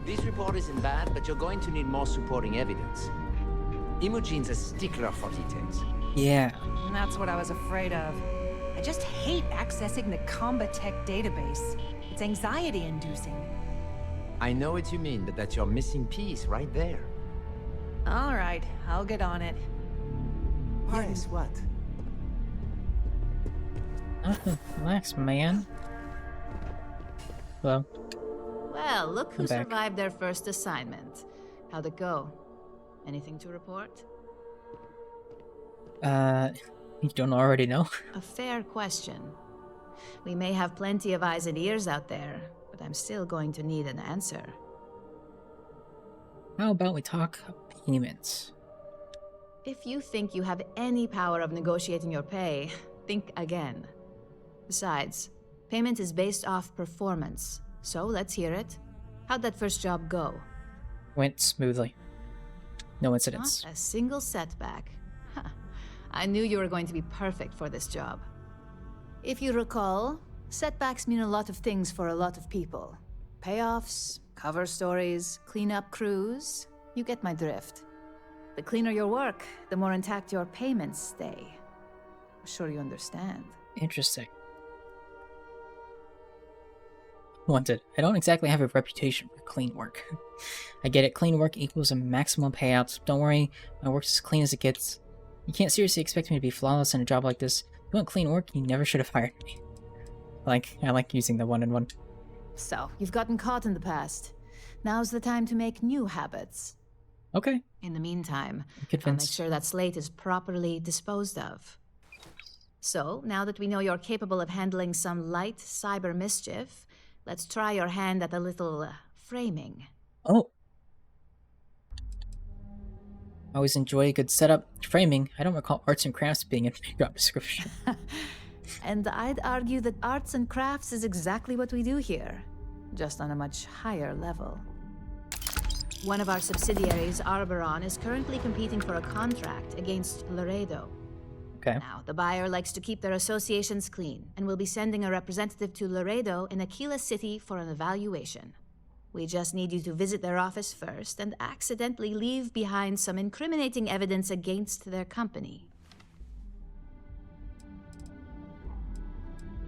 Speaker 19: This report isn't bad, but you're going to need more supporting evidence. Imogene's a stickler for details.
Speaker 1: Yeah.
Speaker 20: That's what I was afraid of. I just hate accessing the Combatech database. It's anxiety-inducing.
Speaker 19: I know what you mean, but that's your missing piece right there.
Speaker 20: All right, I'll get on it.
Speaker 19: Yes, what?
Speaker 1: Nothing. Relax, man. Hello.
Speaker 24: Well, look who
Speaker 1: I'm back.
Speaker 24: survived their first assignment. How'd it go? Anything to report?
Speaker 1: You don't already know?
Speaker 24: A fair question. We may have plenty of eyes and ears out there, but I'm still going to need an answer.
Speaker 1: How about we talk payments?
Speaker 24: If you think you have any power of negotiating your pay, think again. Besides, payment is based off performance, so let's hear it. How'd that first job go?
Speaker 1: Went smoothly. No incidents.
Speaker 24: Not a single setback. I knew you were going to be perfect for this job. If you recall, setbacks mean a lot of things for a lot of people. Payoffs, cover stories, cleanup crews. You get my drift. The cleaner your work, the more intact your payments stay. I'm sure you understand.
Speaker 1: Interesting. Wanted. I don't exactly have a reputation for clean work. I get it, clean work equals a maximum payout. Don't worry, my work's as clean as it gets. You can't seriously expect me to be flawless in a job like this. If you want clean work, you never should have hired me. I like using the one-on-one.
Speaker 24: So, you've gotten caught in the past. Now's the time to make new habits.
Speaker 1: Okay.
Speaker 24: In the meantime, I'll make sure that slate is properly disposed of. So, now that we know you're capable of handling some light cyber mischief, let's try your hand at a little framing.
Speaker 1: Oh. I always enjoy a good setup. Framing, I don't recall arts and crafts being in the job description.
Speaker 24: And I'd argue that arts and crafts is exactly what we do here, just on a much higher level. One of our subsidiaries, Arboron, is currently competing for a contract against Laredo.
Speaker 1: Okay.
Speaker 24: Now, the buyer likes to keep their associations clean, and will be sending a representative to Laredo in Aquila City for an evaluation. We just need you to visit their office first and accidentally leave behind some incriminating evidence against their company.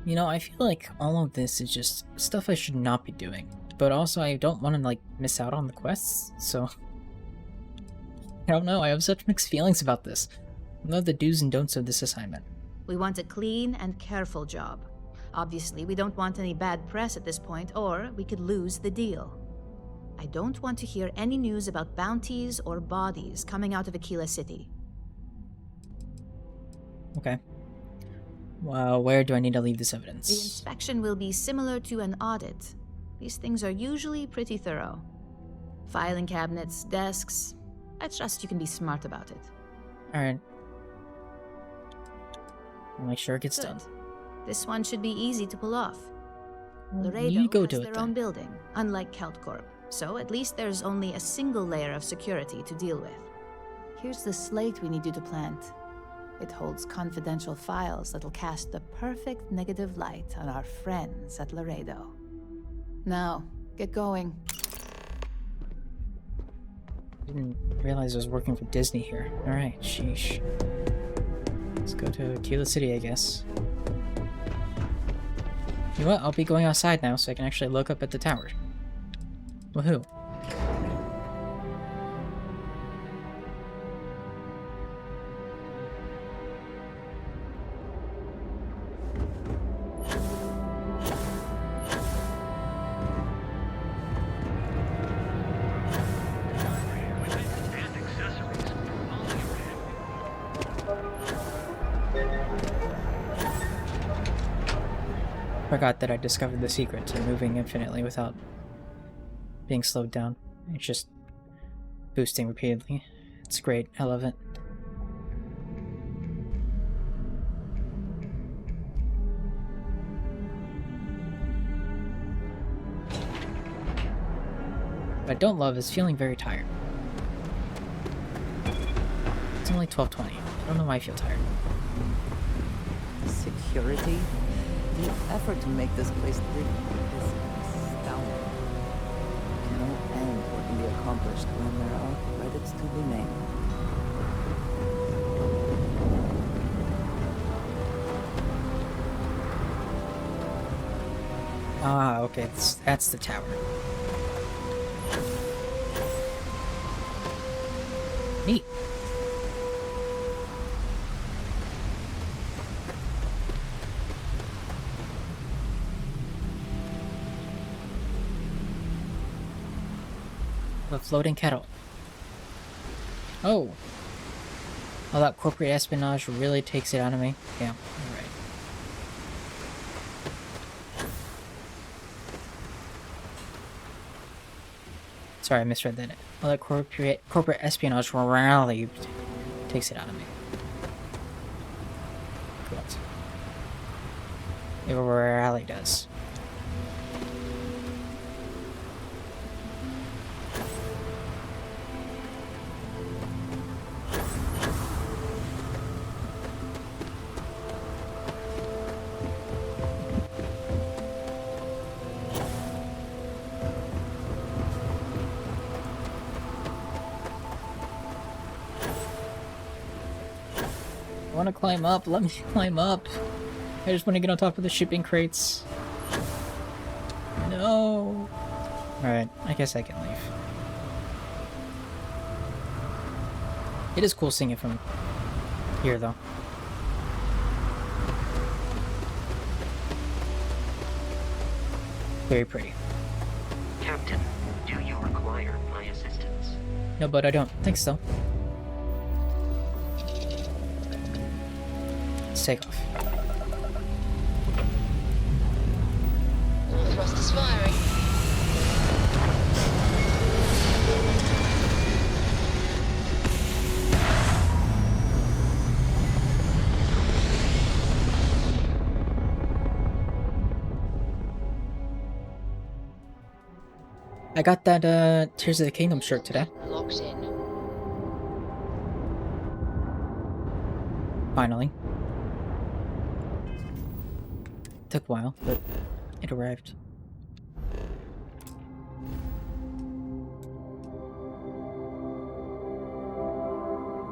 Speaker 1: You know, I feel like all of this is just stuff I should not be doing. But also, I don't want to, miss out on the quests, so... I don't know, I have such mixed feelings about this. I love the do's and don'ts of this assignment.
Speaker 24: We want a clean and careful job. Obviously, we don't want any bad press at this point, or we could lose the deal. I don't want to hear any news about bounties or bodies coming out of Aquila City.
Speaker 1: Okay. Well, where do I need to leave this evidence?
Speaker 24: The inspection will be similar to an audit. These things are usually pretty thorough. Filing cabinets, desks. I trust you can be smart about it.
Speaker 1: Alright. I'll make sure it gets
Speaker 24: Good.
Speaker 1: done.
Speaker 24: This one should be easy to pull off.
Speaker 1: Well,
Speaker 24: Laredo
Speaker 1: you go
Speaker 24: has
Speaker 1: do
Speaker 24: their
Speaker 1: it
Speaker 24: own
Speaker 1: then.
Speaker 24: building, unlike Keltcorp. So at least there's only a single layer of security to deal with. Here's the slate we need you to plant. It holds confidential files that'll cast the perfect negative light on our friends at Laredo. Now, get going.
Speaker 1: Didn't realize I was working for Disney here. Alright, sheesh. Let's go to Aquila City, I guess. You know what? I'll be going outside now so I can actually look up at the tower. Woohoo. Forgot that I discovered the secret to moving infinitely without being slowed down. It's just boosting repeatedly. It's great. I love it. What I don't love is feeling very tired. It's only 12:20. I don't know why I feel tired.
Speaker 3: Security? The effort to make this place live is astounding. No end what can be accomplished when there are credits to be made.
Speaker 1: Ah, okay, that's the tower. Neat. The floating kettle. Oh. All that corporate espionage really takes it out of me. Yeah, alright. Sorry, I misread that. All that corporate espionage rally takes it out of me. Correct. It rarely does. I want to climb up. Let me climb up. I just want to get on top of the shipping crates. No. Alright, I guess I can leave. It is cool seeing it from here, though. Very pretty.
Speaker 7: Captain, do you require my assistance?
Speaker 1: No, but I don't. Thanks, though. Let's take off.
Speaker 18: All thrust is firing.
Speaker 1: I got that Tears of the Kingdom shirt today.
Speaker 18: Locked in.
Speaker 1: Finally. Took a while, but it arrived.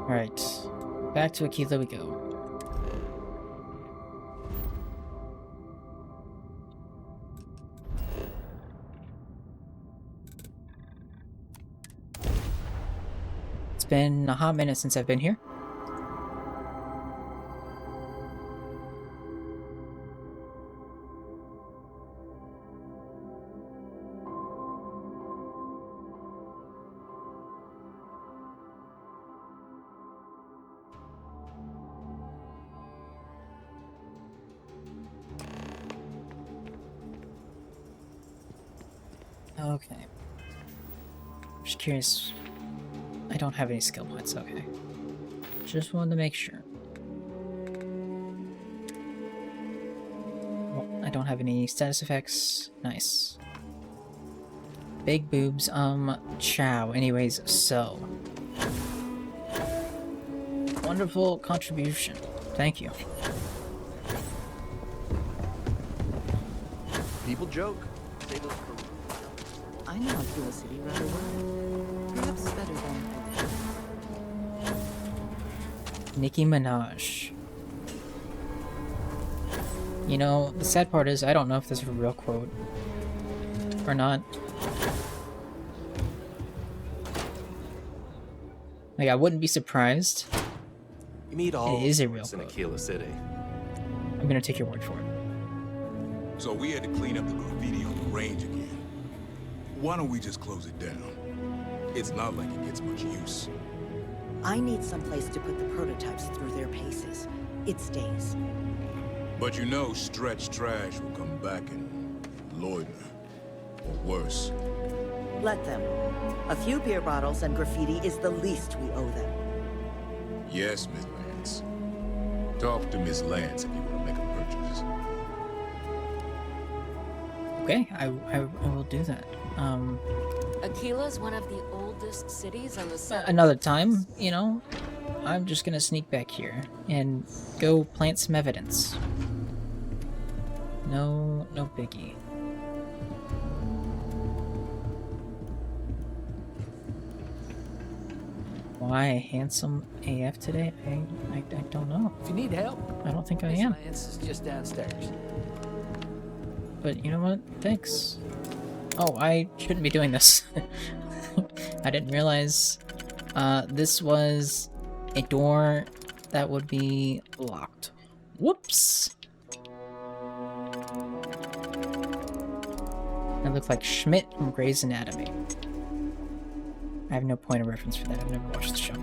Speaker 1: Alright, back to Aquila we go. It's been a hot minute since I've been here. Okay. Just curious. I don't have any skill points, okay. Just wanted to make sure. Well, I don't have any status effects. Nice. Big boobs, chow. Anyways, so. Wonderful contribution. Thank you.
Speaker 21: People joke.
Speaker 24: I know Aquila City rather well. Perhaps better than
Speaker 1: Nicki Minaj. You know, the sad part is I don't know if this is a real quote or not. Like, I wouldn't be surprised.
Speaker 21: You meet all
Speaker 1: it is a real
Speaker 21: in
Speaker 1: quote.
Speaker 21: Aquila City.
Speaker 1: I'm gonna take your word for it.
Speaker 17: So we had to clean up the graffiti on the range again. Why don't we just close it down? It's not like it gets much use.
Speaker 23: I need someplace to put the prototypes through their paces. It stays.
Speaker 17: But you know stretch trash will come back and loiter. Or worse.
Speaker 23: Let them. A few beer bottles and graffiti is the least we owe them.
Speaker 17: Yes, Miss Lance. Talk to Miss Lance if you want to make a purchase.
Speaker 1: Okay, I will do that.
Speaker 14: Aquila's one of the oldest cities on the south.
Speaker 1: Another time, you know, I'm just gonna sneak back here and go plant some evidence. No biggie. Why handsome AF today? I don't know.
Speaker 19: If you need help,
Speaker 1: I don't think I am.
Speaker 19: Lance is just downstairs.
Speaker 1: But you know what? Thanks. Oh, I shouldn't be doing this. I didn't realize this was a door that would be locked. Whoops! That looked like Schmidt from Grey's Anatomy. I have no point of reference for that. I've never watched the show.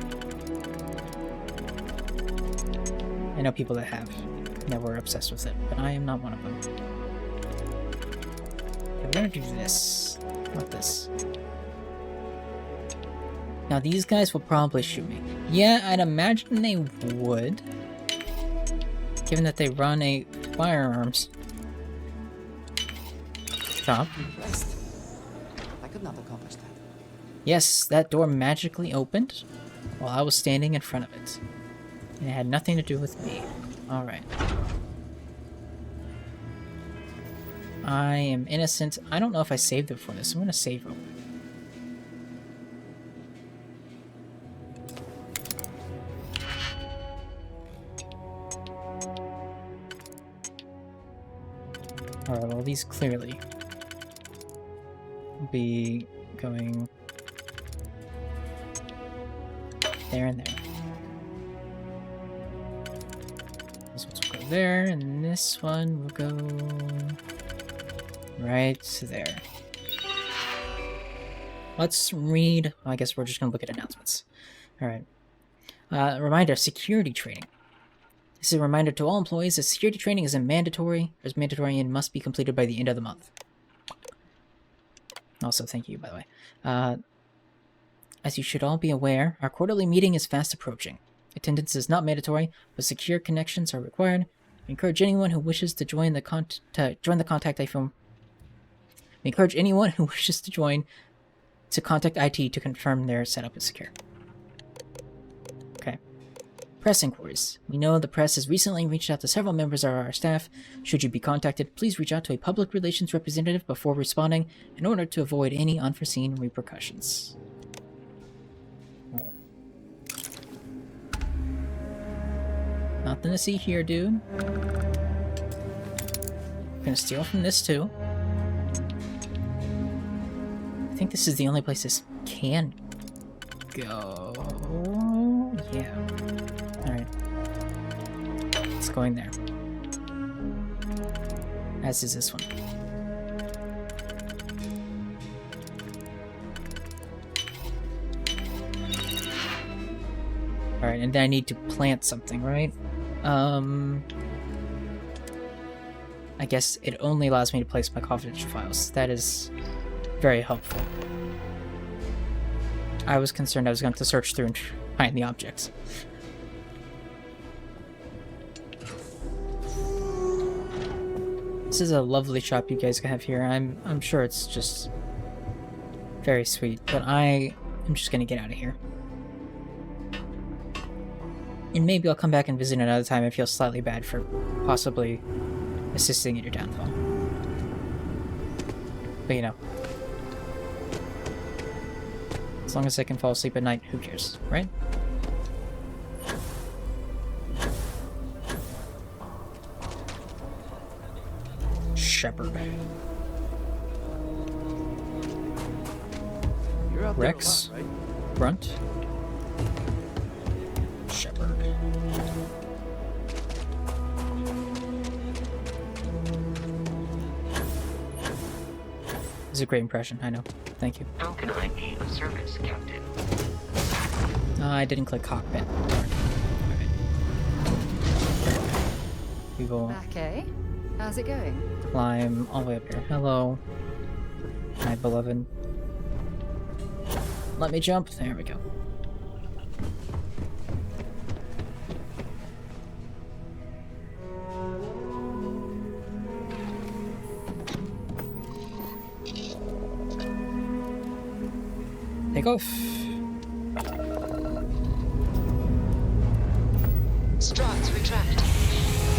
Speaker 1: I know people that have, that were obsessed with it, but I am not one of them. Okay, we're gonna do this. Not this. Now these guys will probably shoot me. Yeah, I'd imagine they would. Given that they run a firearms shop.
Speaker 3: I could not accomplish that.
Speaker 1: Yes, that door magically opened while I was standing in front of it. And it had nothing to do with me. Alright. I am innocent. I don't know if I saved it before this. I'm gonna save real quick. Alright, well these clearly will be going there and there. This one will go there, and this one will go right there. Let's read. I guess we're just gonna look at announcements. Alright. Reminder, security training. This is a reminder to all employees that security training is mandatory and must be completed by the end of the month. Also, thank you, by the way. As you should all be aware, our quarterly meeting is fast approaching. Attendance is not mandatory, but secure connections are required. We encourage anyone who wishes to join the contact iPhone. We encourage anyone who wishes to join to contact IT to confirm their setup is secure. Okay. Press inquiries. We know the press has recently reached out to several members of our staff. Should you be contacted, please reach out to a public relations representative before responding in order to avoid any unforeseen repercussions. Alright. Nothing to see here, dude. Gonna steal from this too. I think this is the only place this can go. Yeah. Alright. It's going there. As is this one. Alright, and then I need to plant something, right? I guess it only allows me to place my confidential files. That is very helpful. I was concerned I was going to have to search through and find the objects. This is a lovely shop you guys have here. I'm sure it's just very sweet, but I am just gonna get out of here. And maybe I'll come back and visit another time. I feel slightly bad for possibly assisting in your downfall. But you know, as long as I can fall asleep at night, who cares, right? Shepherd. Rex. Lot, right? Grunt. Shepherd. This is a great impression, I know. Thank you.
Speaker 7: How can I be of service, Captain?
Speaker 1: I didn't click cockpit. Alright. We will
Speaker 2: Okay. How's it going?
Speaker 1: climb all the way up here. Hello, my beloved. Let me jump. There we go. Take off.
Speaker 18: Struts retract.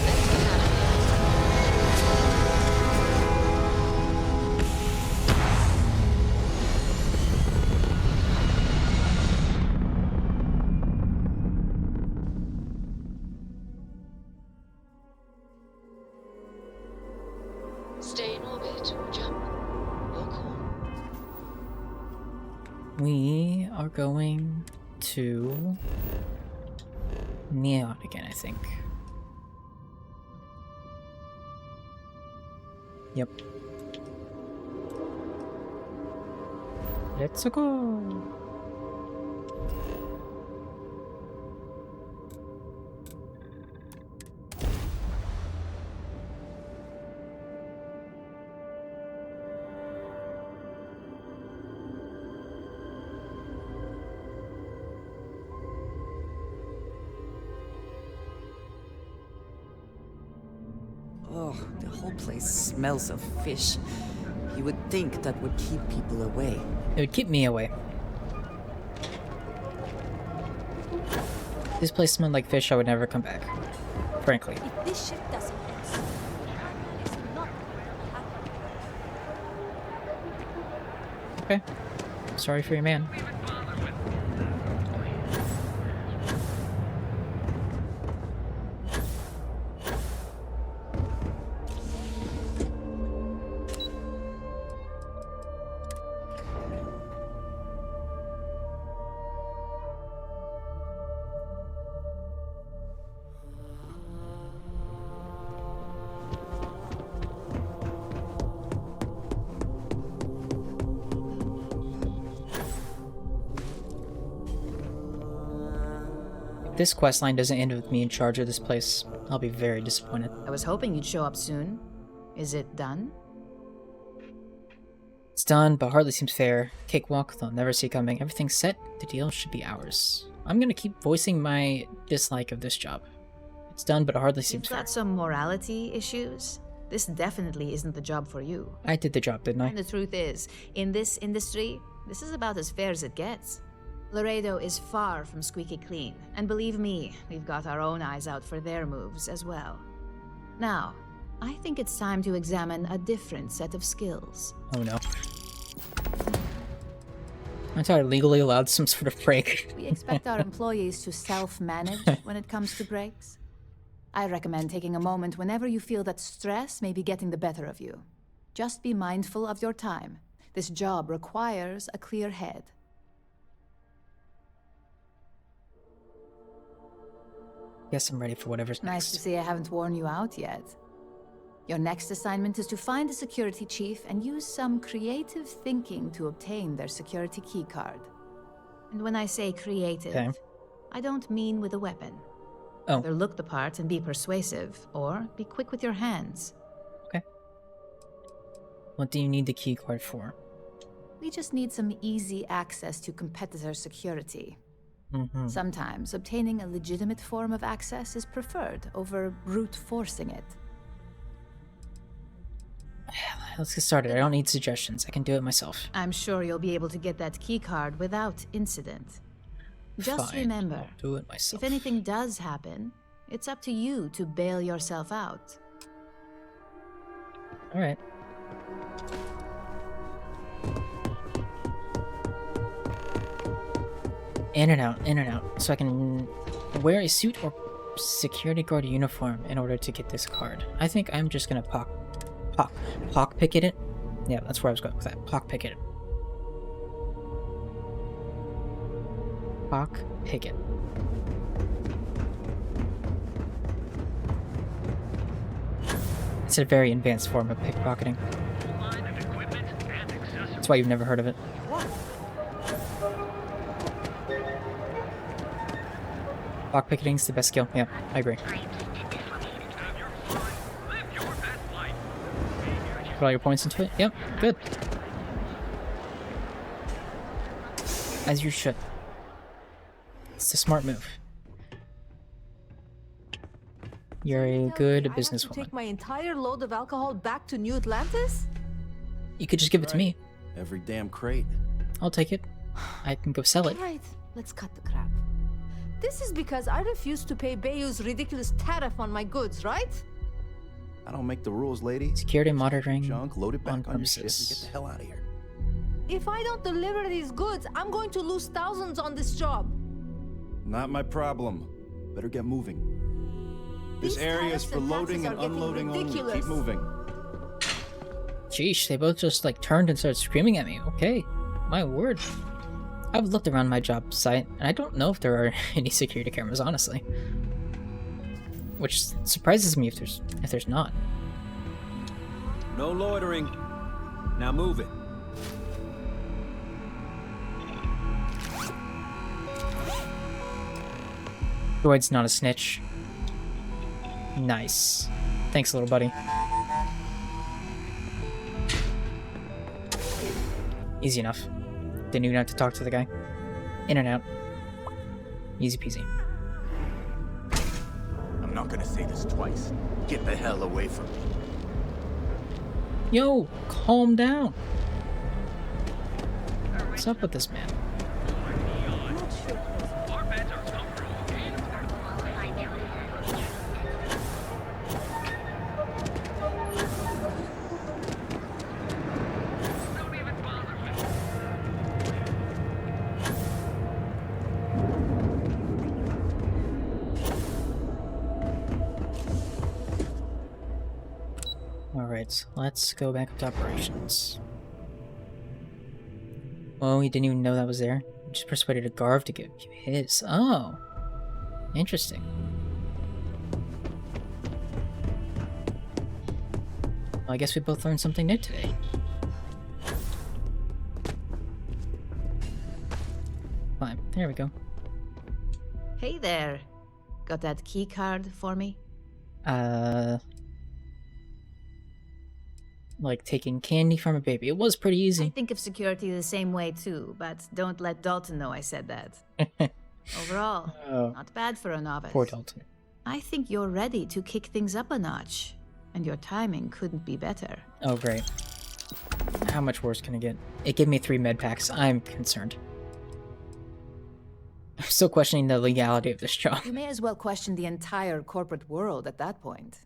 Speaker 18: Let's get out of here. Stay in orbit or jump. Your call.
Speaker 1: We are going to Neon again, I think. Yep. Let's go.
Speaker 3: Oh, the whole place smells of fish. You would think that would keep people away.
Speaker 1: It would keep me away. This place smelled like fish, I would never come back. Frankly.
Speaker 22: If this ship doesn't exist, it's not
Speaker 1: Okay. Sorry for your man. This questline doesn't end with me in charge of this place. I'll be very disappointed.
Speaker 24: I was hoping you'd show up soon. Is it done?
Speaker 1: It's done, but hardly seems fair. Cakewalk, they'll never see coming. Everything's set. The deal should be ours. I'm gonna keep voicing my dislike of this job. It's done, but it hardly seems fair.
Speaker 24: You've got some morality issues? This definitely isn't the job for you.
Speaker 1: I did the job, didn't I?
Speaker 24: And the truth is, in this industry, this is about as fair as it gets. Laredo is far from squeaky clean, and believe me, we've got our own eyes out for their moves as well. Now, I think it's time to examine a different set of skills.
Speaker 1: Oh no. I thought I legally allowed some sort of break.
Speaker 24: We expect our employees to self-manage when it comes to breaks. I recommend taking a moment whenever you feel that stress may be getting the better of you. Just be mindful of your time. This job requires a clear head.
Speaker 1: Guess I'm ready for whatever's next.
Speaker 24: Nice to see I haven't worn you out yet. Your next assignment is to find a security chief and use some creative thinking to obtain their security keycard. And when I say creative, I don't mean with a weapon.
Speaker 1: Oh.
Speaker 24: Either look the part and be persuasive, or be quick with your hands.
Speaker 1: Okay. What do you need the keycard for?
Speaker 24: We just need some easy access to competitor security. Sometimes obtaining a legitimate form of access is preferred over brute forcing it.
Speaker 1: Let's get started. I don't need suggestions. I can do it myself.
Speaker 24: I'm sure you'll be able to get that keycard without incident. Just
Speaker 1: Fine.
Speaker 24: remember,
Speaker 1: I'll do it myself.
Speaker 24: if anything does happen, it's up to you to bail yourself out.
Speaker 1: All right. In and out, so I can wear a suit or security guard uniform in order to get this card. I think I'm just gonna pockpicket it. Yeah, that's where I was going with that. Pockpicket it. Pockpicket. It's a very advanced form of pickpocketing. That's why you've never heard of it. Lockpicketing's the best skill. Yeah, I agree. Put all your points into it? Yep, good. As you should. It's a smart move. You're a good businesswoman.
Speaker 5: Take my entire load of alcohol back to New Atlantis?
Speaker 1: You could just give it to me.
Speaker 6: Every damn crate.
Speaker 1: I'll take it. I can go sell it.
Speaker 5: Right, let's cut the crap. This is because I refused to pay Bayou's ridiculous tariff on my goods, right?
Speaker 6: I don't make the rules, lady.
Speaker 1: Security monitoring
Speaker 6: junk, load it back on your ship and
Speaker 1: premises.
Speaker 6: get the hell out of here.
Speaker 5: If I don't deliver these goods, I'm going to lose thousands on this job.
Speaker 6: Not my problem. Better get moving. This area is for loading and unloading only. Keep moving.
Speaker 1: Sheesh, they both just like turned and started screaming at me. Okay, my word. I've looked around my job site, and I don't know if there are any security cameras, honestly. Which surprises me if there's not.
Speaker 8: No loitering. Now move it.
Speaker 1: Droid's not a snitch. Nice. Thanks, little buddy. Easy enough. Didn't even have to talk to the guy. In and out. Easy peasy.
Speaker 17: I'm not gonna say this twice,
Speaker 10: Get the hell away from me.
Speaker 1: Yo, calm down. What's up with this man? Alright, let's go back up to operations. Oh, he didn't even know that was there. He just persuaded a Garv to give you his. Oh. Interesting. Well, I guess we both learned something new today. Fine, there we go.
Speaker 24: Hey there. Got that key card for me?
Speaker 1: Like taking candy from a baby. It was pretty easy.
Speaker 24: I think of security the same way too, but don't let Dalton know I said that. Overall, not bad for a novice.
Speaker 1: Poor Dalton.
Speaker 24: I think you're ready to kick things up a notch, and your timing couldn't be better.
Speaker 1: Oh, great. How much worse can it get? It gave me 3 med packs. I'm concerned. I'm still questioning the legality of this job.
Speaker 24: You may as well question the entire corporate world at that point.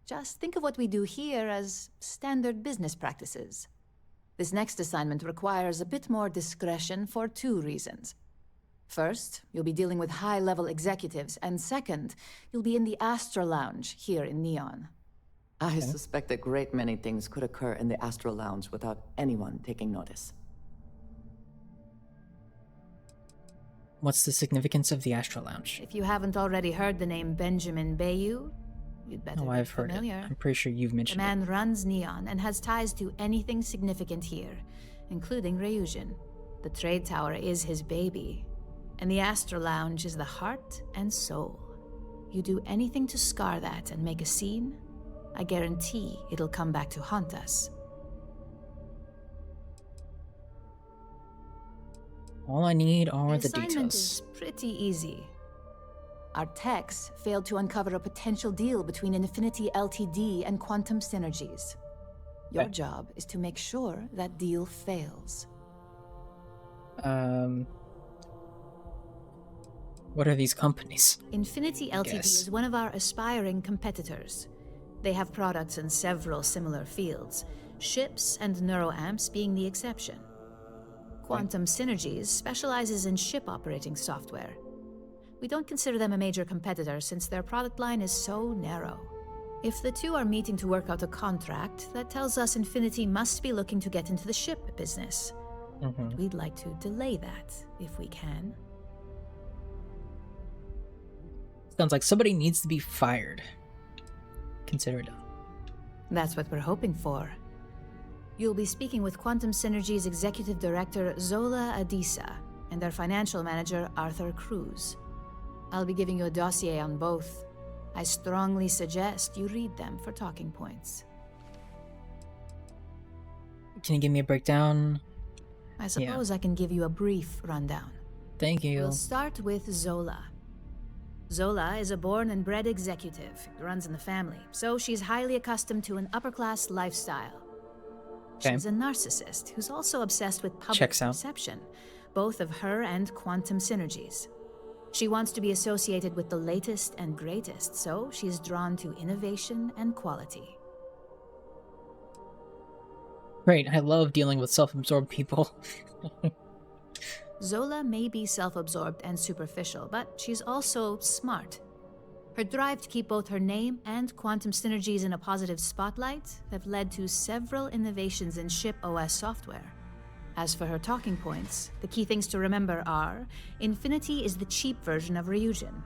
Speaker 24: Just think of what we do here as standard business practices. This next assignment requires a bit more discretion for 2 reasons. First, you'll be dealing with high-level executives, and second, you'll be in the Astra Lounge here in Neon.
Speaker 3: I suspect a great many things could occur in the Astra Lounge without anyone taking notice.
Speaker 1: What's the significance of the Astra Lounge?
Speaker 24: If you haven't already heard the name Benjamin Bayou, you'd better
Speaker 1: I've heard
Speaker 24: familiar.
Speaker 1: it. I'm pretty sure you've mentioned
Speaker 24: it. The man runs Neon and has ties to anything significant here, including Ryujin. The trade tower is his baby, and the Astra Lounge is the heart and soul. You do anything to scar that and make a scene, I guarantee it'll come back to haunt us.
Speaker 1: All I need are the
Speaker 24: assignment
Speaker 1: details.
Speaker 24: Is pretty easy. Our techs failed to uncover a potential deal between Infinity Ltd and Quantum Synergies. Your job is to make sure that deal fails.
Speaker 1: What are these companies?
Speaker 24: Infinity Ltd is one of our aspiring competitors. They have products in several similar fields, ships and neuroamps being the exception. Quantum Synergies specializes in ship operating software. We don't consider them a major competitor since their product line is so narrow. If the two are meeting to work out a contract, that tells us Infinity must be looking to get into the ship business. We'd like to delay that, if we can.
Speaker 1: Sounds like somebody needs to be fired. Consider it done.
Speaker 24: That's what we're hoping for. You'll be speaking with Quantum Synergy's Executive Director, Zola Adisa, and their Financial Manager, Arthur Cruz. I'll be giving you a dossier on both. I strongly suggest you read them for talking points.
Speaker 1: Can you give me a breakdown?
Speaker 24: I suppose I can give you a brief rundown.
Speaker 1: Thank you.
Speaker 24: We'll start with Zola. Zola is a born and bred executive. It runs in the family, so she's highly accustomed to an upper-class lifestyle. She's a narcissist who's also obsessed with public perception, both of her and Quantum Synergies. She wants to be associated with the latest and greatest, so she's drawn to innovation and quality.
Speaker 1: Great, I love dealing with self-absorbed people.
Speaker 24: Zola may be self-absorbed and superficial, but she's also smart. Her drive to keep both her name and Quantum Synergies in a positive spotlight have led to several innovations in ship OS software. As for her talking points, the key things to remember are, Infinity is the cheap version of Ryujin.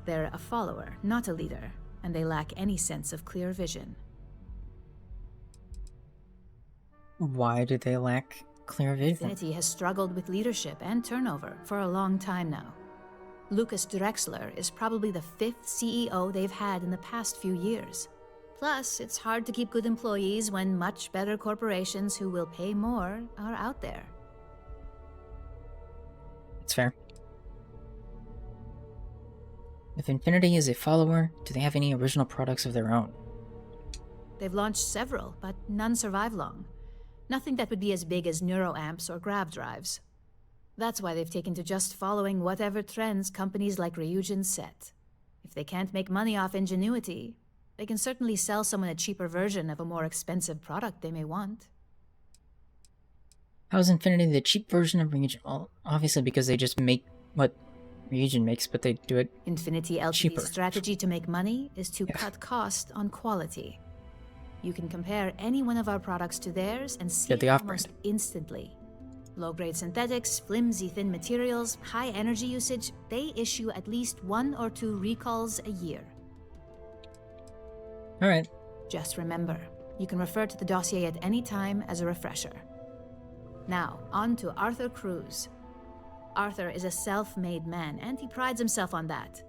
Speaker 24: They're a follower, not a leader, and they lack any sense of clear vision.
Speaker 1: Why do they lack clear vision?
Speaker 24: Infinity has struggled with leadership and turnover for a long time now. Lucas Drexler is probably the 5th CEO they've had in the past few years. Plus, it's hard to keep good employees when much better corporations who will pay more are out there.
Speaker 1: It's fair. If Infinity is a follower, do they have any original products of their own?
Speaker 24: They've launched several, but none survive long. Nothing that would be as big as neuroamps or grav drives. That's why they've taken to just following whatever trends companies like Ryujin set. If they can't make money off ingenuity, they can certainly sell someone a cheaper version of a more expensive product they may want.
Speaker 1: How is Infinity the cheap version of Ryujin? Well, obviously because they just make what Ryujin makes, but they do it
Speaker 24: Infinity LTD's
Speaker 1: cheaper.
Speaker 24: Strategy to make money is to cut cost on quality. You can compare any one of our products to theirs and see it almost instantly. Low-grade synthetics, flimsy thin materials, high energy usage, they issue at least 1 or 2 recalls a year.
Speaker 1: Alright.
Speaker 24: Just remember, you can refer to the dossier at any time as a refresher. Now, on to Arthur Cruz. Arthur is a self-made man, and he prides himself on that.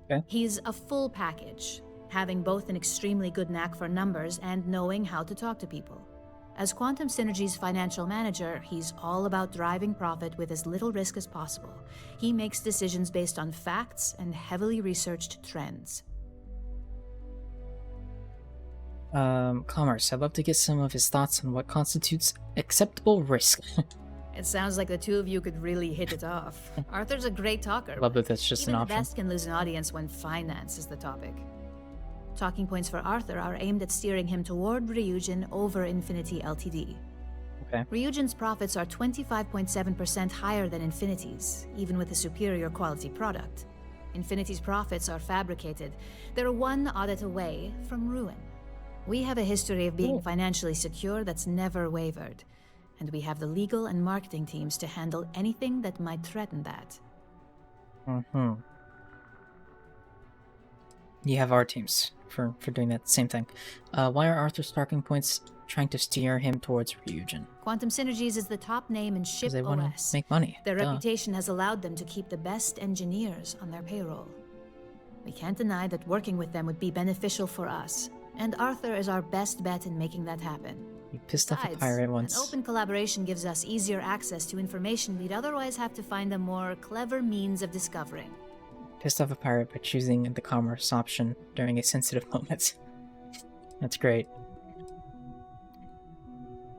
Speaker 1: Okay.
Speaker 24: He's a full package, having both an extremely good knack for numbers and knowing how to talk to people. As Quantum Synergy's financial manager, he's all about driving profit with as little risk as possible. He makes decisions based on facts and heavily researched trends.
Speaker 1: Commerce. I'd love to get some of his thoughts on what constitutes acceptable risk.
Speaker 24: It sounds like the two of you could really hit it off. Arthur's a great talker.
Speaker 1: Love that that's just
Speaker 24: Even
Speaker 1: an option.
Speaker 24: the best can lose an audience when finance is the topic. Talking points for Arthur are aimed at steering him toward Ryujin over Infinity Ltd.
Speaker 1: Okay.
Speaker 24: Ryujin's profits are 25.7% higher than Infinity's, even with a superior quality product. Infinity's profits are fabricated. They're one audit away from ruin. We have a history of being financially secure that's never wavered, and we have the legal and marketing teams to handle anything that might threaten that.
Speaker 1: Mm-hmm. You have our teams for doing that same thing. Why are Arthur's talking points trying to steer him towards Ryujin?
Speaker 24: Quantum Synergies is the top name in ship
Speaker 1: They want
Speaker 24: OS.
Speaker 1: to make money.
Speaker 24: Their
Speaker 1: Duh.
Speaker 24: reputation has allowed them to keep the best engineers on their payroll. We can't deny that working with them would be beneficial for us, and Arthur is our best bet in making that happen.
Speaker 1: You pissed off a
Speaker 24: Besides,
Speaker 1: pirate once.
Speaker 24: an open collaboration gives us easier access to information we'd otherwise have to find a more clever means of discovering.
Speaker 1: Pissed off a pirate by choosing the commerce option during a sensitive moment. That's great.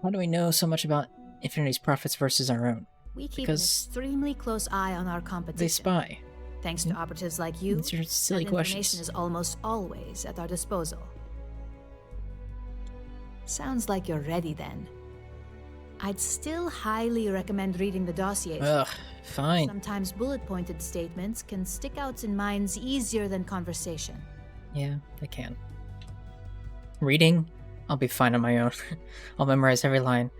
Speaker 1: How do we know so much about Infinity's profits versus our own?
Speaker 24: We keep
Speaker 1: Because
Speaker 24: an extremely close eye on our competition.
Speaker 1: they spy.
Speaker 24: Thanks to operatives like you,
Speaker 1: These are silly
Speaker 24: that
Speaker 1: questions.
Speaker 24: information is almost always at our disposal. Sounds like you're ready then. I'd still highly recommend reading the dossier.
Speaker 1: Ugh, fine.
Speaker 24: Sometimes bullet-pointed statements can stick out in minds easier than conversation.
Speaker 1: Yeah, they can. Reading? I'll be fine on my own. I'll memorize every line.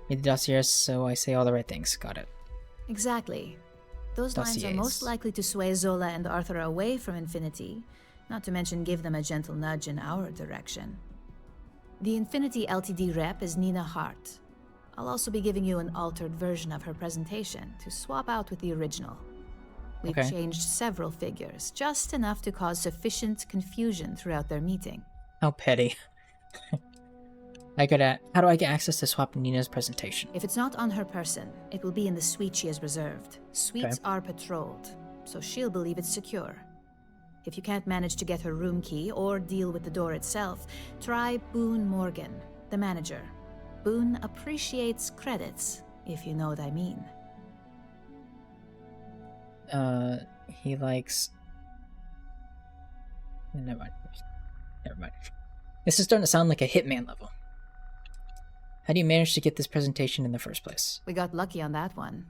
Speaker 1: Read the dossiers so I say all the right things. Got it.
Speaker 24: Exactly. Those lines are
Speaker 1: Dossiers.
Speaker 24: most likely to sway Zola and Arthur away from Infinity, not to mention give them a gentle nudge in our direction. The Infinity Ltd rep is Nina Hart. I'll also be giving you an altered version of her presentation to swap out with the original. We've
Speaker 1: Okay.
Speaker 24: changed several figures, just enough to cause sufficient confusion throughout their meeting.
Speaker 1: How petty. How do I get access to swap Nina's presentation?
Speaker 24: If it's not on her person, it will be in the suite she has reserved. Suites are patrolled, so she'll believe it's secure. If you can't manage to get her room key or deal with the door itself, try Boone Morgan, the manager. Boone appreciates credits, if you know what I mean.
Speaker 1: He likes... Never mind. This is starting to sound like a Hitman level. How do you manage to get this presentation in the first place?
Speaker 24: We got lucky on that one.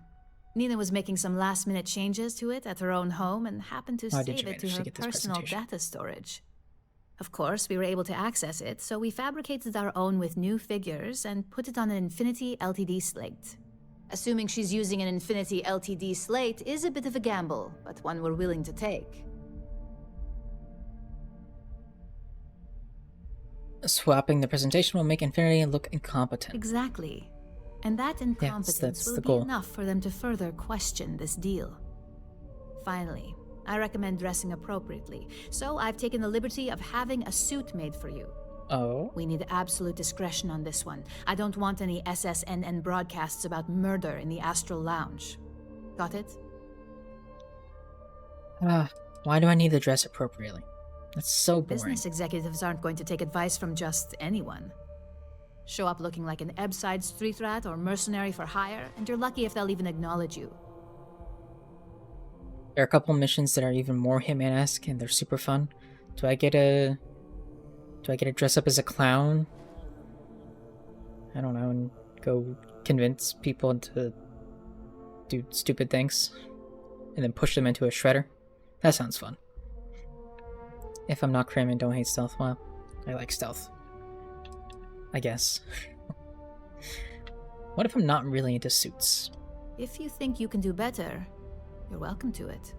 Speaker 24: Nina was making some last-minute changes to it at her own home and happened to
Speaker 1: How did
Speaker 24: save
Speaker 1: you
Speaker 24: it to
Speaker 1: manage to
Speaker 24: her
Speaker 1: get this
Speaker 24: personal
Speaker 1: presentation?
Speaker 24: data storage. Of course, we were able to access it, so we fabricated our own with new figures and put it on an Infinity Ltd slate. Assuming she's using an Infinity Ltd slate is a bit of a gamble, but one we're willing to take.
Speaker 1: Swapping the presentation will make Infinity look incompetent.
Speaker 24: Exactly. And that incompetence
Speaker 1: that's
Speaker 24: will
Speaker 1: the
Speaker 24: be
Speaker 1: goal.
Speaker 24: enough for them to further question this deal. Finally, I recommend dressing appropriately, so I've taken the liberty of having a suit made for you.
Speaker 1: Oh?
Speaker 24: We need absolute discretion on this one. I don't want any SSNN broadcasts about murder in the Astral Lounge. Got it?
Speaker 1: Why do I need to dress appropriately? That's so boring.
Speaker 24: Business executives aren't going to take advice from just anyone. Show up looking like an Ebbside street rat or mercenary for hire, and you're lucky if they'll even acknowledge you.
Speaker 1: There are a couple missions that are even more Hitman-esque, and they're super fun. Do I get to dress up as a clown? I don't know, and go convince people to do stupid things, and then push them into a shredder? That sounds fun. If I'm not Krim and don't hate stealth, well, I like stealth. I guess. What if I'm not really into suits?
Speaker 24: If you think you can do better, you're welcome to it.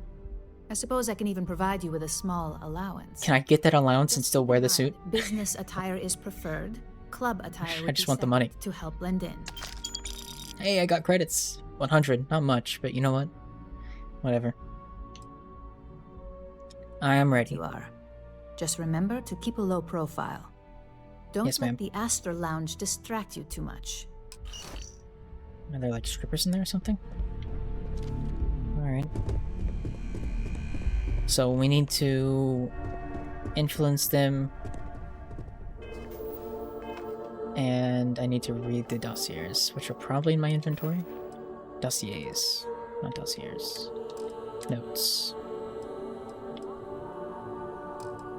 Speaker 24: I suppose I can even provide you with a small allowance.
Speaker 1: Can I get that allowance and still wear the suit?
Speaker 24: Business attire is preferred. Club attire would
Speaker 1: I just want the money
Speaker 24: to help blend in.
Speaker 1: Hey, I got credits. 100, not much, but you know what? Whatever. I am ready.
Speaker 24: You are. Just remember to keep a low profile. Don't let the Astor Lounge distract you too much.
Speaker 1: Are there like strippers in there or something? Alright. So we need to influence them. And I need to read the dossiers, which are probably in my inventory. Dossiers, not dossiers. Notes.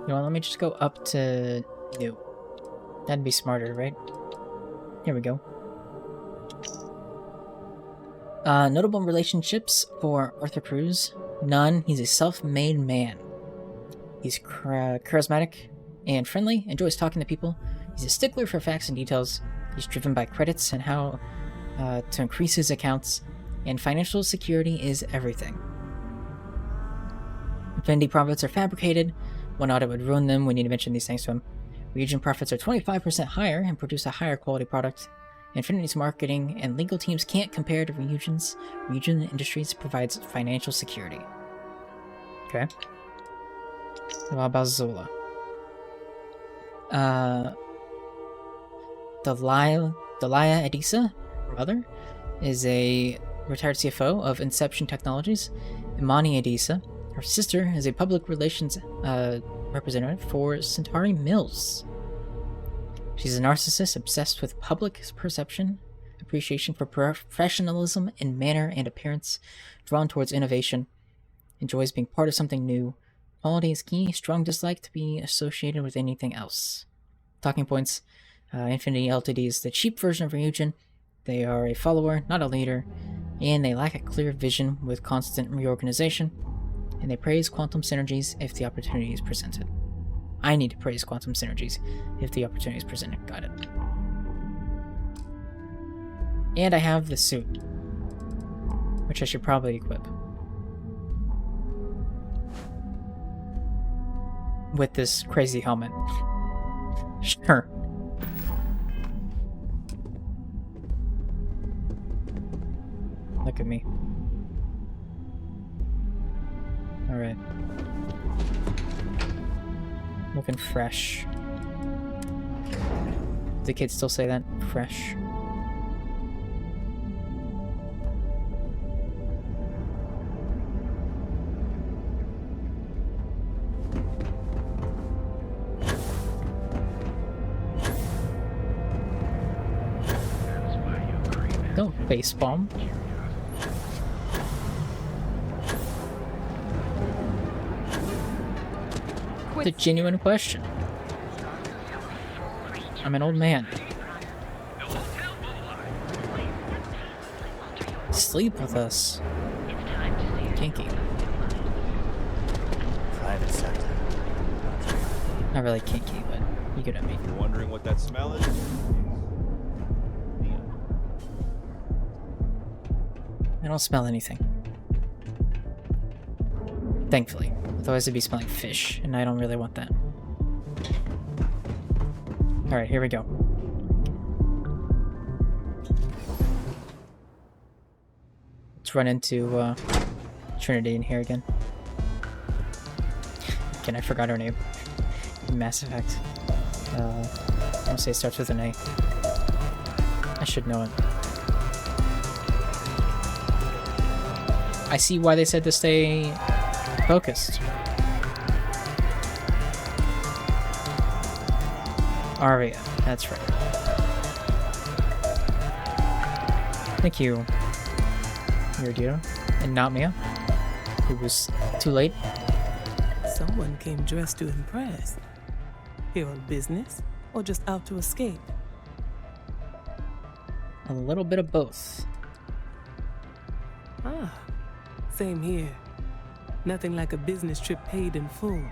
Speaker 1: You know what, let me just go up to new. That'd be smarter, right? Here we go. Notable relationships for Arthur Cruz. None. He's a self-made man. He's charismatic and friendly, enjoys talking to people. He's a stickler for facts and details. He's driven by credits and how to increase his accounts. And financial security is everything. Infinity profits are fabricated. One audit would ruin them. We need to mention these things to him. Region profits are 25% higher and produce a higher quality product. Infinity's marketing and legal teams can't compare to Ryujin's. Ryujin Industries provides financial security. Okay. What about Zola? Delia Edisa, her mother, is a retired CFO of Inception Technologies. Imani Edisa, her sister, is a public relations representative for Centauri Mills. She's a narcissist obsessed with public perception, appreciation for professionalism in manner and appearance, drawn towards innovation, enjoys being part of something new. Quality is key, strong dislike to be associated with anything else. Talking points. Infinity Ltd is the cheap version of Ryujin. They are a follower, not a leader, and they lack a clear vision with constant reorganization, and they praise quantum synergies if the opportunity is presented. I need to praise quantum synergies if the opportunity is presented. Got it. And I have the suit, which I should probably equip with this crazy helmet. Sure. Look at me. Alright. Looking fresh. Do the kids still say that? Fresh. Don't face bomb. It's a genuine question. I'm an old man. Sleep with us. Kinky.
Speaker 6: Private sector.
Speaker 1: Not really kinky, but you get what I mean.
Speaker 6: You're wondering what that smell is?
Speaker 1: I don't smell anything. Thankfully. Otherwise I'd be smelling fish, and I don't really want that. Alright, here we go. Let's run into Trinity in here again. Again, I forgot her name. Mass Effect. I want to say it starts with an A. I should know it. I see why they said to stay focused. Aria, that's right. Thank you, Iridito, and not Mia. It was too late.
Speaker 10: Someone came dressed to impress. Here on business, or just out to escape?
Speaker 1: A little bit of both.
Speaker 10: Ah, same here. Nothing like a business trip paid in full,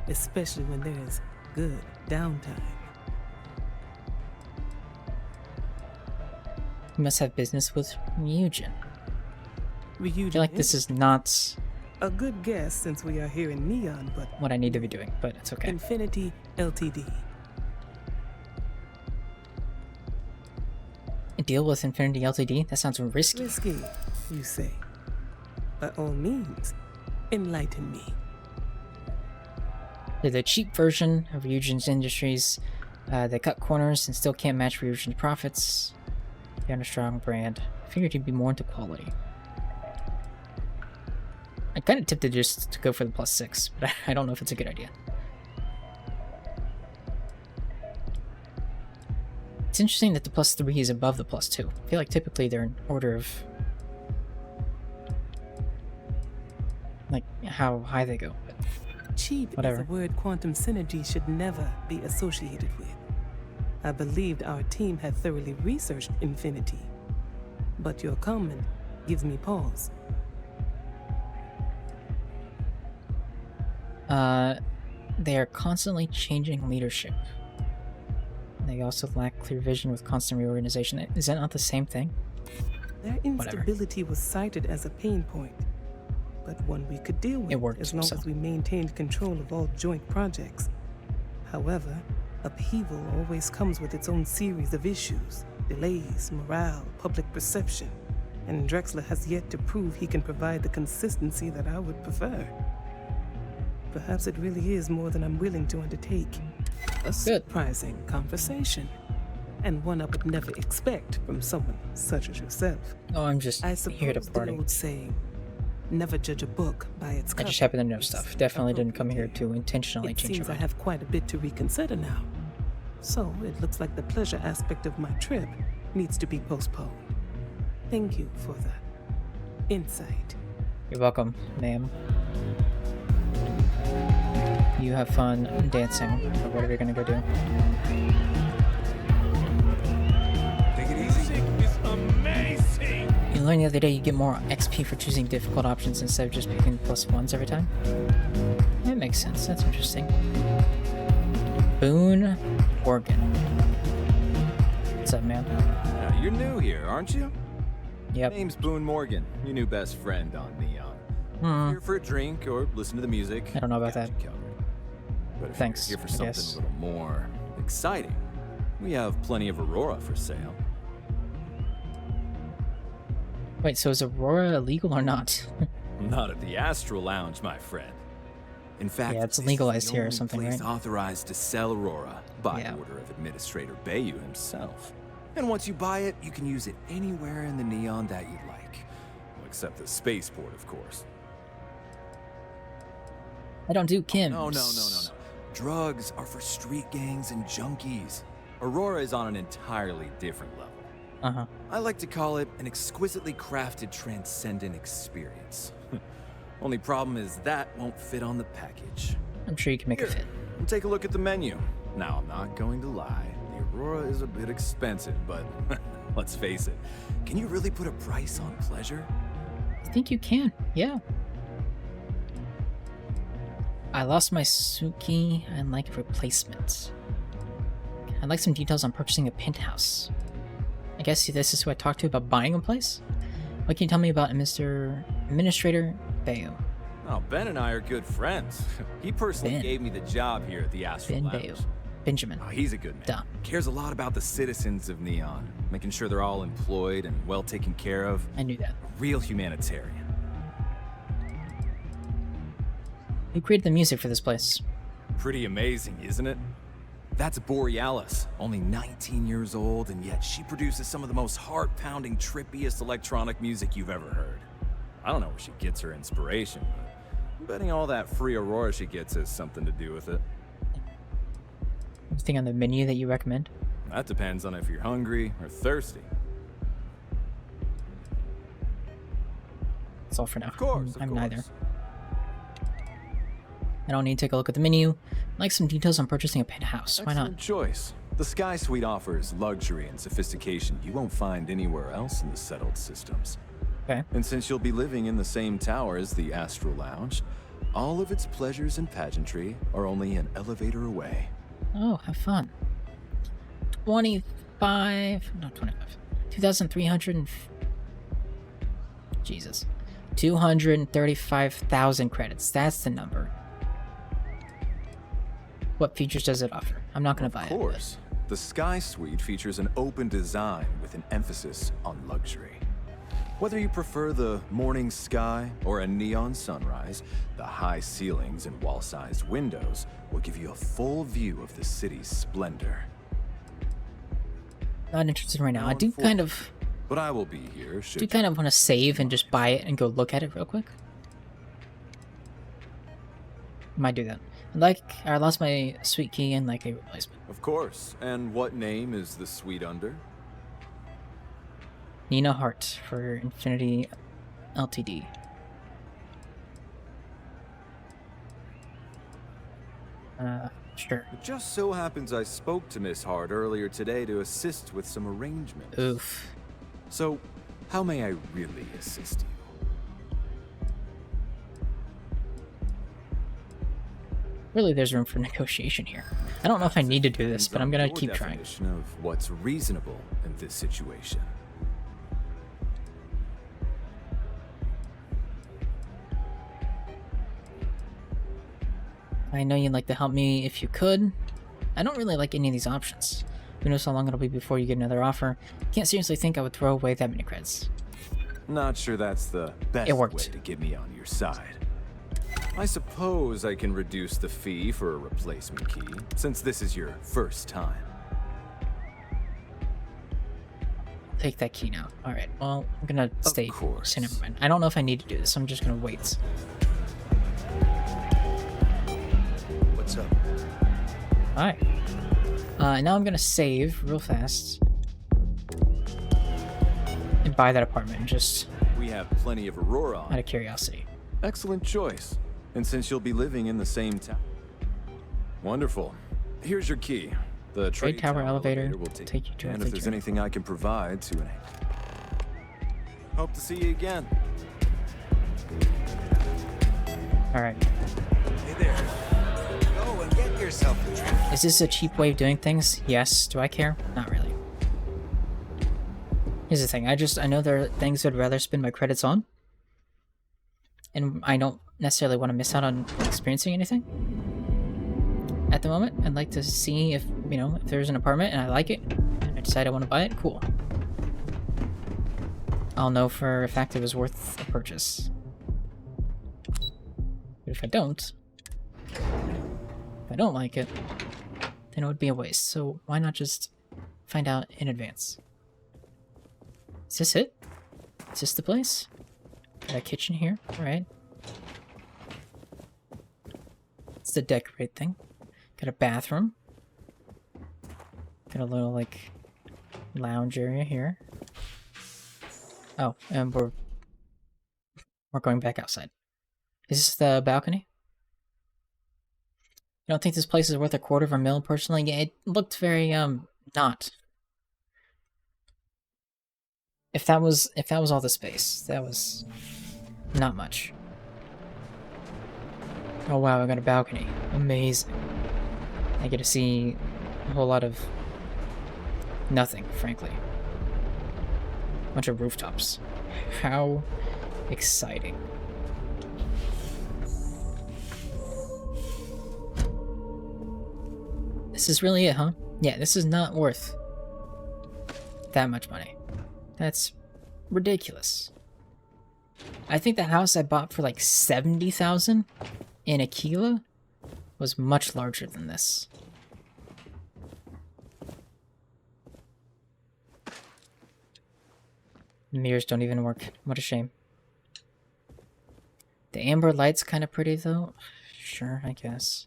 Speaker 10: especially when there's good downtime.
Speaker 1: You must have business with Ryujin. I feel like this is not
Speaker 10: a good guess since we are here in Neon, but
Speaker 1: what I need to be doing, but it's okay.
Speaker 10: Infinity Ltd.
Speaker 1: A deal with Infinity Ltd? That sounds risky.
Speaker 10: Risky, you say? By all means, enlighten me.
Speaker 1: They're the cheap version of Ryujin's Industries. They cut corners and still can't match Ryujin's profits. They're on a strong brand. I figured you'd be more into quality. I kind of tempted just to go for the +6, but I don't know if it's a good idea. It's interesting that the +3 is above the +2. I feel like typically they're in order of like how high they go. But
Speaker 10: cheap
Speaker 1: whatever.
Speaker 10: is a word quantum synergy should never be associated with. I believed our team had thoroughly researched Infinity, but your comment gives me pause.
Speaker 1: They are constantly changing leadership. They also lack clear vision with constant reorganization. Is that not the same thing?
Speaker 10: Their instability was cited as a pain point, but one we could deal with as long as we maintained control of all joint projects. However, upheaval always comes with its own series of issues, delays, morale, public perception, and Drexler has yet to prove he can provide the consistency that I would prefer. Perhaps it really is more than I'm willing to undertake. A surprising conversation, and one I would never expect from someone such as yourself.
Speaker 1: Oh, I'm just here to
Speaker 10: the
Speaker 1: party.
Speaker 10: old saying, never judge a book by its cover.
Speaker 1: I just happen to know stuff. Definitely didn't come here to intentionally change your
Speaker 10: It seems I
Speaker 1: mind.
Speaker 10: have quite a bit to reconsider now. So it looks like the pleasure aspect of my trip needs to be postponed. Thank you for the insight.
Speaker 1: You're welcome, ma'am. You have fun dancing, or whatever you're gonna go do.
Speaker 17: Take it easy. It's amazing.
Speaker 1: You learned the other day you get more XP for choosing difficult options instead of just picking +1s every time? That makes sense. That's interesting. Boone Morgan. What's up, man?
Speaker 6: You're new here, aren't you?
Speaker 1: Yep.
Speaker 6: Name's Boone Morgan, your new best friend on Neon. Here for a drink or listen to the music.
Speaker 1: I don't know about that.
Speaker 6: But if
Speaker 1: Thanks,
Speaker 6: you're here for
Speaker 1: I
Speaker 6: something
Speaker 1: guess.
Speaker 6: a little more exciting, we have plenty of Aurora for sale.
Speaker 1: Wait, so is Aurora illegal or not?
Speaker 6: Not at the Astral Lounge, my friend. In fact,
Speaker 1: Yeah, it's
Speaker 6: this
Speaker 1: legalized
Speaker 6: is the
Speaker 1: here or
Speaker 6: only
Speaker 1: something,
Speaker 6: place
Speaker 1: right?
Speaker 6: authorized to sell Aurora by
Speaker 1: Yeah.
Speaker 6: order of Administrator Bayu himself. And once you buy it, you can use it anywhere in the Neon that you like. Well, except the spaceport, of course.
Speaker 1: I don't do Kims.
Speaker 6: No. Drugs are for street gangs and junkies. Aurora is on an entirely different level.
Speaker 1: Uh-huh.
Speaker 6: I like to call it an exquisitely crafted transcendent experience. Only problem is that won't fit on the package.
Speaker 1: I'm sure you can make it fit.
Speaker 6: Take a look at the menu. Now, I'm not going to lie. The Aurora is a bit expensive, but let's face it. Can you really put a price on pleasure?
Speaker 1: I think you can, yeah. I lost my Suki and like a replacement. I'd like some details on purchasing a penthouse. I guess this is who I talked to about buying a place? What can you tell me about Mr. Administrator Bayo?
Speaker 6: Oh, Ben and I are good friends. He personally
Speaker 1: Ben.
Speaker 6: gave me the job here at the Astral
Speaker 1: Ben
Speaker 6: Lounge.
Speaker 1: Bayo. Benjamin.
Speaker 6: Oh, he's a good man.
Speaker 1: Duh.
Speaker 6: Cares a lot about the citizens of Neon, making sure they're all employed and well taken care of.
Speaker 1: I knew that.
Speaker 6: Real humanitarian.
Speaker 1: Who created the music for this place?
Speaker 6: Pretty amazing, isn't it? That's Borealis, only 19 years old, and yet she produces some of the most heart-pounding, trippiest electronic music you've ever heard. I don't know where she gets her inspiration, but I'm betting all that free Aurora she gets has something to do with it.
Speaker 1: Anything on the menu that you recommend?
Speaker 6: That depends on if you're hungry or thirsty.
Speaker 1: That's all for now.
Speaker 6: Of course,
Speaker 1: I'm neither. I don't need to take a look at the menu. I'd like some details on purchasing a penthouse. Why not?
Speaker 6: Excellent choice. The Sky Suite offers luxury and sophistication you won't find anywhere else in the settled systems.
Speaker 1: Okay.
Speaker 6: And since you'll be living in the same tower as the Astral Lounge, all of its pleasures and pageantry are only an elevator away.
Speaker 1: Oh, have fun. 2,300 Jesus. 235,000 credits. That's the number. What features does it offer? I'm not going to buy it.
Speaker 6: Of course. The Sky Suite features an open design with an emphasis on luxury. Whether you prefer the morning sky or a neon sunrise, the high ceilings and wall-sized windows will give you a full view of the city's splendor.
Speaker 1: Not interested right now. I do kind of...
Speaker 6: But I will be here should
Speaker 1: do kind of want to save and just buy it and go look at it real quick. Might do that. I lost my suite key and like a replacement.
Speaker 6: Of course. And what name is the suite under?
Speaker 1: Nina Hart for Infinity Ltd. Sure.
Speaker 6: It just so happens I spoke to Miss Hart earlier today to assist with some arrangements.
Speaker 1: Oof.
Speaker 6: So, how may I really assist you?
Speaker 1: Really, there's room for negotiation here. I don't know if I need to do this, but I'm gonna keep trying.
Speaker 6: Definition of what's reasonable in this situation.
Speaker 1: I know you'd like to help me if you could. I don't really like any of these options. Who knows how long it'll be before you get another offer. Can't seriously think I would throw away that many credits.
Speaker 6: Not sure that's the best way to get me on your side. I suppose I can reduce the fee for a replacement key, since this is your first time.
Speaker 1: Take that key now. Alright, well, I'm gonna stay. So never mind. I don't know if I need to do this. I'm just gonna wait.
Speaker 21: What's up?
Speaker 1: Alright. Now I'm gonna save real fast. And buy that apartment, just...
Speaker 6: We have plenty of Aurora.
Speaker 1: Out of curiosity.
Speaker 6: Excellent choice. And since you'll be living in the same town. Wonderful. Here's your key. The
Speaker 1: trade tower elevator will take you to
Speaker 6: and if there's anything I can provide to enhance. Hope to see you again.
Speaker 1: Alright.
Speaker 21: Hey there. Go and get yourself a drink.
Speaker 1: Is this a cheap way of doing things? Yes. Do I care? Not really. Here's the thing. I know there are things I'd rather spend my credits on. And I don't necessarily want to miss out on experiencing anything. At the moment, I'd like to see if, if there's an apartment and I like it, and I decide I want to buy it, cool. I'll know for a fact it was worth a purchase. But if I don't like it, then it would be a waste. So why not just find out in advance? Is this it? Is this the place? Got a kitchen here, right? It's the decorate thing. Got a bathroom. Got a little, like, lounge area here. Oh, and we're going back outside. Is this the balcony? I don't think this place is worth $250,000 personally. Yeah, it looked very, not. If that was all the space, that was not much. Oh wow, I got a balcony. Amazing. I get to see a whole lot of nothing, frankly. Bunch of rooftops. How exciting. This is really it, huh? Yeah, this is not worth that much money. That's ridiculous. I think the house I bought for like $70,000 in Aquila was much larger than this. The mirrors don't even work. What a shame. The amber light's kind of pretty though. Sure, I guess.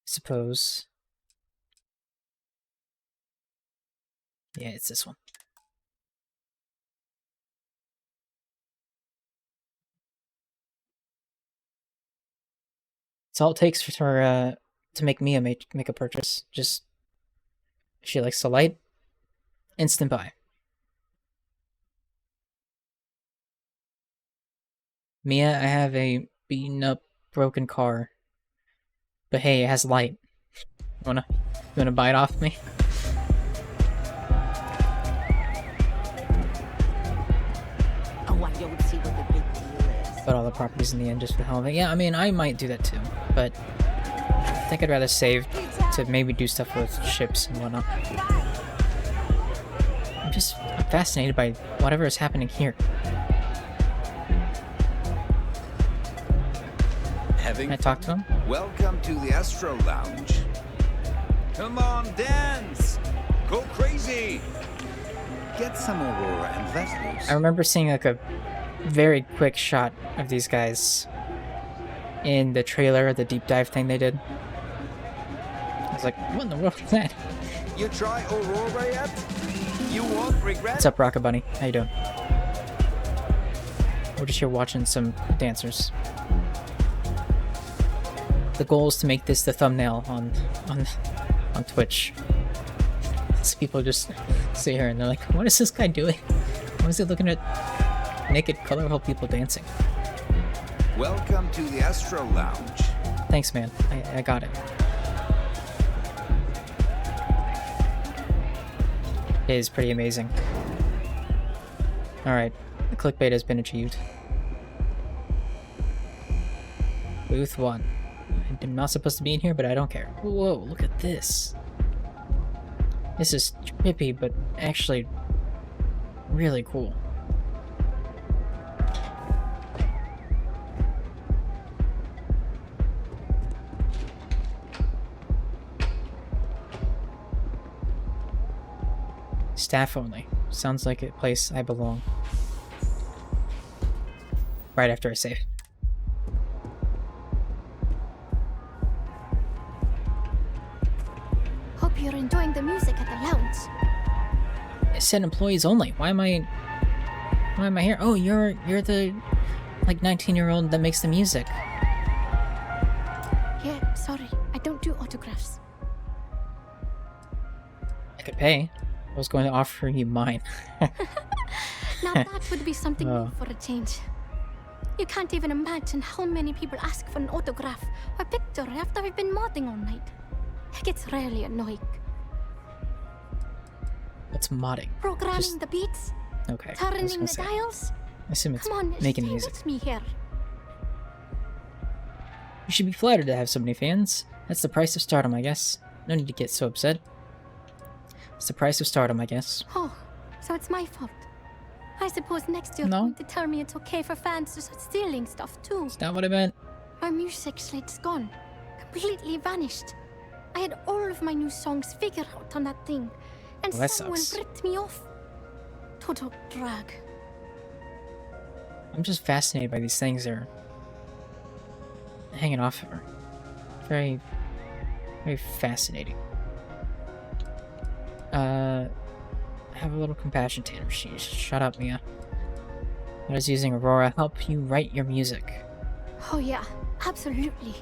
Speaker 1: suppose. Yeah, it's this one. It's all it takes for her to make Mia make a purchase. Just she likes the light. Instant buy. Mia, I have a beaten up, broken car. But hey, it has light. You wanna buy it off me?
Speaker 23: See what the big deal is.
Speaker 1: But all the properties in the end just for the hell of it. Yeah, I mean, I might do that too, but I think I'd rather save to maybe do stuff with ships and whatnot. I'm fascinated by whatever is happening here. Can I talk to him?
Speaker 21: Welcome to the Astro Lounge. Come on, dance! Go crazy! Get some Aurora and let loose.
Speaker 1: I remember seeing like a very quick shot of these guys in the trailer, the deep dive thing they did. I was like, what in the world is that?
Speaker 21: You try Aurora yet? You won't regret.
Speaker 1: What's up, Rocket Bunny? How you doing? We're just here watching some dancers. The goal is to make this the thumbnail on Twitch. So people just sit here and they're like, what is this guy doing? Why is he looking at naked, colorful people dancing?
Speaker 21: Welcome to the Astro Lounge.
Speaker 1: Thanks, man. I got it. It is pretty amazing. Alright, the clickbait has been achieved. Booth 1. I'm not supposed to be in here, but I don't care. Whoa, look at this. This is trippy, but actually really cool. Staff only. Sounds like a place I belong. Right after I save.
Speaker 4: Hope you're enjoying the music at the lounge.
Speaker 1: It said employees only. Why am I here? Oh, you're the like 19-year-old that makes the music.
Speaker 4: Yeah, sorry. I don't do autographs.
Speaker 1: I could pay. I was going to offer you mine.
Speaker 4: Now that would be something new for a change. You can't even imagine how many people ask for an autograph or picture after we've been modding all night. It gets really annoying.
Speaker 1: What's modding?
Speaker 4: Programming the beats.
Speaker 1: Okay.
Speaker 4: Turning the dials.
Speaker 1: I assume it's
Speaker 4: Come on,
Speaker 1: making
Speaker 4: stay
Speaker 1: music.
Speaker 4: with me here.
Speaker 1: You should be flattered to have so many fans. That's the price of stardom, I guess. No need to get so upset. It's the price of stardom, I guess.
Speaker 4: Oh, so it's my fault. I suppose next year you're going to tell me it's okay for fans to start stealing stuff too.
Speaker 1: That's not what I meant.
Speaker 4: My music slate's gone. Completely vanished. I had all of my new songs figured out on that thing. And
Speaker 1: Well, that
Speaker 4: someone
Speaker 1: sucks.
Speaker 4: ripped me off. Total drag.
Speaker 1: I'm just fascinated by these things that are hanging off of her. Very, very fascinating. Have a little compassion, Tanner. Shut up, Mia. How does using Aurora help you write your music?
Speaker 4: Oh yeah, absolutely.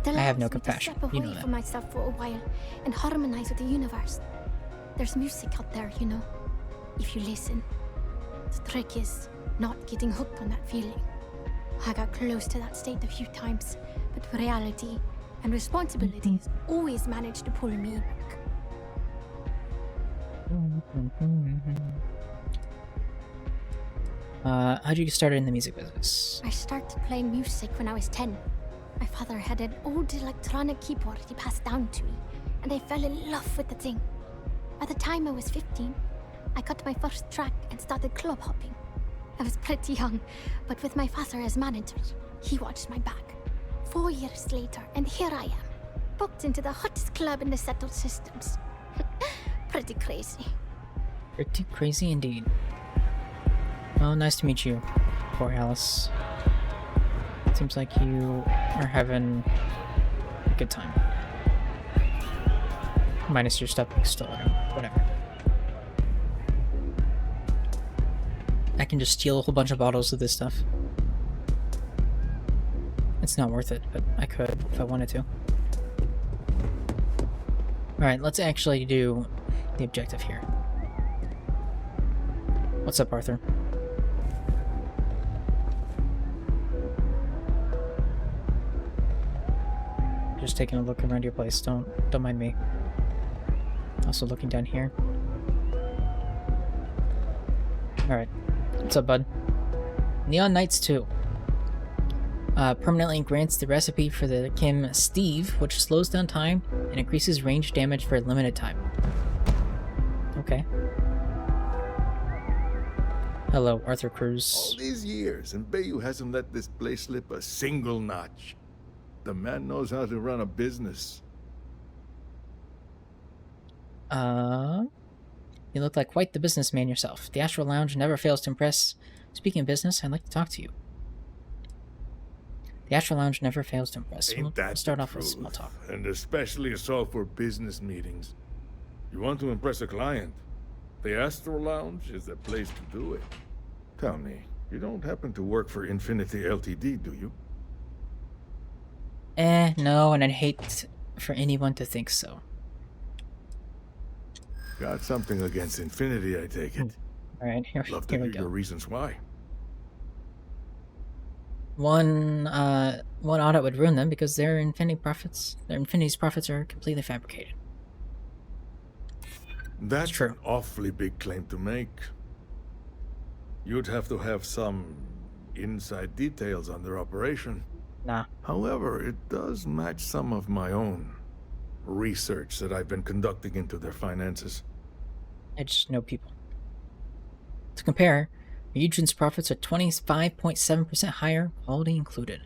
Speaker 1: I have no
Speaker 4: Allows me to
Speaker 1: compassion.
Speaker 4: step
Speaker 1: You
Speaker 4: away
Speaker 1: know that.
Speaker 4: from myself for a while and harmonize with the universe. There's music out there, you know. If you listen. The trick is not getting hooked on that feeling. I got close to that state a few times, but reality and responsibilities always manage to pull me back.
Speaker 1: How'd you get started in the music business?
Speaker 4: I started playing music when I was 10. My father had an old electronic keyboard he passed down to me, and I fell in love with the thing. By the time I was 15, I got my first track and started club hopping. I was pretty young, but with my father as manager, he watched my back. 4 years later, and here I am, booked into the hottest club in the settled systems. Pretty crazy.
Speaker 1: Pretty crazy indeed. Well, nice to meet you, Borealis. Seems like you are having a good time. Minus your stuff, but still, whatever. I can just steal a whole bunch of bottles of this stuff. It's not worth it, but I could if I wanted to. Alright, let's actually do the objective here. What's up, Arthur? Just taking a look around your place. Don't mind me. Also looking down here. Alright. What's up, bud? Neon Knights 2. Permanently grants the recipe for the Kim Steve, which slows down time and increases range damage for a limited time. Okay. Hello, Arthur Cruz.
Speaker 17: All these years, and Bayou hasn't let this place slip a single notch. The man knows how to run a business.
Speaker 1: You look like quite the businessman yourself. The Astral Lounge never fails to impress. Speaking of business, I'd like to talk to you. The Astral Lounge never fails to impress.
Speaker 17: Ain't that
Speaker 1: We'll start
Speaker 17: the
Speaker 1: off with
Speaker 17: truth?
Speaker 1: small talk.
Speaker 17: And especially so for business meetings. You want to impress a client. The Astral Lounge is the place to do it. Tell me, you don't happen to work for Infinity Ltd, do you?
Speaker 1: No, and I'd hate for anyone to think so.
Speaker 17: Got something against Infinity, I take it.
Speaker 1: Alright, here
Speaker 17: Love to
Speaker 1: we
Speaker 17: hear
Speaker 1: go.
Speaker 17: your reasons why.
Speaker 1: One audit would ruin them because their Infinity's profits are completely fabricated.
Speaker 17: That's
Speaker 1: true.
Speaker 17: An awfully big claim to make. You'd have to have some inside details on their operation.
Speaker 1: Nah.
Speaker 17: However, it does match some of my own research that I've been conducting into their finances.
Speaker 1: I just know people. To compare, Ryujin's profits are 25.7% higher, quality included.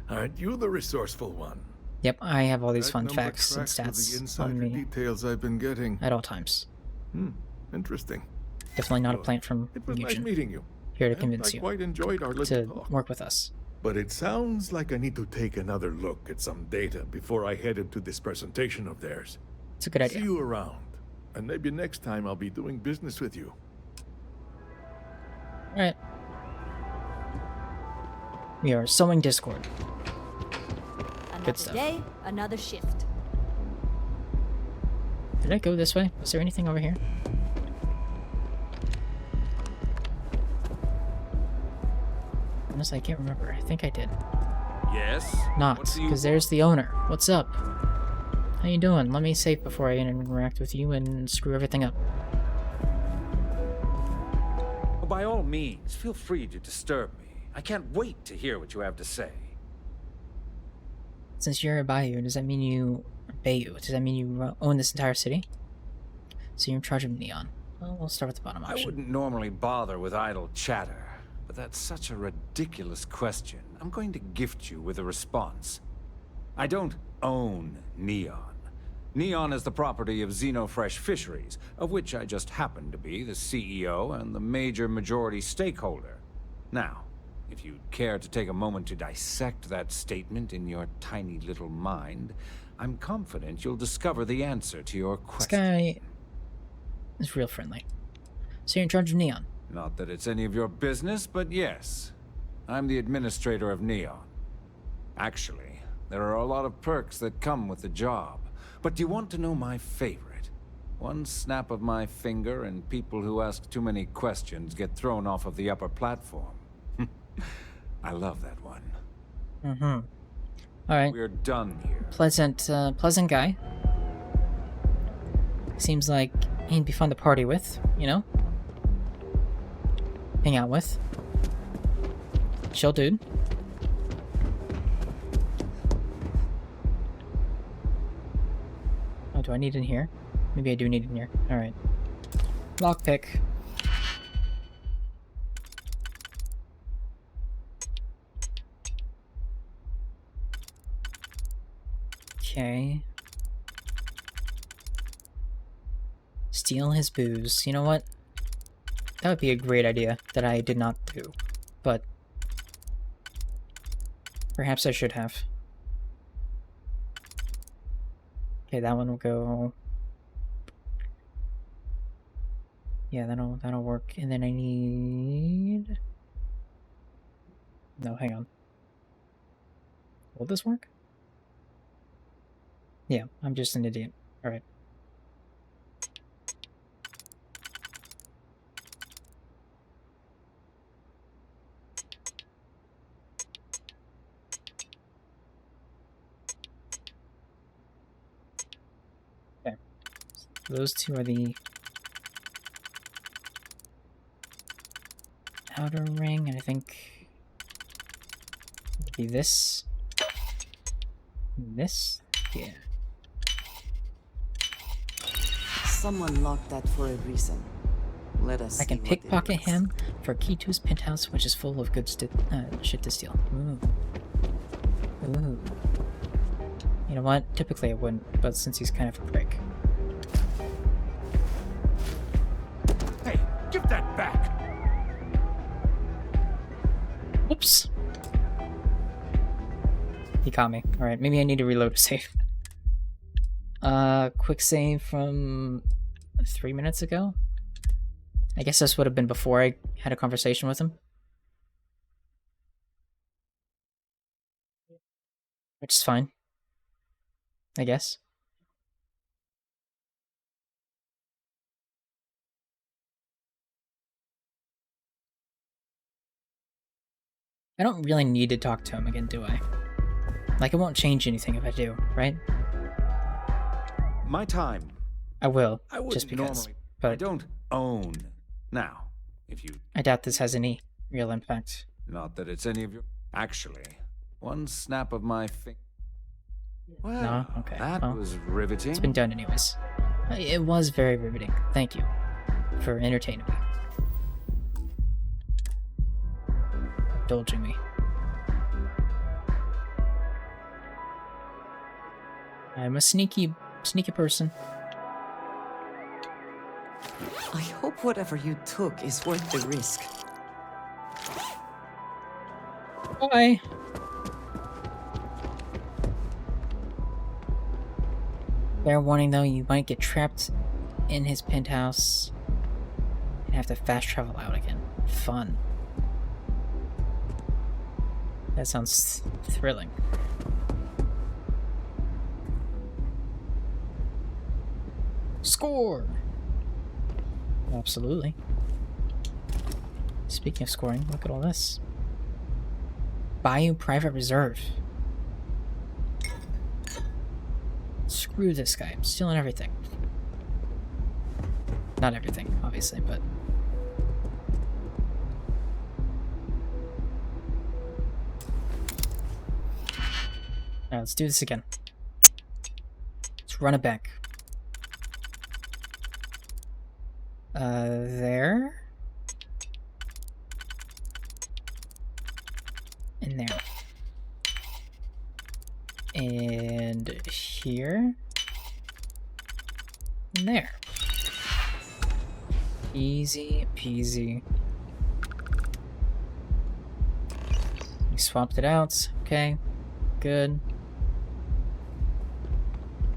Speaker 17: Aren't you the resourceful one?
Speaker 1: Yep, I have all these
Speaker 17: That
Speaker 1: fun
Speaker 17: number
Speaker 1: facts and
Speaker 17: tracks with
Speaker 1: stats
Speaker 17: the
Speaker 1: on
Speaker 17: insider
Speaker 1: me
Speaker 17: details I've been getting.
Speaker 1: at all times.
Speaker 17: Interesting.
Speaker 1: Definitely not a plant from
Speaker 17: It was nice
Speaker 1: Ryujin.
Speaker 17: meeting you.
Speaker 1: Here to
Speaker 17: And
Speaker 1: convince
Speaker 17: I
Speaker 1: you
Speaker 17: quite enjoyed our little
Speaker 1: to
Speaker 17: talk.
Speaker 1: work with us.
Speaker 17: But it sounds like I need to take another look at some data before I head into this presentation of theirs.
Speaker 1: It's a good idea.
Speaker 17: See you around. And maybe next time I'll be doing business with you.
Speaker 1: Alright. We are sowing discord.
Speaker 22: Another
Speaker 1: stuff.
Speaker 22: day, another shift.
Speaker 1: Did I go this way? Was there anything over here? Honestly, I can't remember. I think I did.
Speaker 8: Yes?
Speaker 1: Not,
Speaker 8: What do you
Speaker 1: because there's the owner. What's up? How you doing? Let me save before I interact with you and screw everything up.
Speaker 8: Well, by all means, feel free to disturb me. I can't wait to hear what you have to say.
Speaker 1: Since you're a Bayou, does that mean you... Bayou, does that mean you own this entire city? So you're in charge of Neon. Well, we'll start with the bottom
Speaker 8: I
Speaker 1: option.
Speaker 8: wouldn't normally bother with idle chatter, but that's such a ridiculous question. I'm going to gift you with a response. I don't own Neon. Neon is the property of Xenofresh Fisheries, of which I just happen to be the CEO and the majority stakeholder. Now, if you'd care to take a moment to dissect that statement in your tiny little mind, I'm confident you'll discover the answer to your
Speaker 1: This
Speaker 8: question.
Speaker 1: guy is real friendly. So you're in charge of Neon.
Speaker 8: Not that it's any of your business, but yes. I'm the administrator of Neon. Actually, there are a lot of perks that come with the job. But do you want to know my favorite? One snap of my finger and people who ask too many questions get thrown off of the upper platform. I love that one.
Speaker 1: Mm-hmm. Alright.
Speaker 8: We're done here.
Speaker 1: Pleasant guy. Seems like he'd be fun to party with, you know? Hang out with. Chill dude. Oh, do I need in here? Maybe I do need in here. Alright. Lockpick. Okay. Steal his booze. You know what? That would be a great idea that I did not do. But perhaps I should have. Okay, that one will go Yeah, that'll work. And then I need... No, hang on. Will this work? Yeah, I'm just an idiot. Alright. Okay. So those two are the outer ring, and I think it'd be this. This? Yeah.
Speaker 3: Someone locked that for a reason. Let us.
Speaker 1: I can pickpocket him for key to his penthouse, which is full of good shit to steal. Ooh. Ooh. You know what? Typically I wouldn't, but since he's kind of a prick.
Speaker 8: Hey, give that back!
Speaker 1: Whoops. He caught me. Alright, maybe I need to reload a save. Quick save from 3 minutes ago? I guess this would have been before I had a conversation with him. Which is fine. I guess. I don't really need to talk to him again, do I? Like, it won't change anything if I do, right?
Speaker 8: My time.
Speaker 1: I will,
Speaker 8: I wouldn't
Speaker 1: just because.
Speaker 8: normally,
Speaker 1: But
Speaker 8: I don't own. Now, if you...
Speaker 1: I doubt this has any real impact.
Speaker 8: Not that it's any of your... Actually, one snap of my finger... Well,
Speaker 1: No? Okay.
Speaker 8: that
Speaker 1: well,
Speaker 8: was riveting.
Speaker 1: It's been done anyways. It was very riveting. Thank you for entertaining me. Indulging me. I'm a sneaky person.
Speaker 3: I hope whatever you took is worth the risk.
Speaker 1: Bye. Fair warning though, you might get trapped in his penthouse and have to fast travel out again. Fun. That sounds thrilling. Score! Absolutely. Speaking of scoring, look at all this. Bayou Private Reserve. Screw this guy. I'm stealing everything. Not everything, obviously, but... Alright, let's do this again. Let's run it back. There. And there. And here. And there. Easy peasy. We swapped it out. Okay. Good.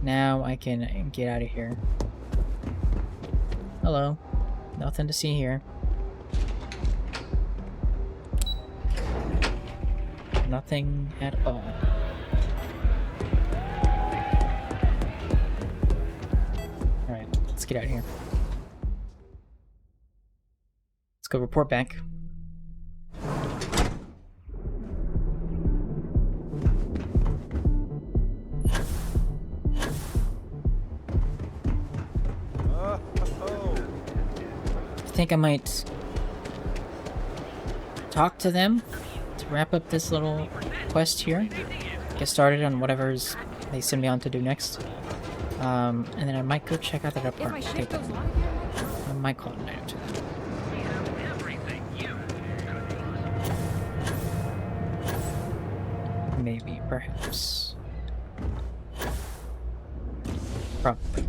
Speaker 1: Now I can get out of here. Hello. Nothing to see here. Nothing at all. Alright, let's get out of here. Let's go report back. I think I might talk to them to wrap up this little quest here. Get started on whatever's they send me on to do next. And then I might go check out that apartment. I might call it a night after that. Maybe, perhaps. Probably.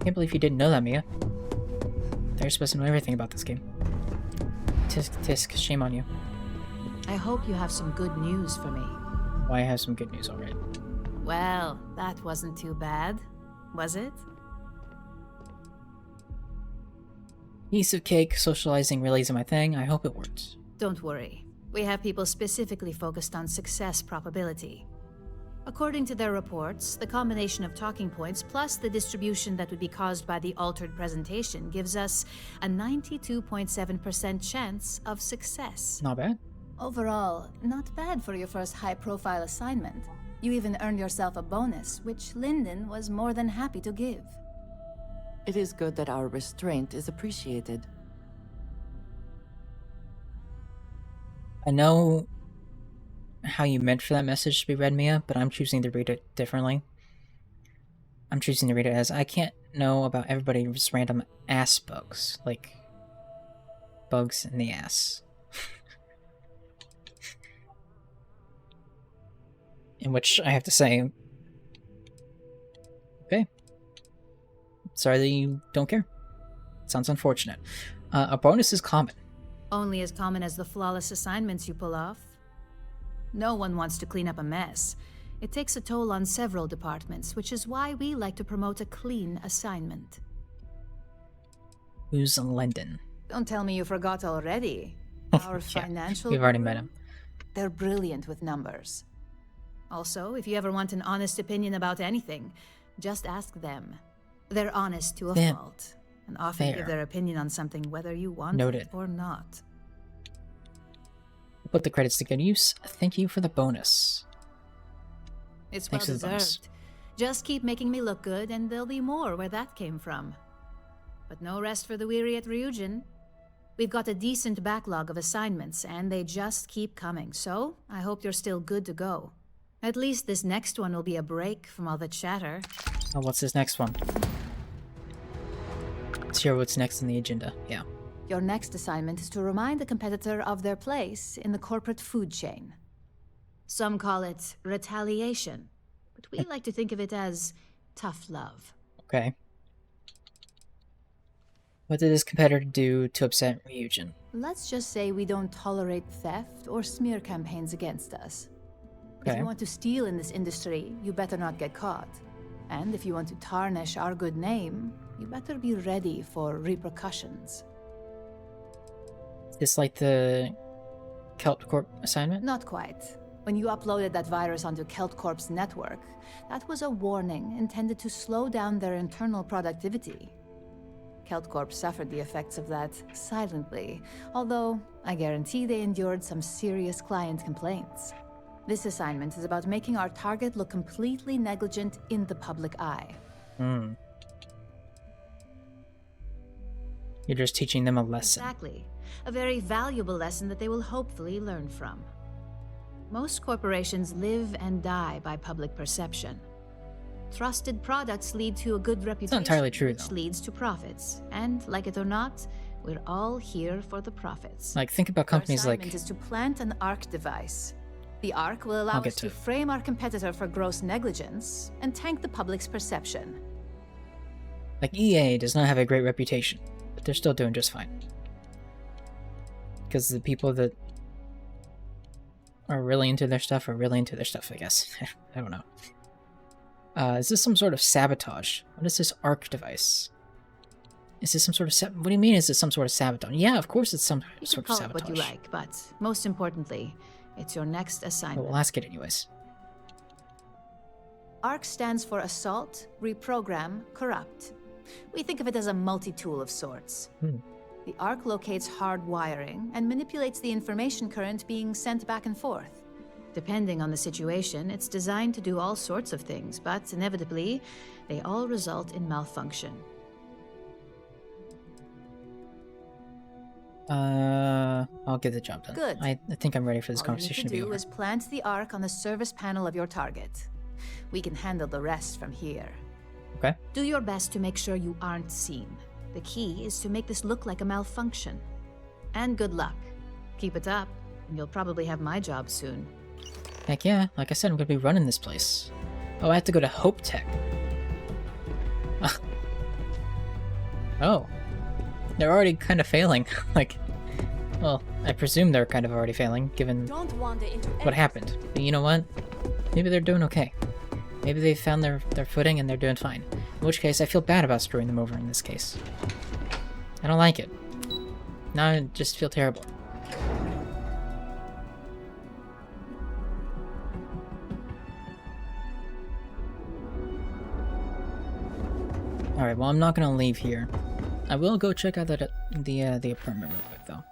Speaker 1: Can't believe you didn't know that, Mia. You're supposed to know everything about this game. Tisk, shame on you.
Speaker 24: I hope you have some good news for me.
Speaker 1: Why I have some good news, alright.
Speaker 24: Well, that wasn't too bad, was it?
Speaker 1: Piece of cake, socializing really isn't my thing. I hope it works.
Speaker 24: Don't worry. We have people specifically focused on success probability. According to their reports, the combination of talking points plus the distribution that would be caused by the altered presentation gives us a 92.7% chance of success.
Speaker 1: Not bad.
Speaker 24: Overall, not bad for your first high-profile assignment. You even earned yourself a bonus, which Lyndon was more than happy to give.
Speaker 3: It is good that our restraint is appreciated.
Speaker 1: I know how you meant for that message to be read, Mia, but I'm choosing to read it differently. I'm choosing to read it as, I can't know about everybody's random ass bugs. Like, bugs in the ass. In which I have to say, okay. Sorry that you don't care. Sounds unfortunate. A bonus is common.
Speaker 24: Only as common as the flawless assignments you pull off. No one wants to clean up a mess. It takes a toll on several departments, which is why we like to promote a clean assignment.
Speaker 1: Who's Lyndon?
Speaker 24: Don't tell me you forgot already. Our
Speaker 1: Yeah,
Speaker 24: financial
Speaker 1: we've already
Speaker 24: guru?
Speaker 1: met him.
Speaker 24: They're brilliant with numbers. Also, if you ever want an honest opinion about anything, just ask them. They're honest to a
Speaker 1: Them.
Speaker 24: fault, and often
Speaker 1: Fair.
Speaker 24: give their opinion on something whether you want
Speaker 1: Noted.
Speaker 24: it or not.
Speaker 1: Put the credits to good use. Thank you for the bonus.
Speaker 24: It's well
Speaker 1: Thanks for the bonus.
Speaker 24: deserved. Just keep making me look good, and there'll be more where that came from. But no rest for the weary at Ryujin. We've got a decent backlog of assignments, and they just keep coming, so I hope you're still good to go. At least this next one will be a break from all the chatter.
Speaker 1: Oh, what's this next one? Let's hear what's next on the agenda. Yeah.
Speaker 24: Your next assignment is to remind the competitor of their place in the corporate food chain. Some call it retaliation, but we like to think of it as tough love.
Speaker 1: Okay. What did this competitor do to upset Ryujin?
Speaker 24: Let's just say we don't tolerate theft or smear campaigns against us. If
Speaker 1: Okay.
Speaker 24: you want to steal in this industry, you better not get caught. And if you want to tarnish our good name, you better be ready for repercussions.
Speaker 1: Is this like the Celt Corp assignment?
Speaker 24: Not quite. When you uploaded that virus onto KeltCorp's network, that was a warning intended to slow down their internal productivity. KeltCorp suffered the effects of that silently, although I guarantee they endured some serious client complaints. This assignment is about making our target look completely negligent in the public eye.
Speaker 1: You're just teaching them a lesson.
Speaker 24: Exactly. A very valuable lesson that they will hopefully learn from. Most corporations live and die by public perception. Trusted products lead to a good reputation,
Speaker 1: entirely true,
Speaker 24: which leads to profits. And, like it or not, we're all here for the profits.
Speaker 1: Like, think about companies
Speaker 24: Our
Speaker 1: like...
Speaker 24: assignment is to plant an ARC device. The ARC will allow
Speaker 1: I'll get
Speaker 24: us
Speaker 1: to
Speaker 24: to
Speaker 1: it.
Speaker 24: frame our competitor for gross negligence and tank the public's perception.
Speaker 1: Like, EA does not have a great reputation, but they're still doing just fine. Because the people that are really into their stuff are really into their stuff, I guess. I don't know. Is this some sort of sabotage? What is this ARC device? Is this some sort of... What do you mean, is this some sort of sabotage? Yeah, of course it's some
Speaker 24: You
Speaker 1: sort
Speaker 24: can
Speaker 1: of
Speaker 24: call it
Speaker 1: sabotage.
Speaker 24: what you like, but most importantly, it's your next assignment.
Speaker 1: We'll ask it anyways.
Speaker 24: ARC stands for Assault, Reprogram, Corrupt. We think of it as a multi-tool of sorts. The ARC locates hard wiring and manipulates the information current being sent back and forth. Depending on the situation, it's designed to do all sorts of things, but inevitably, they all result in malfunction.
Speaker 1: I'll get the job done.
Speaker 24: Good.
Speaker 1: I think I'm ready for this
Speaker 24: All
Speaker 1: conversation to
Speaker 24: you
Speaker 1: be
Speaker 24: need to do
Speaker 1: over.
Speaker 24: is plant the ARC on the service panel of your target. We can handle the rest from here.
Speaker 1: Okay.
Speaker 24: Do your best to make sure you aren't seen. The key is to make this look like a malfunction. And good luck. Keep it up, and you'll probably have my job soon.
Speaker 1: Heck yeah, like I said, I'm gonna be running this place. Oh, I have to go to Hope Tech. Oh. They're already kind of failing. Like, well, I presume they're kind of already failing, given what happened. But you know what? Maybe they're doing okay. Maybe they found their footing and they're doing fine. In which case, I feel bad about screwing them over in this case. I don't like it. Now I just feel terrible. Alright, well, I'm not gonna leave here. I will go check out the apartment real quick, though.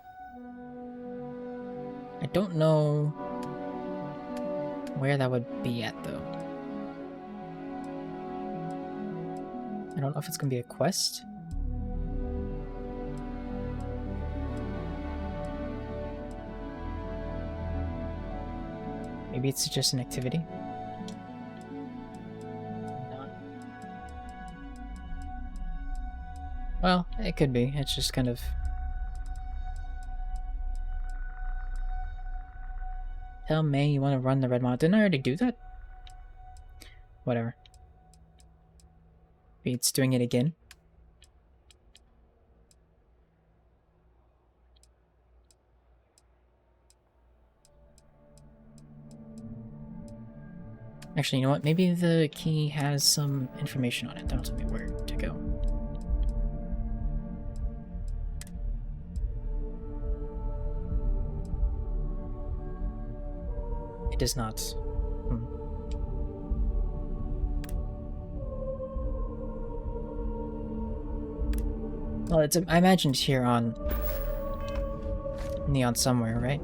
Speaker 1: I don't know where that would be at, though. I don't know if it's gonna be a quest. Maybe it's just an activity. Well, it could be. It's just kind of... Tell May you want to run the red mod. Didn't I already do that? Whatever. Maybe it's doing it again. Actually, you know what? Maybe the key has some information on it. That'll tell me where to go. It does not. Well, it's I imagine it's here on Neon somewhere, right?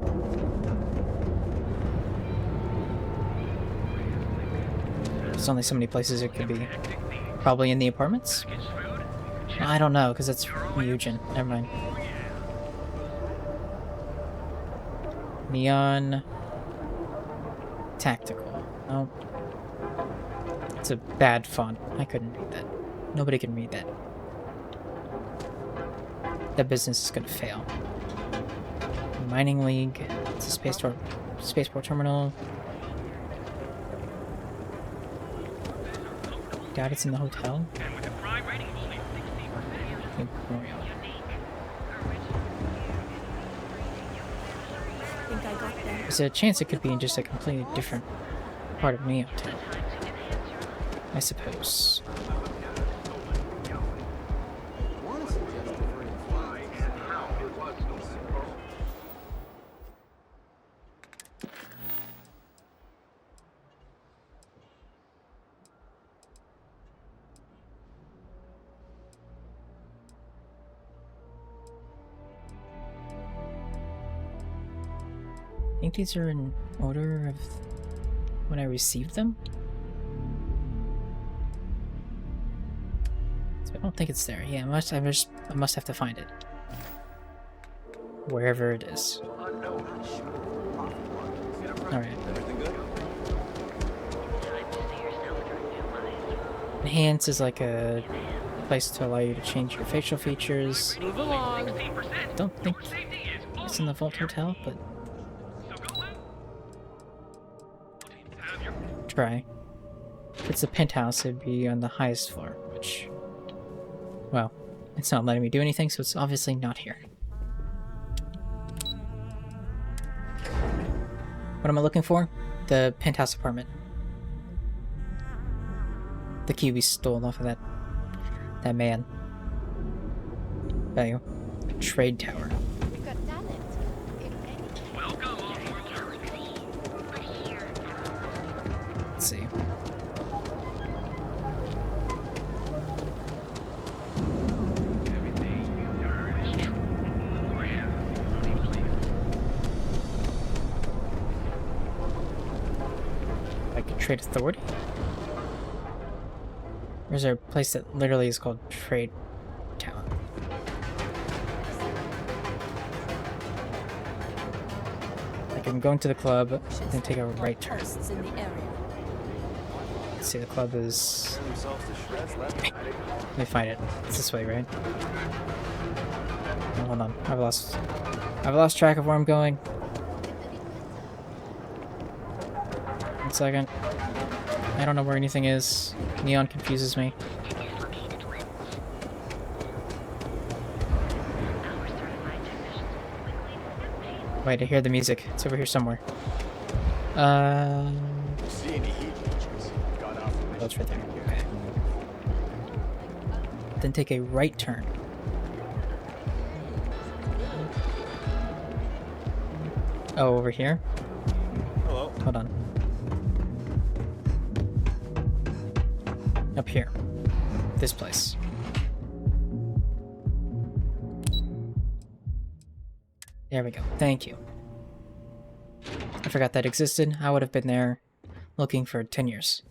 Speaker 1: There's only so many places it could be. Probably in the apartments? I don't know, because it's Ryujin. Never mind. Neon... Tactical. Oh. It's a bad font. I couldn't read that. Nobody can read that. That business is gonna fail. Mining League. It's a spaceport terminal. Doubt it's in the hotel. There's a chance it could be in just a completely different part of Neo Town, I suppose. I think these are in order of when I received them. So I don't think it's there. Yeah, I must have to find it. Wherever it is. Alright. Enhance is like a place to allow you to change your facial features.
Speaker 5: Move along.
Speaker 1: I don't think it's in the Vault Hotel, but try. If it's a penthouse, it'd be on the highest floor, which, well, it's not letting me do anything, so it's obviously not here. What am I looking for? The penthouse apartment. The key we stole off of that man. Value. Trade tower. Let's see. I could trade authority? Or is there a place that literally is called Trade Tower? Like I'm going to the club, then take a right turn. Let's see, the club is... Let me find it. It's this way, right? Oh, hold on. I've lost track of where I'm going. 1 second. I don't know where anything is. Neon confuses me. Wait, I hear the music. It's over here somewhere. Oh, it's right there. Okay. Then take a right turn. Oh, over here?
Speaker 6: Hello.
Speaker 1: Hold on. Up here. This place. There we go. Thank you. I forgot that existed. I would have been there looking for 10 years.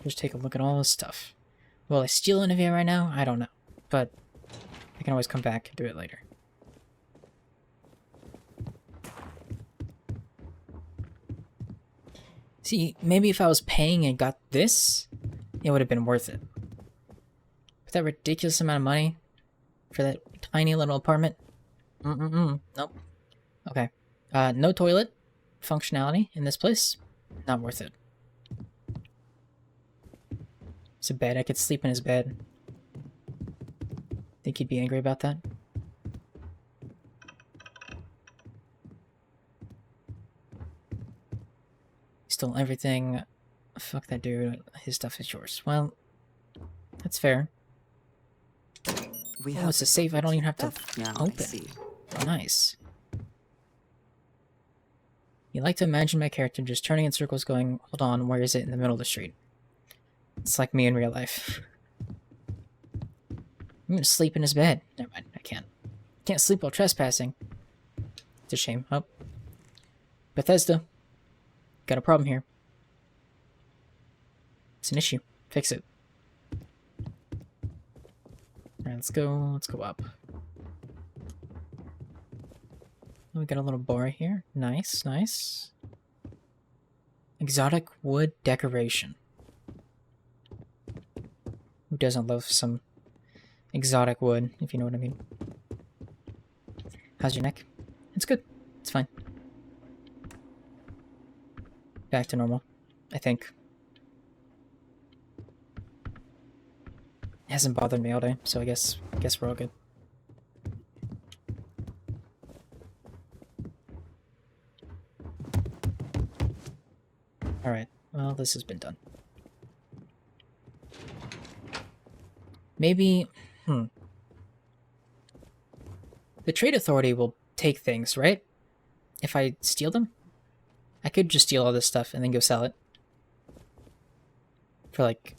Speaker 1: Just take a look at all this stuff. Will I steal any of it right now? I don't know. But I can always come back and do it later. See, maybe if I was paying and got this, it would have been worth it. But that ridiculous amount of money for that tiny little apartment? Nope. Okay. No toilet functionality in this place. Not worth it. It's a bed. I could sleep in his bed. Think he'd be angry about that? Stole everything. Fuck that dude. His stuff is yours. Well, that's fair. Oh, it's a safe. I don't even have to open. Nice. You like to imagine my character just turning in circles going, hold on, where is it in the middle of the street? It's like me in real life. I'm gonna sleep in his bed. Never mind, I can't. Can't sleep while trespassing. It's a shame. Oh. Bethesda. Got a problem here. It's an issue. Fix it. Alright, let's go up. We got a little bar here. Nice, nice. Exotic wood decoration. Who doesn't love some exotic wood, if you know what I mean? How's your neck? It's good. It's fine. Back to normal, I think. It hasn't bothered me all day, so I guess we're all good. Alright, well, this has been done. Maybe, the trade authority will take things, right? If I steal them? I could just steal all this stuff and then go sell it. For like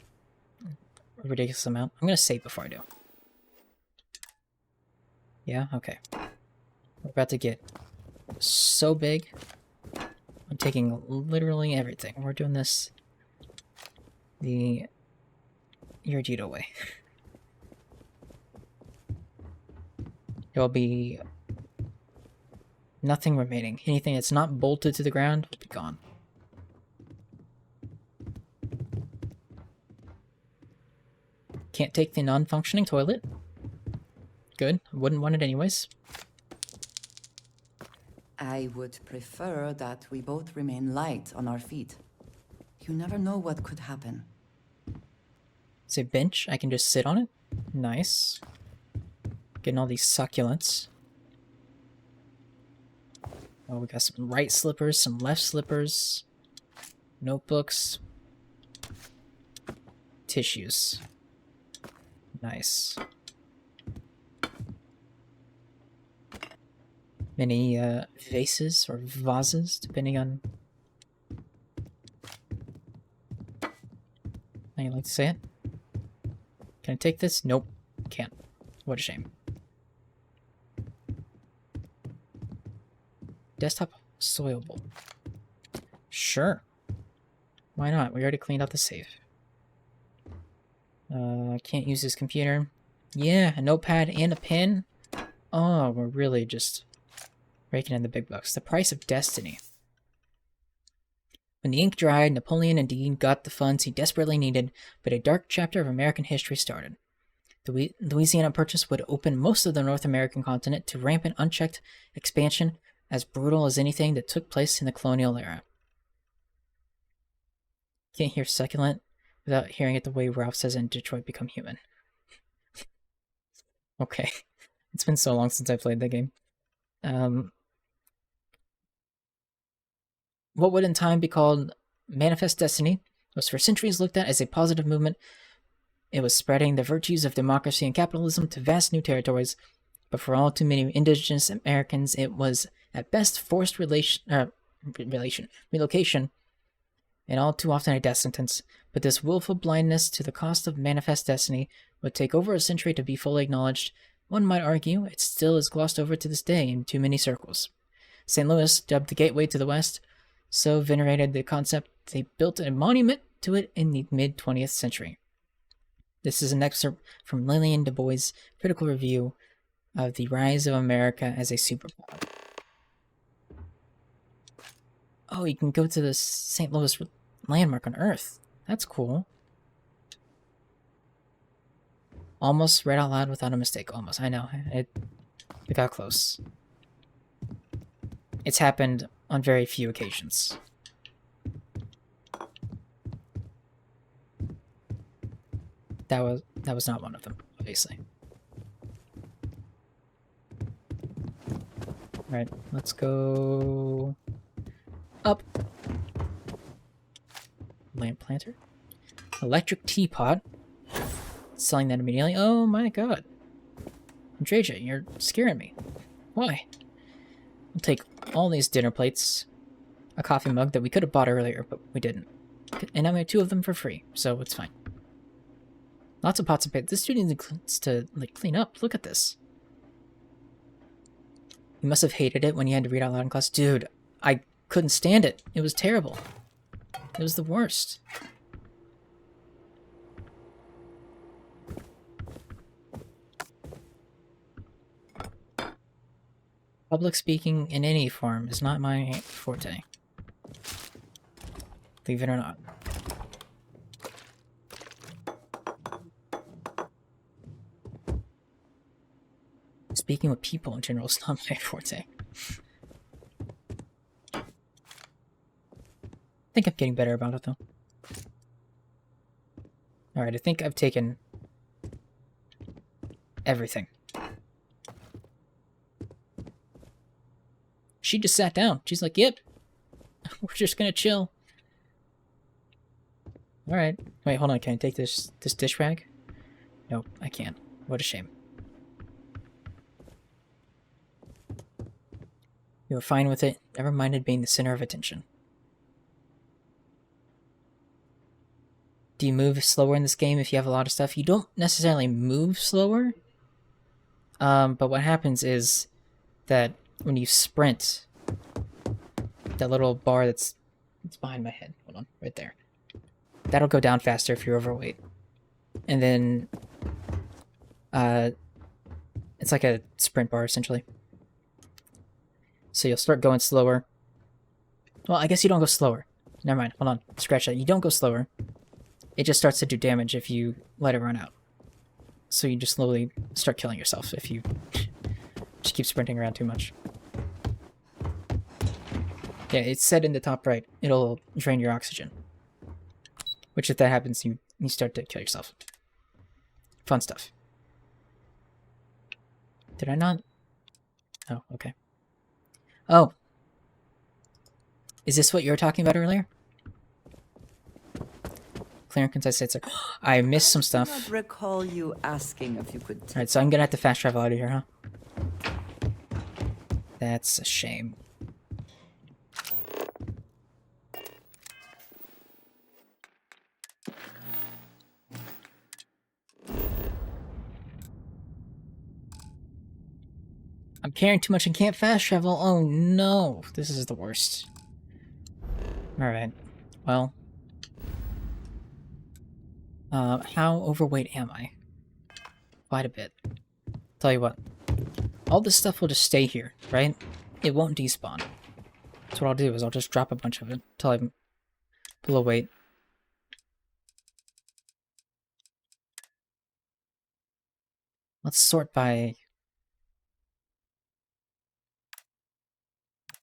Speaker 1: a ridiculous amount. I'm gonna save before I do. Yeah, okay. We're about to get so big. I'm taking literally everything. We're doing this the Irrigito way. There will be nothing remaining. Anything that's not bolted to the ground will be gone. Can't take the non-functioning toilet. Good. I wouldn't want it anyways.
Speaker 3: I would prefer that we both remain light on our feet. You never know what could happen.
Speaker 1: It's a bench. I can just sit on it. Nice. Getting all these succulents. Oh, we got some right slippers, some left slippers. Notebooks. Tissues. Nice. Many vases or vases, depending on how you like to say it. Can I take this? Nope. Can't. What a shame. Desktop soil bowl. Sure. Why not? We already cleaned out the safe. Can't use this computer. Yeah, a notepad and a pen. Oh, we're really just raking in the big bucks. The price of destiny. When the ink dried, Napoleon indeed got the funds he desperately needed, but a dark chapter of American history started. The Louisiana Purchase would open most of the North American continent to rampant, unchecked expansion, as brutal as anything that took place in the colonial era. Can't hear succulent without hearing it the way Ralph says in Detroit Become Human. Okay. It's been so long since I played that game. What would in time be called Manifest Destiny was for centuries looked at as a positive movement. It was spreading the virtues of democracy and capitalism to vast new territories, but for all too many indigenous Americans, it was at best forced relocation, and all too often a death sentence. But this willful blindness to the cost of Manifest Destiny would take over a century to be fully acknowledged. One might argue it still is glossed over to this day in too many circles. St. Louis, dubbed the Gateway to the West, so venerated the concept they built a monument to it in the mid-20th century. This is an excerpt from Lillian Du Bois' critical review of The Rise of America as a Superpower. Oh, you can go to the St. Louis landmark on Earth. That's cool. Almost read out loud without a mistake. Almost. I know. It got close. It's happened on very few occasions. That was not one of them, obviously. Alright, let's go up. Lamp planter. Electric teapot. Selling that immediately. Oh my god. Andreja, you're scaring me. Why? We'll take all these dinner plates. A coffee mug that we could have bought earlier, but we didn't. And now we have 2 of them for free, so it's fine. Lots of pots and pans. This dude needs to, like, clean up. Look at this. You must have hated it when you had to read out loud in class. Dude, I couldn't stand it. It was terrible. It was the worst. Public speaking in any form is not my forte. Believe it or not. Speaking with people in general is not my forte. I think I'm getting better about it, though. Alright, I think I've taken everything. She just sat down. She's like, yep, we're just gonna chill. Alright. Wait, hold on. Can I take this dish rag? Nope, I can't. What a shame. You were fine with it. Never minded being the center of attention. Do you move slower in this game if you have a lot of stuff? You don't necessarily move slower. But what happens is that when you sprint, that little bar it's behind my head. Hold on, right there. That'll go down faster if you're overweight. And then it's like a sprint bar essentially. So you'll start going slower. Well, I guess you don't go slower. Never mind. Hold on. Scratch that. You don't go slower. It just starts to do damage if you let it run out. So you just slowly start killing yourself if you just keep sprinting around too much. Yeah, it's said in the top right. It'll drain your oxygen. Which if that happens, you start to kill yourself. Fun stuff. Did I not? Oh, okay. Oh. Is this what you were talking about earlier? Clear and concise answer. I missed some stuff.
Speaker 3: I do not recall you asking if you could.
Speaker 1: Alright, so I'm gonna have to fast travel out of here, huh? That's a shame. I'm carrying too much and can't fast travel. Oh no, this is the worst. Alright, well. How overweight am I? Quite a bit. Tell you what. All this stuff will just stay here, right? It won't despawn. So what I'll do is I'll just drop a bunch of it until I'm below weight. Let's sort by...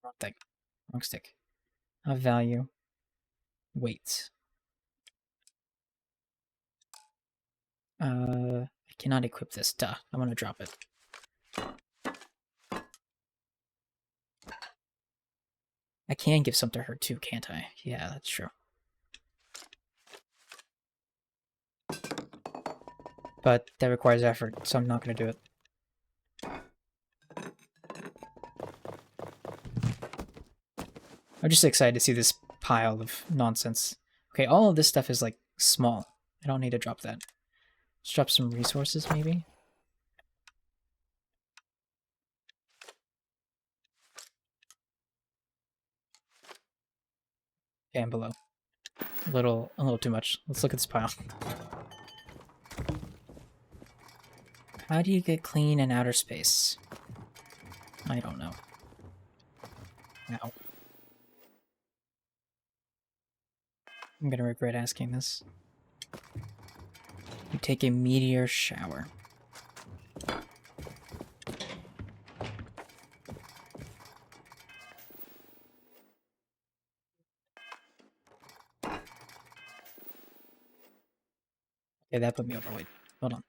Speaker 1: Wrong thing. Wrong stick. Value. Weight. I cannot equip this. Duh. I'm gonna drop it. I can give some to her too, can't I? Yeah, that's true. But that requires effort, so I'm not gonna do it. I'm just excited to see this pile of nonsense. Okay, all of this stuff is like small. I don't need to drop that. Let's drop some resources maybe. Okay, and below. A little too much. Let's look at this pile. How do you get clean in outer space? I don't know. Ow. I'm gonna regret asking this. You take a meteor shower. Okay, that put me overweight. Hold on.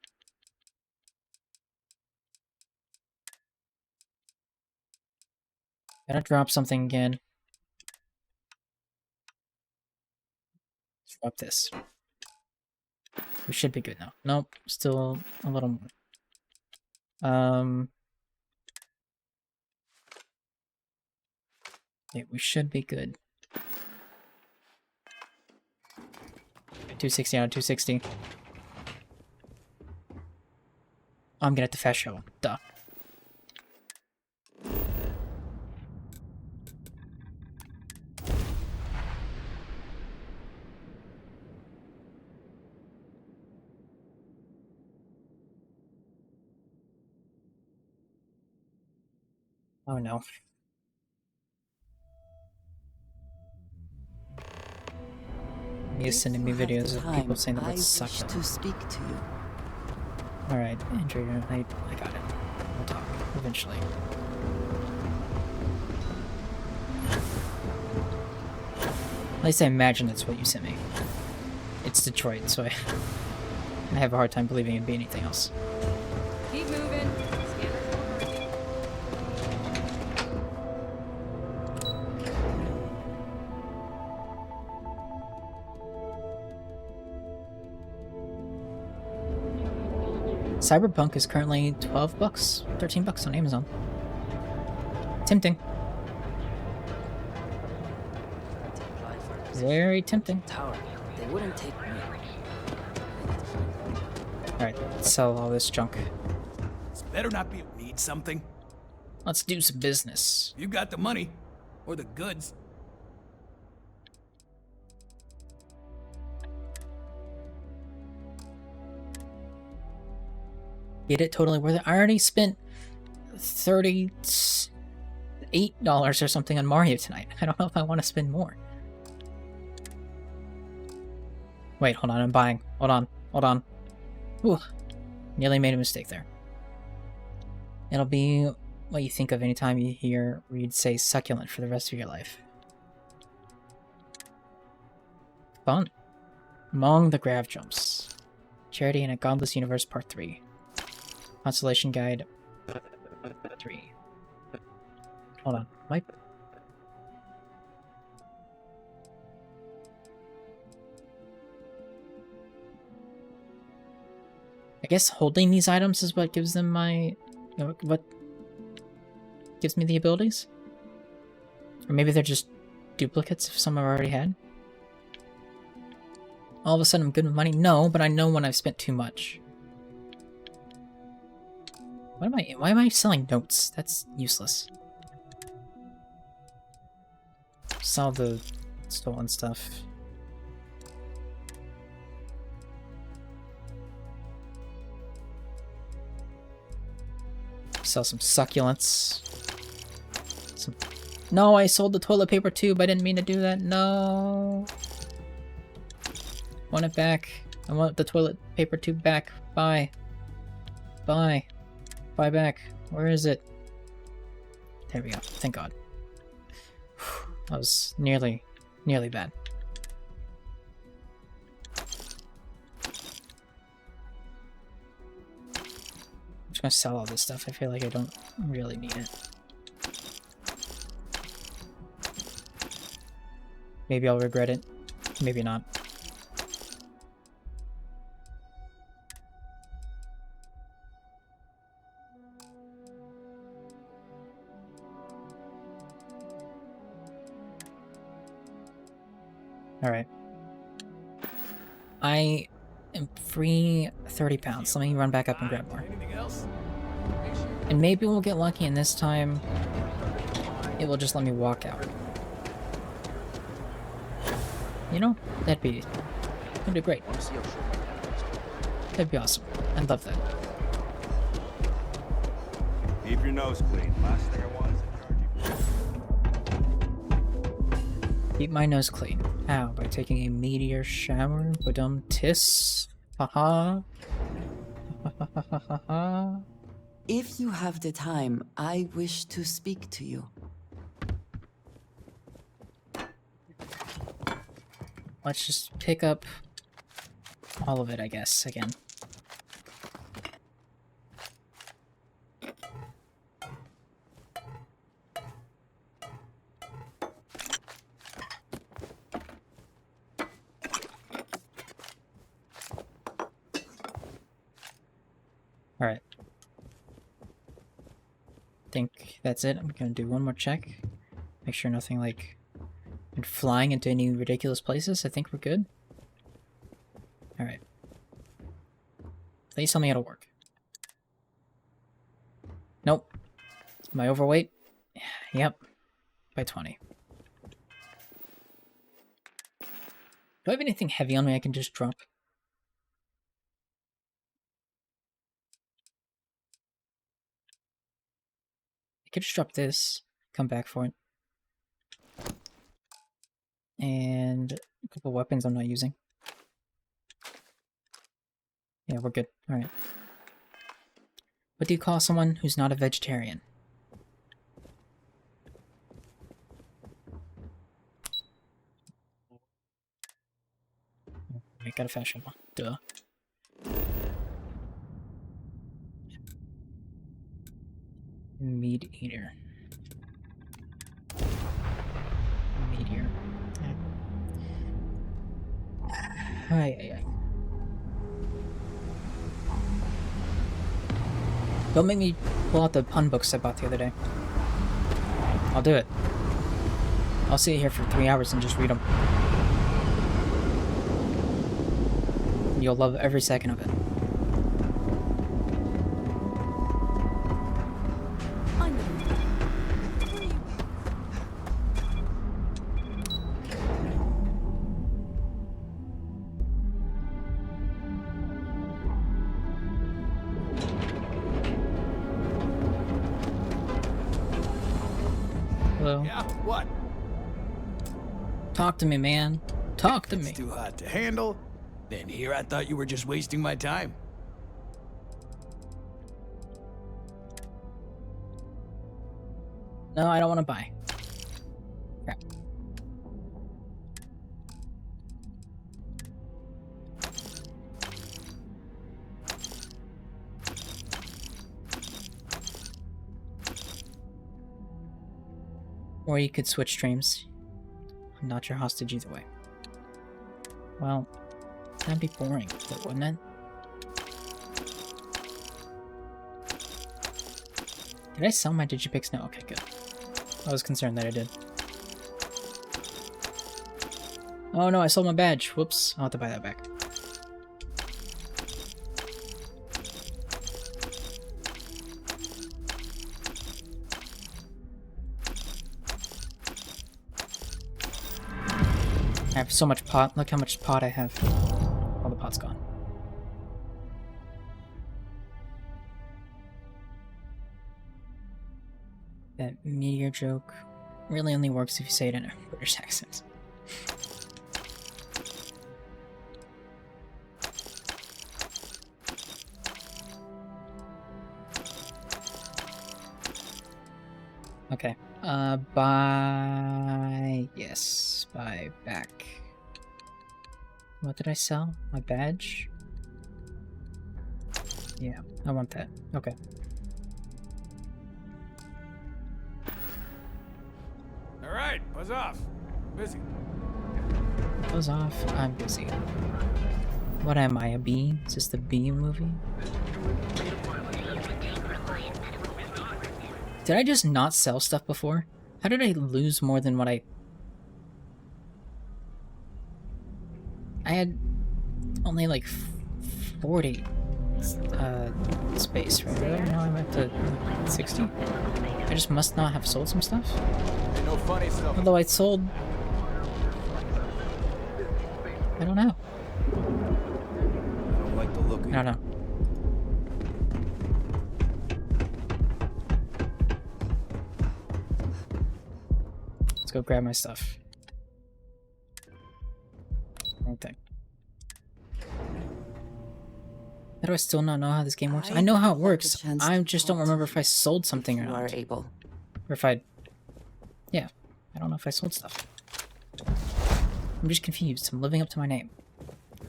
Speaker 1: Gotta drop something again. Drop this. We should be good now. Nope, still a little more. Yeah, we should be good. 260 out of 260. I'm gonna have to fast shovel. Duh. Oh no. He's sending me videos of people saying the word sucker.
Speaker 3: To speak to you.
Speaker 1: Alright, Andrew, I got it. We'll talk eventually. At least I imagine that's what you sent me. It's Detroit, so I have a hard time believing it'd be anything else.
Speaker 14: Keep moving.
Speaker 1: Cyberpunk is currently $12, $13 on Amazon. Tempting. Very tempting.
Speaker 11: They wouldn't take me.
Speaker 1: Alright, let's sell all this junk.
Speaker 6: This better not be need something.
Speaker 1: Let's do some business.
Speaker 6: You got the money. Or the goods.
Speaker 1: Get it? Totally worth it. I already spent $38 or something on Mario tonight. I don't know if I want to spend more. Wait, hold on, I'm buying. Hold on. Ooh, nearly made a mistake there. It'll be what you think of anytime you hear Reed say succulent for the rest of your life. Fun. Among the Grav Jumps. Charity in a Godless Universe Part 3. Constellation Guide 3. Hold on. I guess holding these items is what gives them my... what gives me the abilities? Or maybe they're just duplicates of some I've already had? All of a sudden I'm good with money? No, but I know when I've spent too much. Why am I selling notes? That's useless. Sell the stolen stuff. Sell some succulents. No, I sold the toilet paper tube. I didn't mean to do that. No. Want it back. I want the toilet paper tube back. Bye. Bye. Buy back. Where is it? There we go. Thank God. That was nearly bad. just gonna sell all this stuff. I feel like I don't really need it. Maybe I'll regret it. Maybe not. Alright. I am free 30 pounds. Let me run back up and grab more. And maybe we'll get lucky and this time it will just let me walk out. You know, that'd be great. That'd be awesome. I'd love that.
Speaker 21: Keep your nose clean. Last thing I want is to charge you.
Speaker 1: Keep my nose clean. How? By taking a meteor shower? Badum tis? Haha.
Speaker 3: If you have the time, I wish to speak to you.
Speaker 1: Let's just pick up all of it, I guess, again. Alright. Think that's it. I'm gonna do one more check. Make sure nothing like and flying into any ridiculous places. I think we're good. Alright. Please tell me how to work. Nope. Am I overweight? Yep. By 20. Do I have anything heavy on me I can just drop? I could just drop this, come back for it. And a couple weapons I'm not using. Yeah, we're good. Alright. What do you call someone who's not a vegetarian? I got a fashion one. Duh. Meat eater. Meteor. Ay. Don't make me pull out the pun books I bought the other day. I'll do it. I'll sit here for 3 hours and just read them. You'll love every second of it. Hello?
Speaker 21: Yeah, what?
Speaker 1: Talk to me, man. Talk to me.
Speaker 21: It's too hot to handle. Then here I thought you were just wasting my time.
Speaker 1: No, I don't want to buy. Crap. Or you could switch streams. I'm not your hostage either way. Well, that'd be boring, though, wouldn't it? Did I sell my Digipix? No, okay, good. I was concerned that I did. Oh no, I sold my badge. Whoops, I'll have to buy that back. I have so much pot. Look how much pot I have. All the pot's gone. That meteor joke really only works if you say it in a British accent. Okay. Buy... Yes. Buy back. What did I sell? My badge? Yeah. I want that. Okay.
Speaker 8: All right, buzz off. Busy.
Speaker 1: Buzz off. I'm busy. What am I, a bee? Is this the bee movie? Did I just not sell stuff before? How did I lose more than what I had only like 40 space, right? Now I'm up to 60. I just must not have sold some stuff.
Speaker 6: Ain't no funny stuff.
Speaker 1: Although I sold, I don't know.
Speaker 6: I don't like the look of
Speaker 1: I don't know. Let's go grab my stuff. Wrong thing. How do I still not know how this game works? I know how it works. I just don't remember if I sold something or not.
Speaker 23: Able.
Speaker 1: Or if I... Yeah. I don't know if I sold stuff. I'm just confused. I'm living up to my name.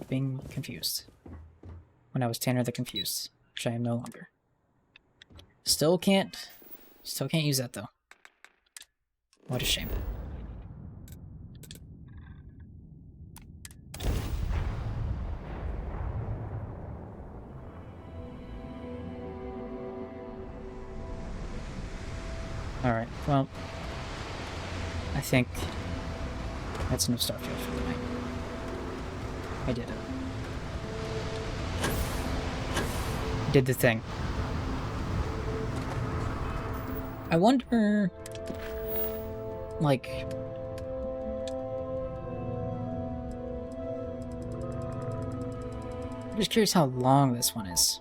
Speaker 1: Being confused. When I was Tanner the Confused. Which I am no longer. Still can't use that though. What a shame. Alright, well, I think that's enough Starfield for tonight. I did it. Did the thing. I wonder, like, I'm just curious how long this one is.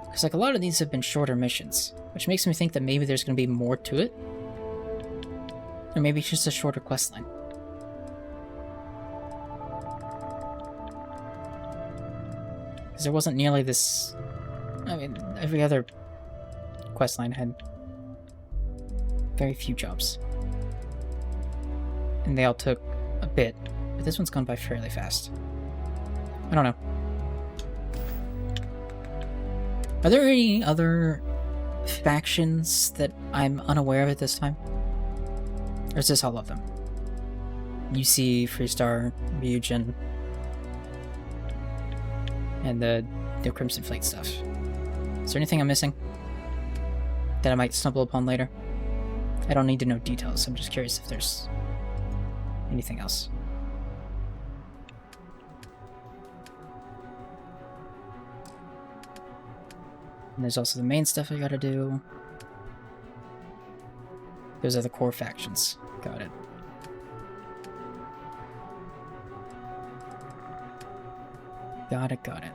Speaker 1: Because, like, a lot of these have been shorter missions, which makes me think that maybe there's going to be more to it. Or maybe it's just a shorter questline. Because there wasn't nearly this... I mean, every other questline had very few jobs. And they all took a bit, but this one's gone by fairly fast. I don't know. Are there any other factions that I'm unaware of at this time? Or is this all of them? UC, Freestar, Ryujin, and the Crimson Fleet stuff. Is there anything I'm missing that I might stumble upon later? I don't need to know details, I'm just curious if there's anything else. And there's also the main stuff I gotta do. Those are the core factions. Got it. Got it.